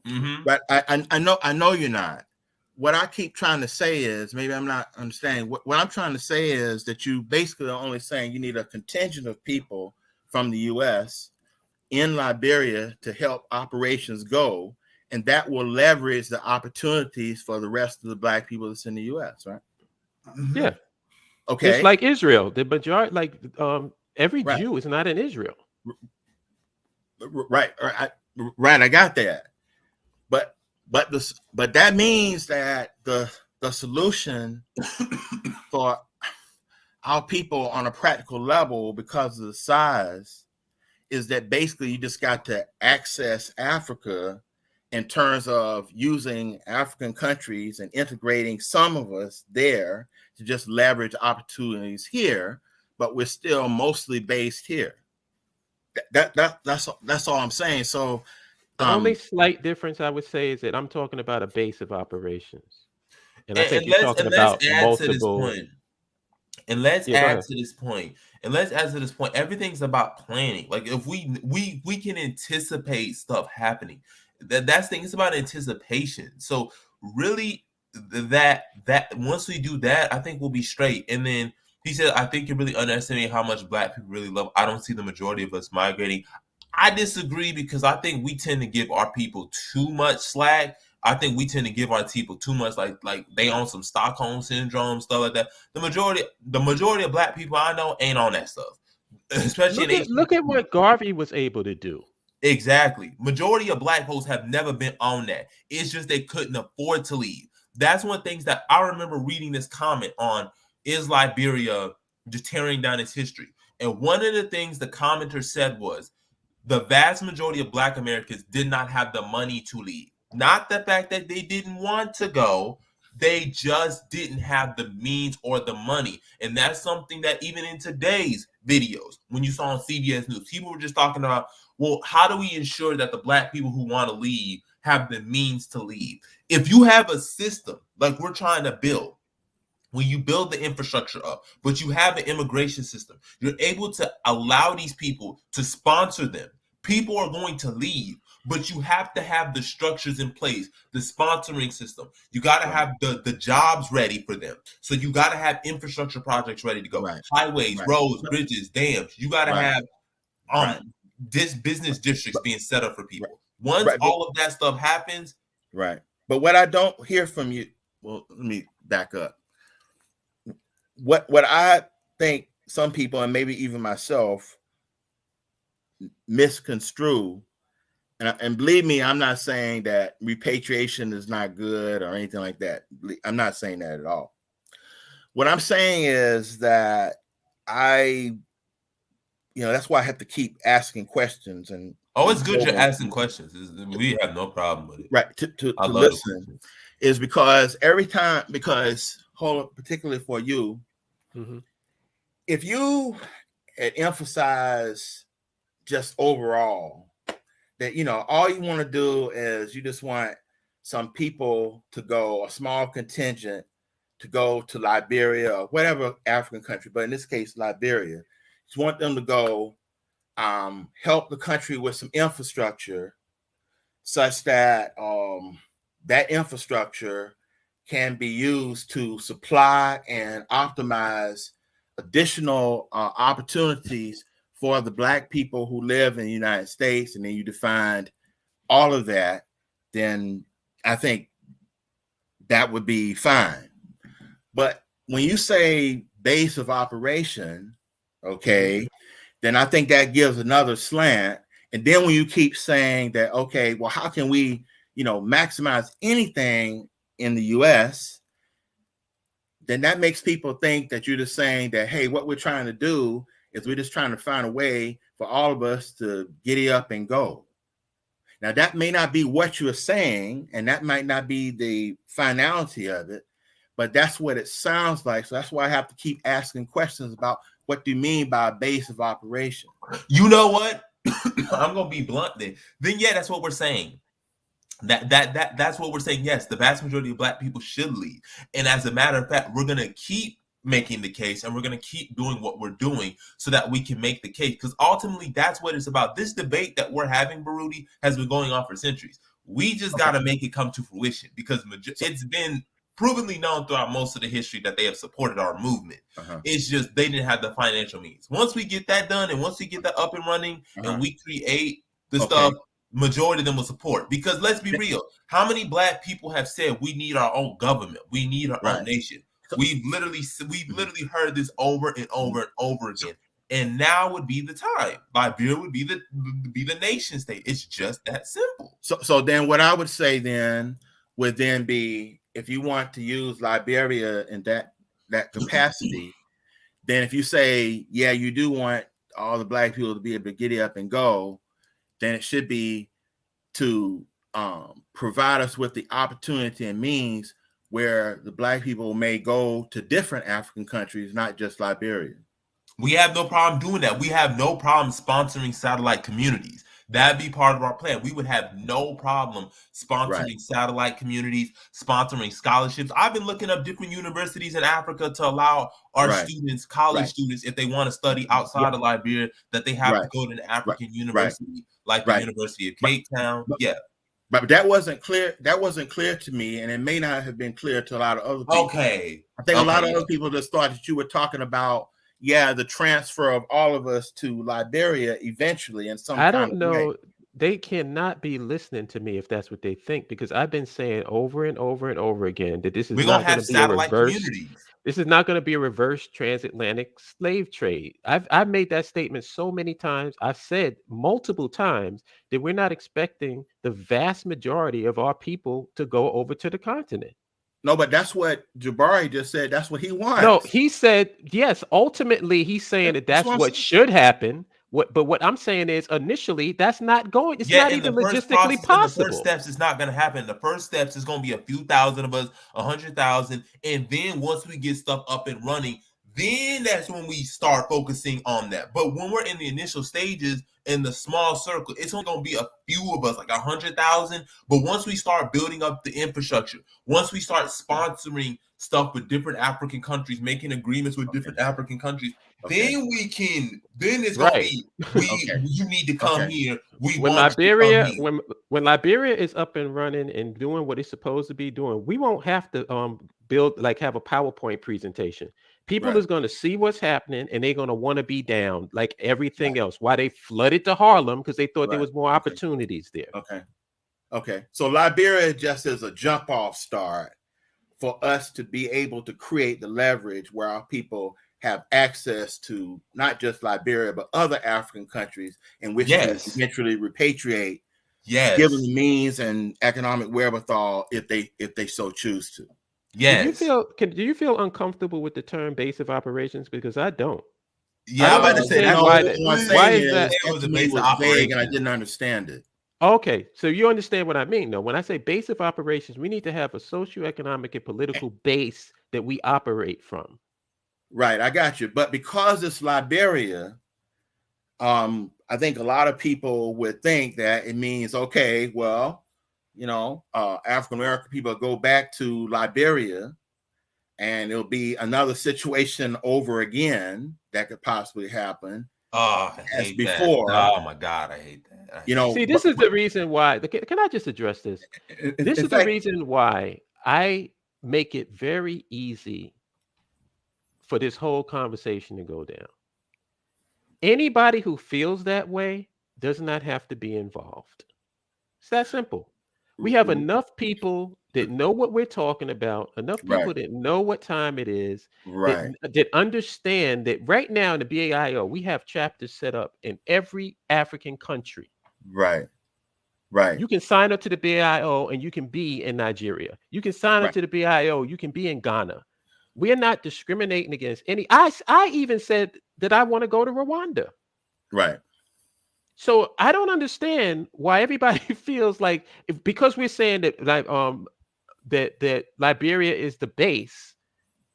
Mm-hmm. But I know you're not. What I keep trying to say is, maybe I'm not understanding. What I'm trying to say is that you basically are only saying you need a contingent of people from the U.S. in Liberia to help operations go, and that will leverage the opportunities for the rest of the Black people that's in the U.S., right? Mm-hmm. Yeah. Okay. It's like Israel. The majority, every Jew is not in Israel. Right. I got that. But that means that the solution for our people on a practical level, because of the size, is that basically you just got to access Africa in terms of using African countries and integrating some of us there to just leverage opportunities here, but we're still mostly based here. That's all I'm saying. So the only slight difference I would say is that I'm talking about a base of operations, and I think you're talking about multiple. And let's add to this point. Everything's about planning. Like if we can anticipate stuff happening. That's the thing. It's about anticipation. So really, that once we do that, I think we'll be straight. And then he said, I think you're really underestimating how much Black people really love. I don't see the majority of us migrating. I disagree, because I think we tend to give our people too much slack. I think we tend to give our people too much, like they own some Stockholm syndrome, stuff like that. The majority of Black people I know ain't on that stuff. Especially look at what Garvey was able to do. Exactly. Majority of Black folks have never been on that. It's just they couldn't afford to leave. That's one of the things that I remember reading this comment on, is Liberia just tearing down its history. And one of the things the commenter said was, the vast majority of Black Americans did not have the money to leave. Not the fact that they didn't want to go, they just didn't have the means or the money. And that's something that even in today's videos, when you saw on CBS News, people were just talking about, well, how do we ensure that the Black people who want to leave have the means to leave? If you have a system like we're trying to build, when you build the infrastructure up, but you have an immigration system, you're able to allow these people to sponsor them. People are going to leave. but you have to have the structures in place, the sponsoring system. You got to have the jobs ready for them. So you got to have infrastructure projects ready to go. Highways, roads, bridges, dams. You got to have this business districts being set up for people. Once all of that stuff happens. Right. But what I don't hear from you, well, let me back up. What I think some people, and maybe even myself, misconstrue, and believe me, I'm not saying that repatriation is not good or anything like that. I'm not saying that at all. What I'm saying is that that's why I have to keep asking questions. And it's good you're asking questions. We have no problem with it. Right. To listen is because particularly for you, if you emphasize just overall that, all you want to do is you just want some people to go, a small contingent to go to Liberia or whatever African country, but in this case, Liberia, just want them to go help the country with some infrastructure such that that infrastructure can be used to supply and optimize additional opportunities for the Black people who live in the United States, and then you defined all of that, then I think that would be fine. But when you say base of operation, okay, then I think that gives another slant. And then when you keep saying that, okay, well, how can we, maximize anything in the U.S., then that makes people think that you're just saying that, hey, what we're trying to do is we're just trying to find a way for all of us to giddy up and go. Now, that may not be what you're saying, and that might not be the finality of it, but that's what it sounds like. So that's why I have to keep asking questions about what do you mean by a base of operation? You know what? I'm going to be blunt then. Then, yeah, that's what we're saying. That's what we're saying. Yes, the vast majority of Black people should leave. And as a matter of fact, we're going to keep making the case, and we're going to keep doing what we're doing so that we can make the case. Because ultimately, that's what it's about. This debate that we're having, Baruti, has been going on for centuries. We just got to make it come to fruition because it's been provenly known throughout most of the history that they have supported our movement. It's just they didn't have the financial means. Once we get that done and once we get that up and running and we create the stuff, majority of them will support. Because let's be real, how many Black people have said we need our own government, we need our own nation? We've literally heard this over and over and over again. And now would be the time. Liberia would be the nation state. It's just that simple. So then what I would say then would then be, if you want to use Liberia in that capacity, then if you say, yeah, you do want all the Black people to be able to giddy up and go, then it should be to provide us with the opportunity and means where the Black people may go to different African countries, not just Liberia. We have no problem doing that. We have no problem sponsoring satellite communities. That'd be part of our plan. We would have no problem sponsoring satellite communities, sponsoring scholarships. I've been looking up different universities in Africa to allow our students, college students, if they want to study outside of Liberia, that they have to go to an African university, like the University of Cape Town. But that wasn't clear. That wasn't clear to me, and it may not have been clear to a lot of other people. I think a lot of other people just thought that you were talking about, the transfer of all of us to Liberia eventually in some kind of way. I don't know. They cannot be listening to me if that's what they think, because I've been saying over and over and over again that this is not going to be a reverse. This is not going to be a reverse transatlantic slave trade. I've made that statement so many times. I've said multiple times that we're not expecting the vast majority of our people to go over to the continent. No, but that's what Jabari just said. That's what he wants. No, he said, yes, ultimately he's saying that that's what should happen. But what I'm saying is initially that's not going. It's not even logistically possible. The first steps is not going to happen. The first steps is going to be a few thousand of us, 100,000. And then once we get stuff up and running, then that's when we start focusing on that. But when we're in the initial stages, in the small circle, it's only going to be a few of us, like 100,000. But once we start building up the infrastructure, once we start sponsoring stuff with different African countries, making agreements with different African countries, Okay. Then it's gonna Right. be Okay. you need to come Okay. here. We When want you to come Liberia, here. when Liberia is up and running and doing what it's supposed to be doing, we won't have to build like have a PowerPoint presentation. People Right. is going to see what's happening and they're going to want to be down like Right. everything else. Why they flooded to Harlem because they thought there Right. was more Okay. opportunities there. Okay. Okay. So Liberia just is a jump off start for us to be able to create the leverage where our people have access to not just Liberia, but other African countries in which to Yes. eventually repatriate, given Yes. the means and economic wherewithal if they so choose to. Yes. Do you feel uncomfortable with the term base of operations? Because I don't. I Yeah, I'm don't about to say understand that's No, why what that. I'm Why saying is is that? it that was to a me base of was vague and I operations. didn't understand it. Okay, so you understand what I mean, though. When I say base of operations, we need to have a socioeconomic and political base that we operate from. Right, I got you. But because it's Liberia, I think a lot of people would think that it means, okay, well, African American people go back to Liberia and it'll be another situation over again that could possibly happen Oh, I as hate that. before. Oh my God, I hate that. I hate See, But, this is the reason why. Can I just address this? This in is the fact, reason why I make it very easy for this whole conversation to go down. Anybody who feels that way does not have to be involved. It's that simple. We have enough people that know what we're talking about, enough right, people that know what time it is, right, that understand that right now in the BAIO, we have chapters set up in every African country. right, right, You can sign up to the BAIO and you can be in Nigeria. You can sign up right, to the BAIO, you can be in Ghana. We're not discriminating against any. I even said that I want to go to Rwanda. right. So I don't understand why everybody feels like because we're saying that that Liberia is the base,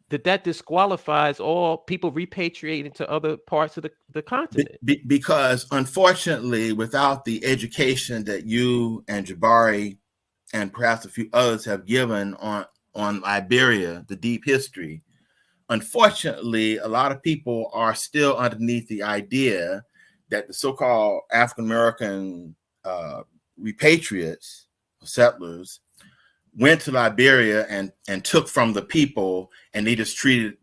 that disqualifies all people repatriating to other parts of the continent. Because unfortunately, without the education that you and Jabari and perhaps a few others have given on Liberia, the deep history, unfortunately, a lot of people are still underneath the idea that the so-called African American repatriates, settlers, went to Liberia and took from the people, and they just treated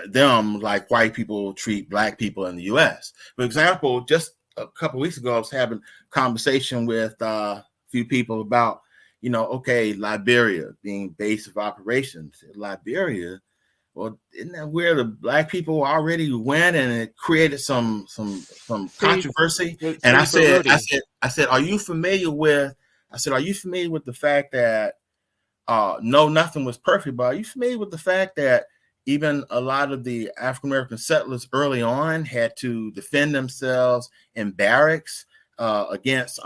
them like white people treat black people in the U.S. For example, just a couple of weeks ago, I was having a conversation with a few people about, okay, Liberia being base of operations. Liberia, well, isn't that where the black people already went, and it created some See, controversy? And see, but Rudy, I said, are you familiar with? I said, are you familiar with the fact that no, nothing was perfect, but are you familiar with the fact that even a lot of the African American settlers early on had to defend themselves in barracks against,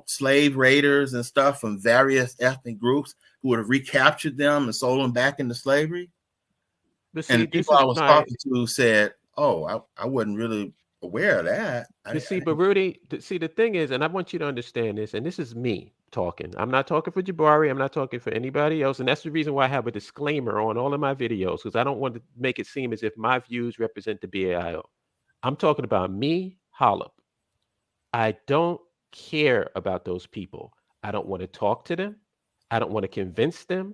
slave raiders and stuff from various ethnic groups who would have recaptured them and sold them back into slavery? but And see, the this people I is was my. talking to said, "Oh, I wasn't really aware of that." But see, but Rudy, see, the thing is, and I want you to understand this, and this is me talking. I'm not talking for Jabari. I'm not talking for anybody else. And that's the reason why I have a disclaimer on all of my videos, because I don't want to make it seem as if my views represent the BAIO. I'm talking about me, Hollop. I don't care about those people. I don't want to talk to them. I don't want to convince them.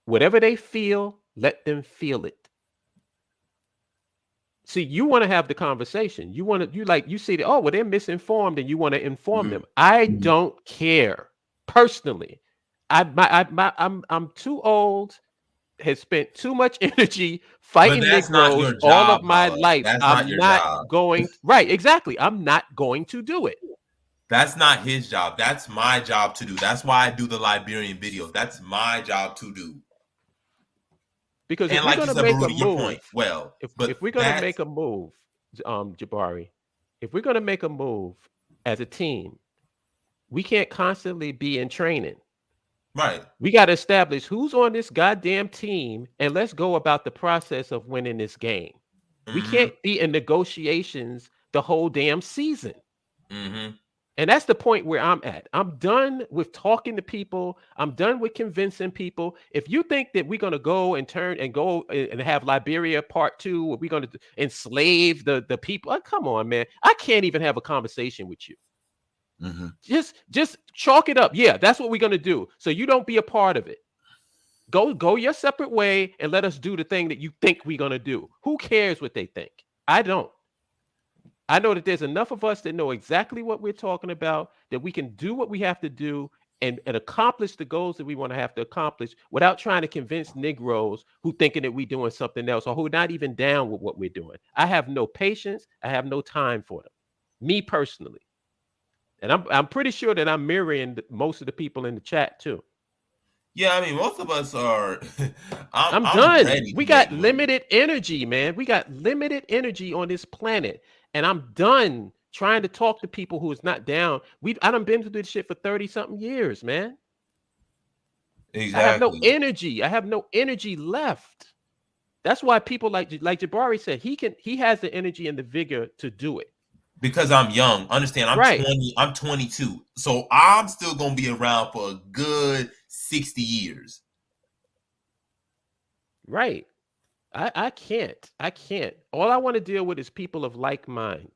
Whatever they feel, let them feel it. See, you want to have the conversation. You see that, oh, well, they're misinformed and you want to inform them. I don't care personally. I'm too old, has spent too much energy But fighting that's not Negroes your all job, of my Holland. life. That's not I'm your not job. going, right, exactly. I'm not going to do it. That's not his job. That's my job to do. That's why I do the Liberian videos. That's my job to do. Because if And we're like you gonna said, make a Baruti, your move, point. Well, if but we're gonna that's make a move, Jabari, if we're gonna make a move as a team, we can't constantly be in training. right. We got to establish who's on this goddamn team and let's go about the process of winning this game. We Mm-hmm. can't be in negotiations the whole damn season. Mm-hmm. And that's the point where I'm at. I'm done with talking to people. I'm done with convincing people. If you think that we're going to go and turn and go and have Liberia part 2, where we're going to enslave the people, come on, man. I can't even have a conversation with you. Mm-hmm. Just chalk it up. Yeah, that's what we're going to do. So you don't be a part of it. Go your separate way and let us do the thing that you think we're going to do. Who cares what they think? I don't. I know that there's enough of us that know exactly what we're talking about, that we can do what we have to do and accomplish the goals that we want to have to accomplish without trying to convince Negroes who thinking that we're doing something else or who are not even down with what we're doing. I have no patience. I have no time for them. Me personally. And I'm pretty sure that I'm mirroring most of the people in the chat too. Yeah, I mean, most of us are. I'm done. We got limited energy, man. We got limited energy on this planet. And I'm done trying to talk to people who is not down. I done been through this shit for 30-something years, man. Exactly. I have no energy. I have no energy left. That's why people like Jabari said, he has the energy and the vigor to do it. Because I'm young. Understand, I'm 20, I'm 22. So I'm still gonna be around for a good 60 years. Right. I can't. All I want to deal with is people of like mind.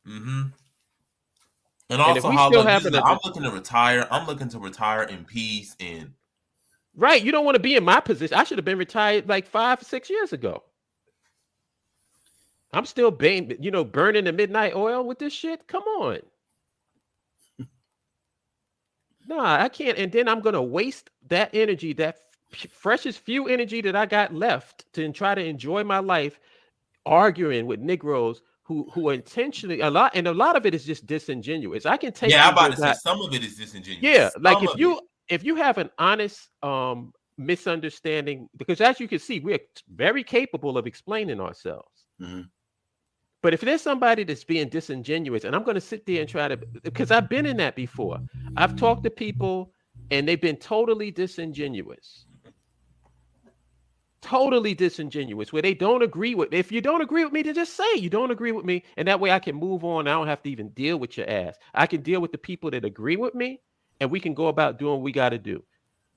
Mm-hmm. And also, I'm looking to retire. I'm looking to retire in peace and. Right. You don't want to be in my position. I should have been retired like 5 or 6 years ago. I'm still burning the midnight oil with this shit. Come on. Nah, I can't. And then I'm going to waste that energy, that freshest few energy that I got left to try to enjoy my life arguing with Negroes who are intentionally a lot of it is just disingenuous. I can take. Yeah, I'm about to say some of it is disingenuous. Yeah, like if you have an honest misunderstanding, because as you can see, we're very capable of explaining ourselves. Mm-hmm. But if there's somebody that's being disingenuous, and I'm going to sit there and try to, because I've been in that before. I've talked to people and they've been totally disingenuous. Totally disingenuous, where they don't agree with. If you don't agree with me, then just say you don't agree with me, and that way I can move on. I don't have to even deal with your ass. I can deal with the people that agree with me, and we can go about doing what we got to do.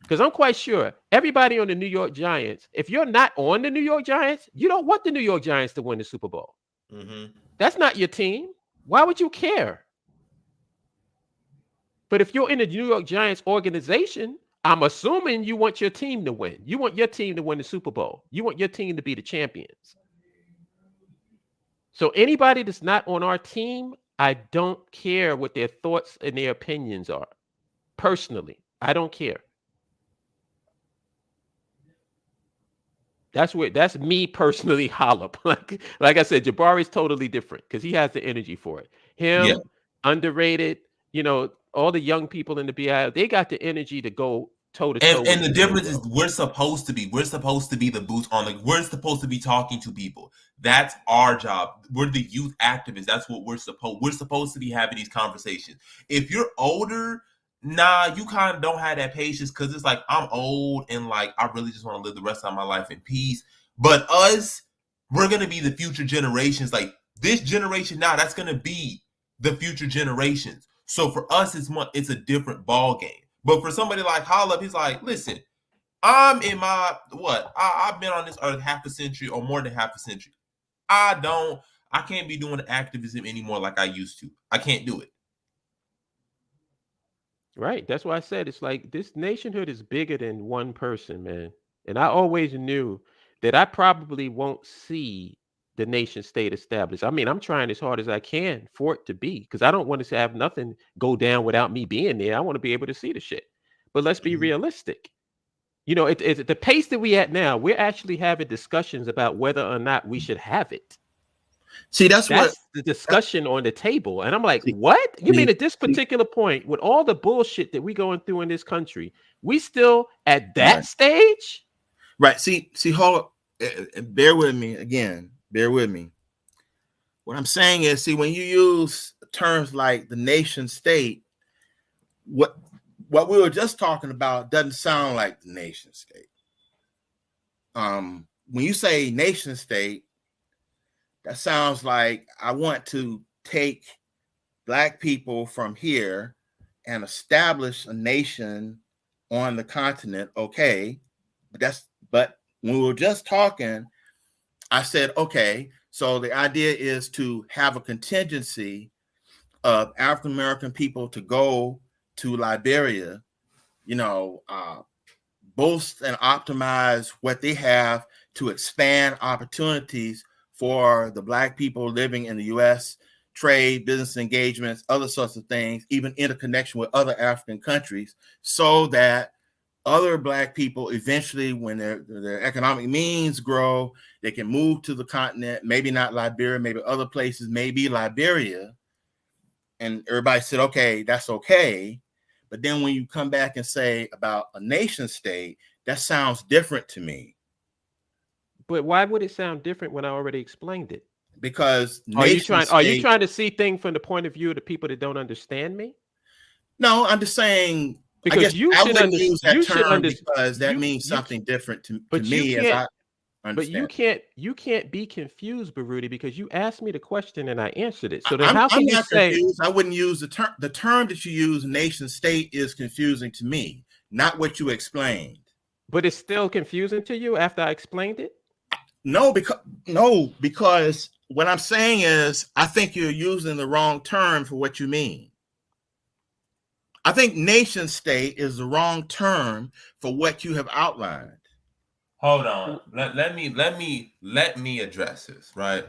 Because I'm quite sure everybody on the New York Giants, if you're not on the New York Giants, you don't want the New York Giants to win the Super Bowl. Mm-hmm. That's not your team. Why would you care? But if you're in the New York Giants organization, I'm assuming you want your team to win. You want your team to win the Super Bowl. You want your team to be the champions. So anybody that's not on our team, I don't care what their thoughts and their opinions are. Personally, I don't care. That's me personally, Hollop. Like I said, Jabari's totally different because he has the energy for it. Underrated, all the young people in the BAIO, they got the energy to go toe-to-toe. And the difference is we're supposed to be the boots on we're supposed to be talking to people. That's our job. We're the youth activists. That's what we're supposed to be having these conversations. If you're older, you kind of don't have that patience because it's like I'm old and like I really just want to live the rest of my life in peace. But we're gonna be the future generations. Like this generation now, that's gonna be the future generations. So for us, it's a different ball game. But for somebody like Hollop, he's like, listen, I'm in I've been on this earth half a century or more than half a century. I can't be doing activism anymore like I used to. I can't do it. Right. That's why I said it's like this nationhood is bigger than one person, man. And I always knew that I probably won't see the nation state established. I mean, I'm trying as hard as I can for it to be because I don't want to have nothing go down without me being there. I want to be able to see the shit. But let's be realistic. It's the pace that we at now. We're actually having discussions about whether or not we should have it. See, that's the discussion on the table. And I'm like, what? You mean at this particular point, with all the bullshit that we're going through in this country, we still at that stage? Right. See, hold up. Bear with me again. Bear with me. What I'm saying is, when you use terms like the nation state, what we were just talking about doesn't sound like the nation state. When you say nation state, that sounds like I want to take black people from here and establish a nation on the continent, okay. But when we were just talking, I said, okay, so the idea is to have a contingency of African American people to go to Liberia, boost and optimize what they have to expand opportunities for the black people living in the U.S., trade, business engagements, other sorts of things, even interconnection with other African countries, so that other black people eventually, when their economic means grow, they can move to the continent, maybe not Liberia, maybe other places, maybe Liberia. And everybody said, okay, that's okay. But then when you come back and say about a nation state, that sounds different to me. But why would it sound different when I already explained it? Because are you trying to see things from the point of view of the people that don't understand me? No, I'm just saying, because I guess you I should wouldn't use that term because that means something different to me as I understand. But you can't be confused, Baruti, because you asked me the question and I answered it. So then I'm not confused. I wouldn't use the term. The term that you use, nation state, is confusing to me, not what you explained. But it's still confusing to you after I explained it? No, because what I'm saying is I think you're using the wrong term for what you mean. I think nation state is the wrong term for what you have outlined. Hold on. Let me address this, right?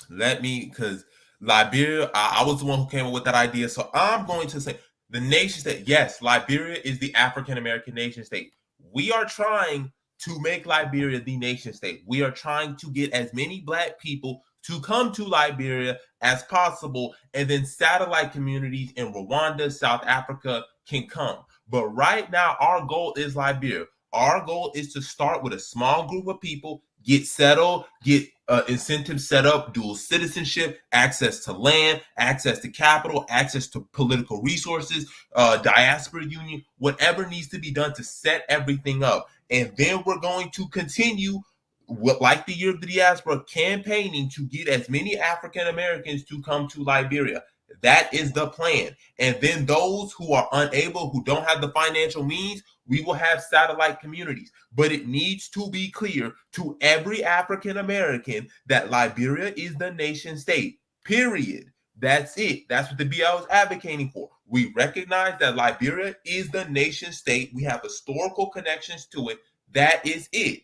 Because Liberia, I was the one who came up with that idea. So I'm going to say the nation state, yes, Liberia is the African American nation state. We are trying to make Liberia the nation state. We are trying to get as many black people to come to Liberia as possible, and then satellite communities in Rwanda, South Africa can come. But right now, our goal is Liberia. Our goal is to start with a small group of people, get settled, get incentives set up, dual citizenship, access to land, access to capital, access to political resources, diaspora union, whatever needs to be done to set everything up. And then we're going to continue, like the Year of the Diaspora, campaigning to get as many African Americans to come to Liberia. That is the plan. And then those who are unable, who don't have the financial means, we will have satellite communities. But it needs to be clear to every African American that Liberia is the nation state, period. That's it. That's what the BAIO is advocating for. We recognize that Liberia is the nation state. We have historical connections to it. That is it.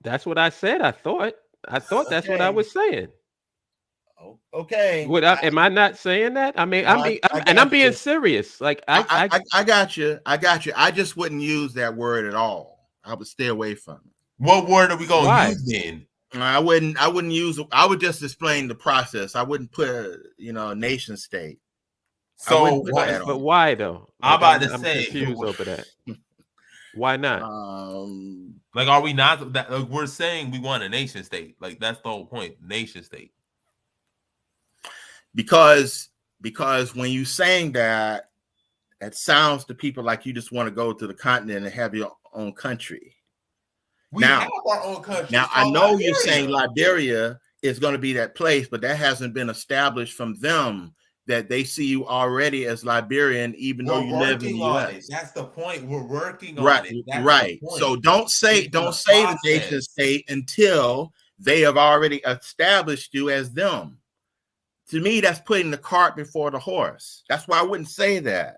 That's what I said. I thought that's what I was saying. Okay. Am I not saying that? I mean, I'm being serious. Like I got you. I just wouldn't use that word at all. I would stay away from it. What word are we going to use then? I wouldn't use. I would just explain the process. I wouldn't put a nation state. So, but why though? I'm about to say, confused over that. Why not? Like, are we not? Like, we're saying we want a nation state. Like, that's the whole point. Nation state. Because when you saying that, it sounds to people like you just want to go to the continent and have your own country. We have our own country. Now I know Liberia. You're saying Liberia is going to be that place, but that hasn't been established from them that they see you already as Liberian, even though you live in the U.S. That's the point. We're working on it. That's right. So don't say the nation state until they have already established you as them. To me, that's putting the cart before the horse. That's why I wouldn't say that.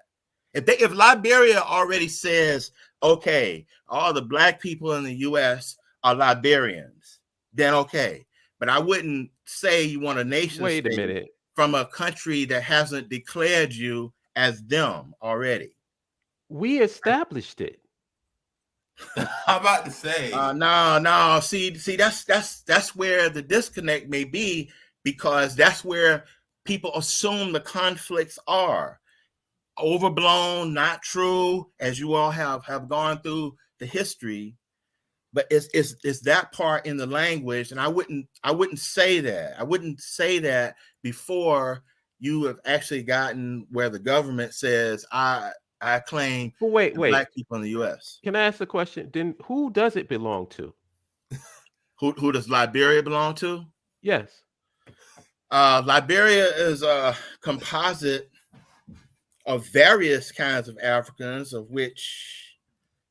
If Liberia already says, okay, all the black people in the U.S. are Liberians, then okay. But I wouldn't say you want a nation state from a country that hasn't declared you as them already. We established it. I'm about to say. No. See, that's where the disconnect may be, because that's where people assume the conflicts are overblown, not true, as you all have gone through the history. But it's that part in the language, and I wouldn't say that. I wouldn't say that before you have actually gotten where the government says I claim black people in the U.S. Can I ask a question? Then who does it belong to? Who does Liberia belong to? Yes. Liberia is a composite of various kinds of Africans, of which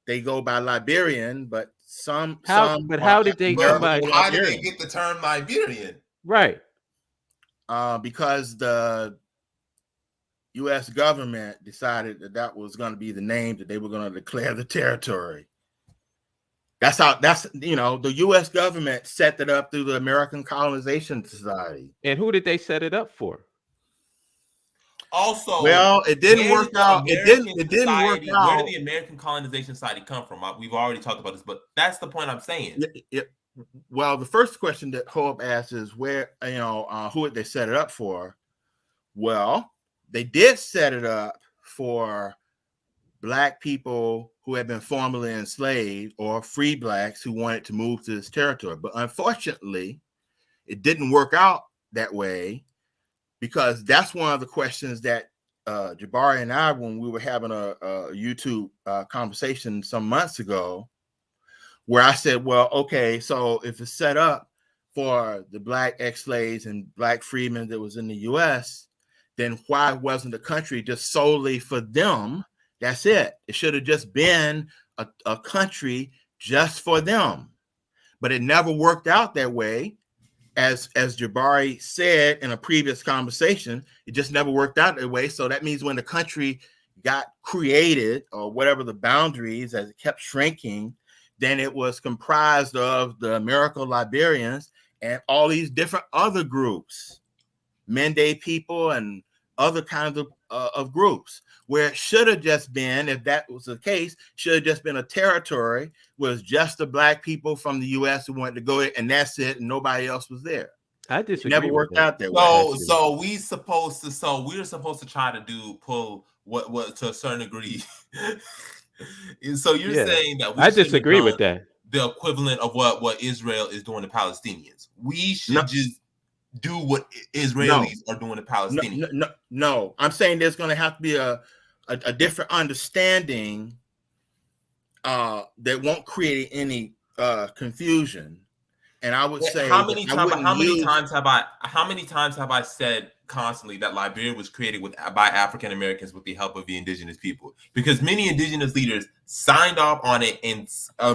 they go by Liberian, but some how did they come But by? how did they Liberian. get the term Liberian? Right. Because the U.S. government decided that that was going to be the name that they were going to declare the territory. That's the U.S. government set that up through the American Colonization Society. And who did they set it up for? Also, well, it didn't work out. It didn't work out. Where did the American Colonization Society come from? We've already talked about this, but that's the point I'm saying. Well, the first question that Hope asked is where, who did they set it up for? Well, they did set it up for Black people who had been formerly enslaved or free Blacks who wanted to move to this territory. But unfortunately, it didn't work out that way, because that's one of the questions that Jabari and I, when we were having a YouTube conversation some months ago, where I said, well, okay, so if it's set up for the Black ex-slaves and Black freedmen that was in the U.S., then why wasn't the country just solely for them? That's it. It should have just been a country just for them. But it never worked out that way. As Jabari said in a previous conversation, it just never worked out that way. So that means when the country got created, or whatever the boundaries, as it kept shrinking, then it was comprised of the American Liberians and all these different other groups, Mende people and other kinds of groups, where it should have just been, if that was the case, should have just been a territory was just the Black people from the U.S. who wanted to go in, and that's it, and nobody else was there. I disagree. It never worked out that way. So we're supposed to try to pull what to a certain degree. So you're saying that I disagree with that. The equivalent of what Israel is doing to Palestinians. We should just do what Israelis are doing to Palestinians. No. I'm saying there's going to have to be a different understanding that won't create any confusion. And I would say, how many times have I said constantly that Liberia was created by African Americans with the help of the indigenous people? Because many indigenous leaders signed off on it and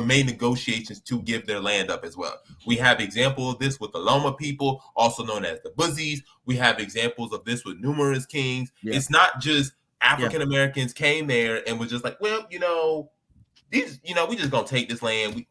made negotiations to give their land up as well. We have examples of this with the Loma people, also known as the Buzzies. We have examples of this with numerous kings. Yeah. It's not just African Americans came there and was just like, well, we just gonna take this land.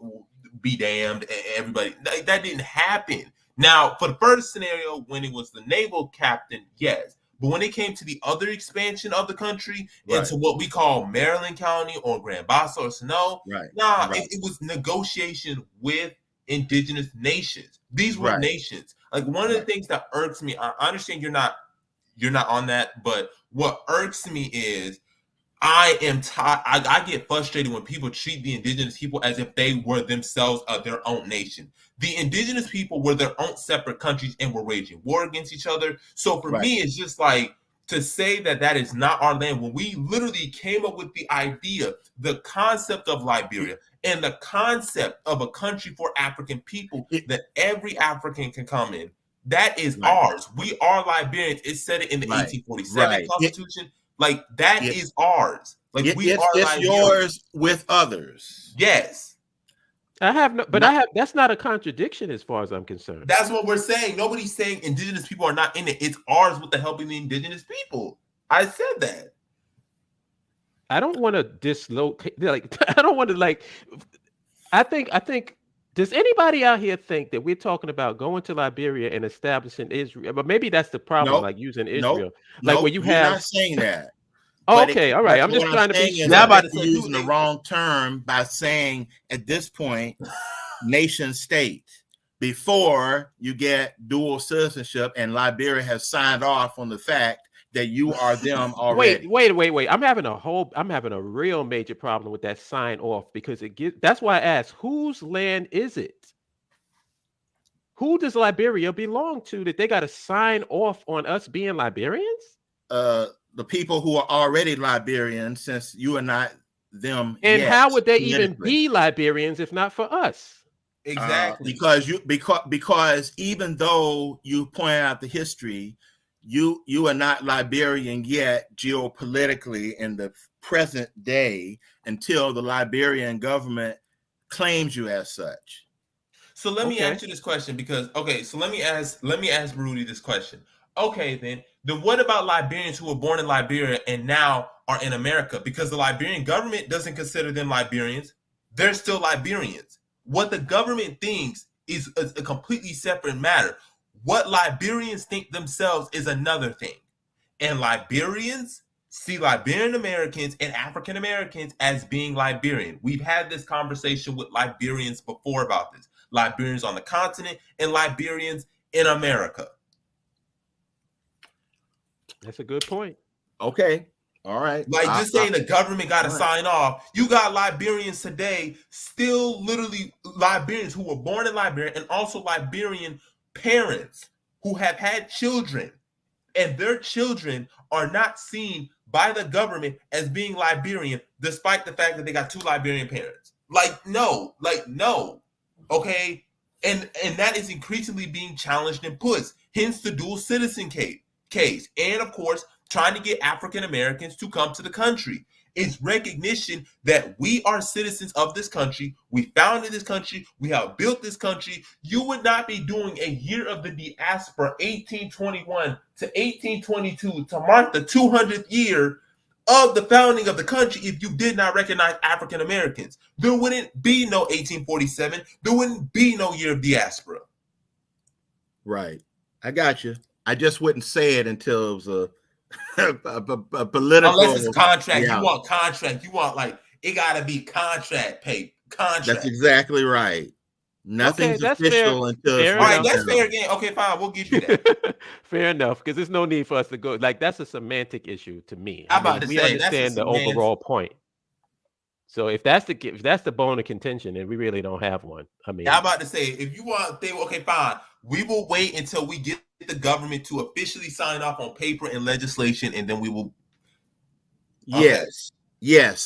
Be damned, everybody. That didn't happen. Now, for the first scenario, when it was the naval captain, yes. But when it came to the other expansion of the country into what we call Maryland County or Grand Bassa or Snow, it was negotiation with indigenous nations. These were nations. Like, one of the things that irks me, I understand you're not on that, but what irks me is I get frustrated when people treat the indigenous people as if they were themselves their own nation. The indigenous people were their own separate countries and were waging war against each other. So for me, it's just like, to say that is not our land, when we literally came up with the idea, the concept of Liberia and the concept of a country for African people that every African can come in. That is ours. We are Liberians. It said it in the 1847 Constitution. Like, that is ours. Like, it's yours with others. Yes. That's not a contradiction as far as I'm concerned. That's what we're saying. Nobody's saying indigenous people are not in it. It's ours with the help of the indigenous people. I said that. I don't want to dislocate. I don't want to I think. Does anybody out here think that we're talking about going to Liberia and establishing Israel? But maybe that's the problem, like using Israel. Where you have. You're not saying that. Oh, okay, all right. I'm just trying to be sure. Now, about using the wrong term by saying at this point, nation state, before you get dual citizenship, and Liberia has signed off on the fact that you are them already. Wait. I'm having a real major problem with that sign off, because that's why I asked, whose land is it? Who does Liberia belong to that they got to sign off on us being Liberians? The people who are already Liberians, since you are not them. And how would they even be Liberians if not for us? Exactly. Because even though you point out the history, you are not Liberian yet geopolitically in the present day until the Liberian government claims you as such. So let me Okay. ask you this question because so let me ask Rudy this question. Okay, then what about Liberians who were born in Liberia and now are in America? Because the Liberian government doesn't consider them Liberians. They're still Liberians. What the government thinks is a completely separate matter. What Liberians think themselves is another thing. And Liberians see Liberian Americans and African Americans as being Liberian. We've had this conversation with Liberians before about this. Liberians on the continent and Liberians in America. That's a good point. Okay. All right. Like just saying the government got to sign off. You got Liberians today, still literally Liberians who were born in Liberia and also Liberian parents who have had children, and their children are not seen by the government as being Liberian, despite the fact that they got two Liberian parents. No. Okay. And that is increasingly being challenged and pushed. Hence the dual citizen case. And of course, trying to get African Americans to come to the country. It's recognition that we are citizens of this country. We founded this country. We have built this country. You would not be doing a year of the diaspora, 1821 to 1822, to mark the 200th year of the founding of the country if you did not recognize African Americans. There wouldn't be no 1847. There wouldn't be no year of diaspora. Right. I got you. I just wouldn't say it until it was a political. Unless it's contract. Yeah. You want contract. You want it got to be contract paid. Contract. That's exactly right. Nothing's official until it's right. That's fair game. Okay, fine. We'll give you that. Fair enough, because there's no need for us to go. That's a semantic issue to me. I'm about to we say understand the overall point. So if that's the bone of contention, then we really don't have one. I'm about to say if you want, okay, fine. We will wait until we get the government to officially sign off on paper and legislation, and then we will. Yes.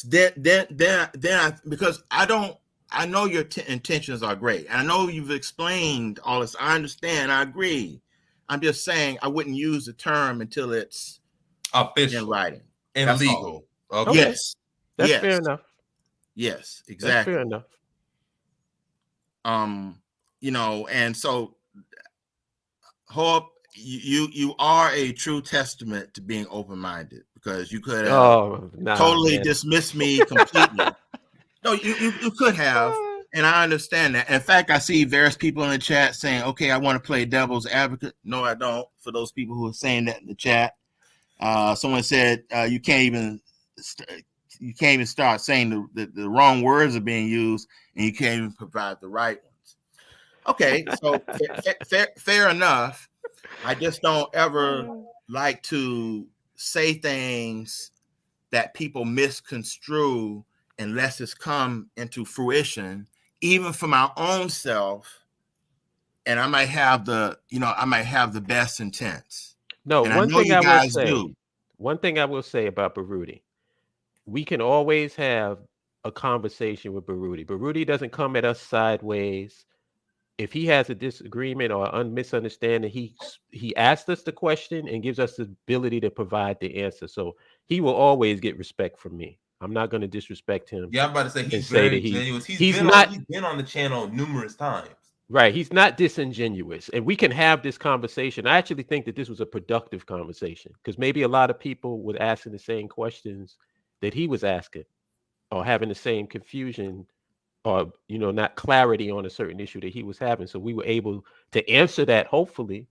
Then because I know your intentions are great. I know you've explained all this. I understand. I agree. I'm just saying I wouldn't use the term until it's official in writing and That's legal. Okay. Yes. That's fair enough. Yes, exactly. That's fair enough. And so Hope, you are a true testament to being open-minded, because you could have totally dismissed me completely. No, you could have, and I understand that. In fact, I see various people in the chat saying, okay, I want to play devil's advocate. No, I don't. For those people who are saying that in the chat, someone said you can't even start saying the wrong words are being used, and you can't even provide the right ones. Okay, so fair enough. I just don't ever like to say things that people misconstrue unless it's come into fruition, even for my own self. And I might have the best intents. No, one thing I will say about Baruti, we can always have a conversation with Baruti. Baruti doesn't come at us sideways. If he has a disagreement or a misunderstanding, he asks us the question and gives us the ability to provide the answer. So he will always get respect from me. I'm not going to disrespect him. Yeah, I'm about to say he's very genuine. He's been on the channel numerous times. Right. He's not disingenuous. And we can have this conversation. I actually think that this was a productive conversation, because maybe a lot of people were asking the same questions that he was asking, or having the same confusion, or not clarity on a certain issue that he was having. So we were able to answer that, hopefully,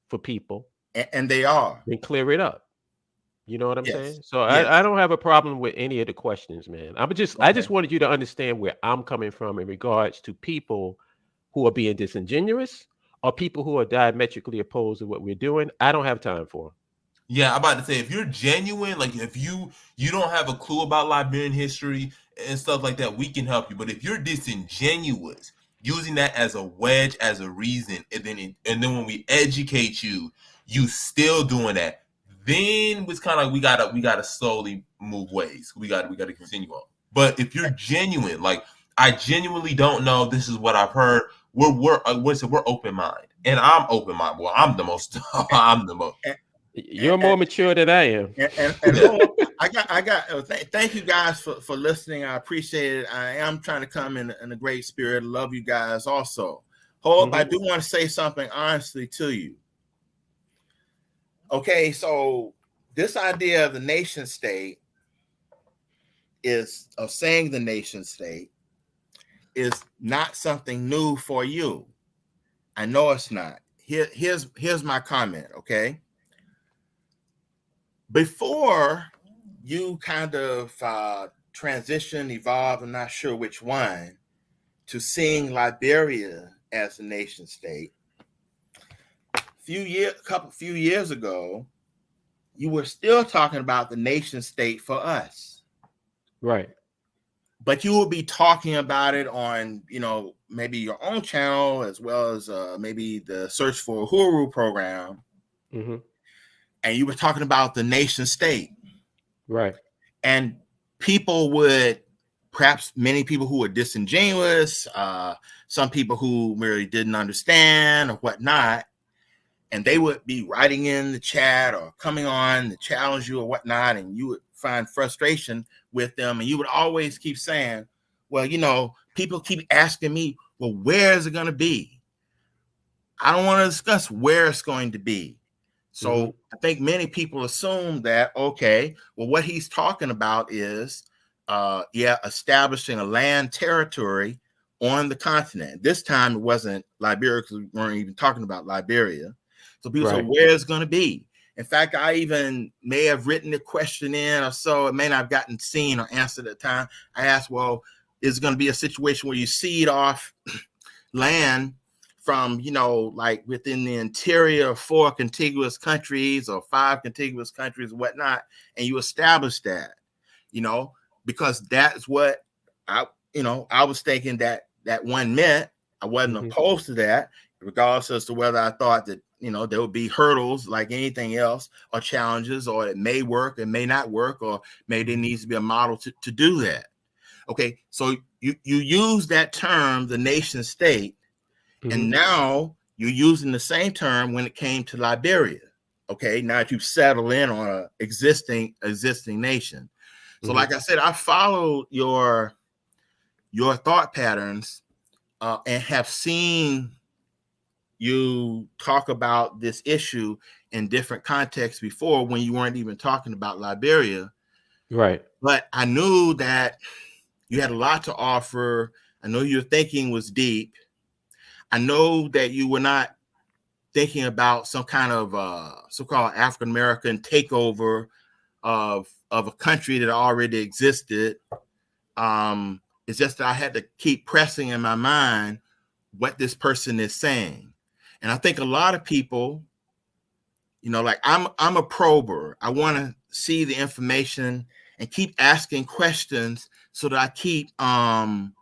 for people, and they are, and clear it up. You know what I'm saying? So I don't have a problem with any of the questions, man. I just wanted you to understand where I'm coming from in regards to people who are being disingenuous, or people who are diametrically opposed to what we're doing. I don't have time for them. Yeah, I'm about to say, if you're genuine, if you don't have a clue about Liberian history and stuff like that, we can help you. But if you're disingenuous, using that as a wedge, as a reason, and then when we educate you, you still doing that, then it's kind of like we gotta slowly move ways. We gotta continue on. But if you're genuine, I genuinely don't know. This is what I've heard. We're open minded, and I'm open minded. Well, I'm the most. I'm the most. You're more mature than I am. And Lord, I got. Thank you guys for listening. I appreciate it. I am trying to come in a great spirit. Love you guys also. Hope I do want to say something honestly to you. Okay, so this idea of the nation state is not something new for you. I know it's not. Here's my comment, okay? Before you kind of transition, evolve, I'm not sure which one, to seeing Liberia as a nation state, few years ago, you were still talking about the nation state for us. Right. But you will be talking about it on, maybe your own channel, as well as maybe the Search for Uhuru program. Mm-hmm. And you were talking about the nation state. Right. And people would, perhaps many people who were disingenuous, some people who really didn't understand or whatnot, and they would be writing in the chat or coming on to challenge you or whatnot, and you would find frustration with them, and you would always keep saying, well, people keep asking me, well, where is it going to be? I don't want to discuss where it's going to be. So I think many people assume that, okay, well, what he's talking about is, establishing a land territory on the continent. This time it wasn't Liberia, because we weren't even talking about Liberia. So people say, where is it going to be? In fact, I even may have written the question in, or so it may not have gotten seen or answered at the time. I asked, well, is it going to be a situation where you cede off land from, like within the interior of 4 contiguous countries or 5 contiguous countries and whatnot, and you establish that, because that's what I was thinking that one meant. I wasn't opposed to that, regardless as to whether I thought that, there would be hurdles like anything else, or challenges, or it may work, it may not work, or maybe there needs to be a model to do that. Okay, so you use that term, the nation state, and now you're using the same term when it came to Liberia. Okay, now that you've settled in on an existing nation. So like I said, I followed your thought patterns and have seen you talk about this issue in different contexts before, when you weren't even talking about Liberia. Right. But I knew that you had a lot to offer. I know your thinking was deep. I know that you were not thinking about some kind of so-called African-American takeover of a country that already existed. It's just that I had to keep pressing in my mind what this person is saying. And I think a lot of people, like I'm a prober. I want to see the information and keep asking questions so that I keep, going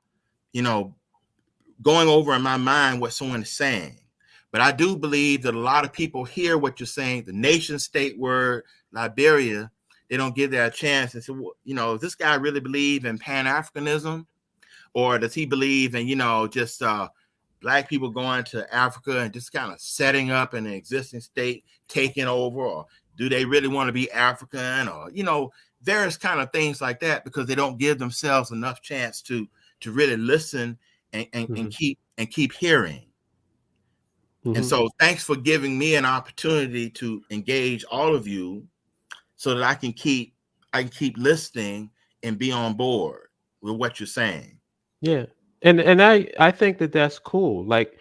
over in my mind what someone is saying. But I do believe that a lot of people hear what you're saying, the nation state word, Liberia, they don't give that a chance and say, well, does this guy really believe in Pan-Africanism? Or does he believe in, just Black people going to Africa and just kind of setting up an existing state, taking over? Or do they really want to be African? Or, various kind of things like that, because they don't give themselves enough chance to really listen and keep hearing. And so thanks for giving me an opportunity to engage all of you so that I can keep listening and be on board with what you're saying. Yeah. And I think that that's cool. Like,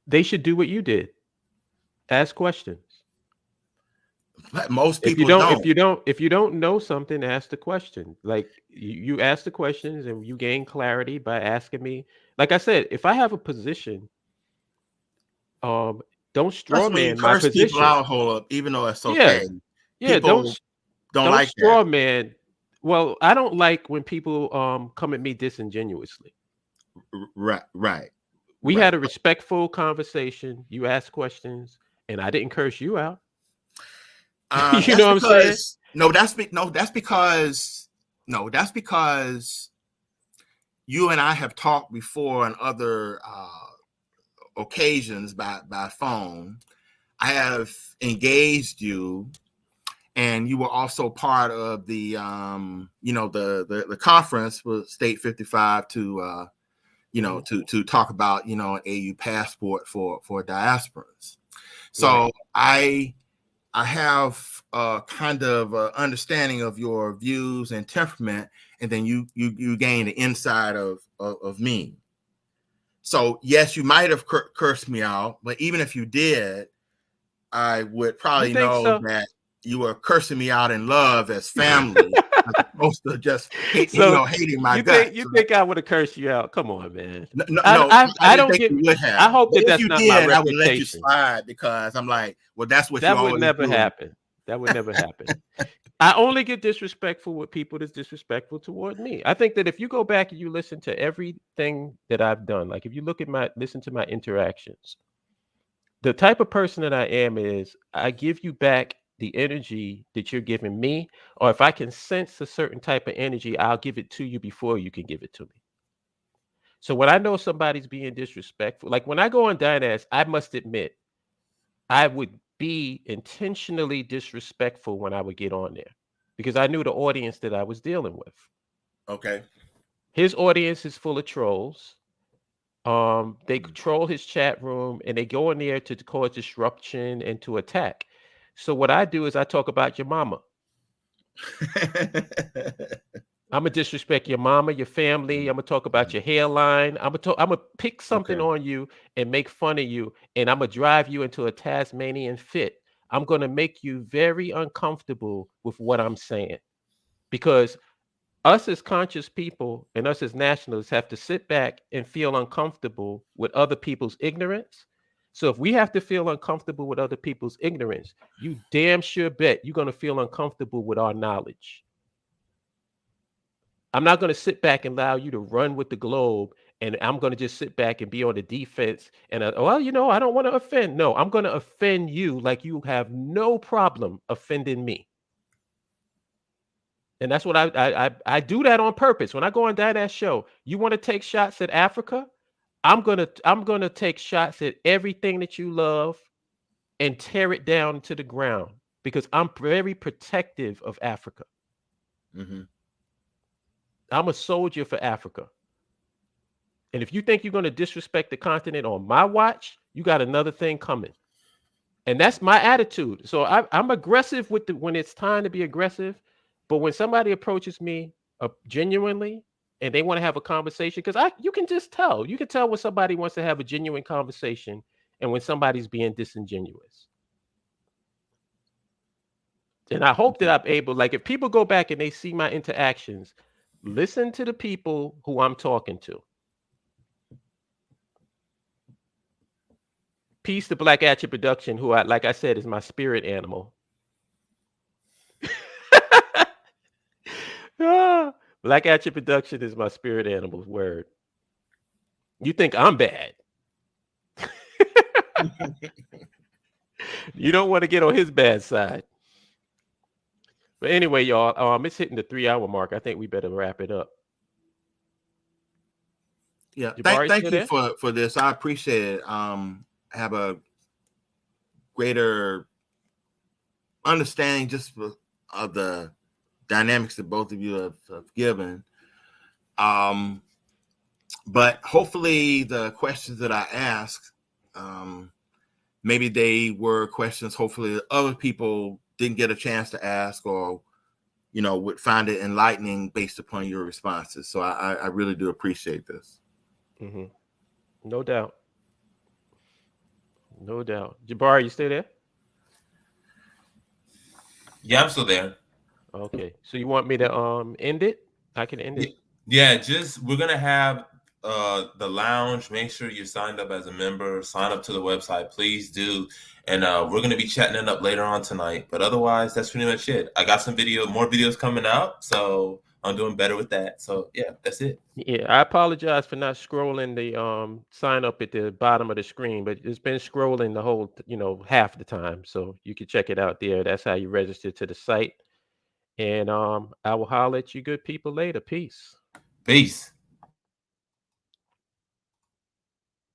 they should do what you did. Ask questions. But most If people if you don't know something, ask the question. Like, you ask the questions and you gain clarity by asking me. Like I said, if I have a position, don't straw when you man my curse people position. out, hold up, even though it's okay. Yeah, People don't like straw that. man. Well, I don't like when people come at me disingenuously. Right. We had a respectful conversation. You asked questions, and I didn't curse you out. You know what I'm saying? That's because you and I have talked before on other occasions by phone. I have engaged you, and you were also part of the the conference with State 55 to to talk about an AU passport for diasporans. So right. I have kind of understanding of your views and temperament, and then you gain the inside of me. So yes, you might have cursed me out, but even if you did, I would probably know that you were cursing me out in love as family, as opposed to just hating my guts. You think I would have cursed you out? Come on, man. No, I don't think get. you would have. I hope that if that's you not did, my I would let you reputation. slide, because I'm like, well, that's what that you always would never do. happen. That would never happen. I only get disrespectful with people that's disrespectful toward me. I think that if you go back and you listen to everything that I've done, like if you listen to my interactions, the type of person that I am is I give you back the energy that you're giving me, or if I can sense a certain type of energy, I'll give it to you before you can give it to me. So when I know somebody's being disrespectful, like when I go on Dynasts, I must admit, I would be intentionally disrespectful when I would get on there because I knew the audience that I was dealing with. Okay. His audience is full of trolls. They control his chat room and they go in there to cause disruption and to attack. So what I do is I talk about your mama. I'm gonna disrespect your mama, your family. I'm gonna talk about your hairline. I'm gonna pick something on you and make fun of you, and I'm gonna drive you into a Tasmanian fit. I'm gonna make you very uncomfortable with what I'm saying, because us as conscious people and us as nationalists have to sit back and feel uncomfortable with other people's ignorance. So if we have to feel uncomfortable with other people's ignorance, you damn sure bet you're gonna feel uncomfortable with our knowledge. I'm not going to sit back and allow you to run with the globe, and I'm going to just sit back and be on the defense. And I don't want to offend. No, I'm going to offend you like you have no problem offending me. And that's what I do that on purpose. When I go on that show, you want to take shots at Africa? I'm gonna take shots at everything that you love and tear it down to the ground because I'm very protective of Africa. Mm-hmm. I'm a soldier for Africa. And if you think you're going to disrespect the continent on my watch, you got another thing coming. And that's my attitude. So I'm aggressive when it's time to be aggressive. But when somebody approaches me genuinely and they want to have a conversation, because you can just tell. You can tell when somebody wants to have a genuine conversation and when somebody's being disingenuous. And I hope that I'm able, like if people go back and they see my interactions, listen to the people who I'm talking to. Peace to Black Action Production, who like I said, is my spirit animal. Black Action Production is my spirit animal. Word. You think I'm bad? You don't want to get on his bad side. But anyway, y'all, it's hitting the 3-hour mark. I think we better wrap it up. Yeah, thank you for this. I appreciate it. Have a greater understanding just of the dynamics that both of you have given. But hopefully the questions that I asked, maybe they were questions hopefully that other people didn't get a chance to ask, or would find it enlightening based upon your responses. So I really do appreciate this. Mm-hmm. No doubt. No doubt. Jabari, you stay there? Yeah, I'm still there. Okay. So you want me to end it? I can end it. Yeah, we're gonna have the lounge. Make sure you're signed up as a member. Sign up to the website, please do. And we're gonna be chatting it up later on tonight. But otherwise, that's pretty much it. I got more videos coming out, so I'm doing better with that. So yeah, that's it. Yeah, I apologize for not scrolling the sign up at the bottom of the screen, but it's been scrolling the whole, half the time. So you can check it out there. That's how you register to the site. And I will holler at you good people later. Peace. Peace.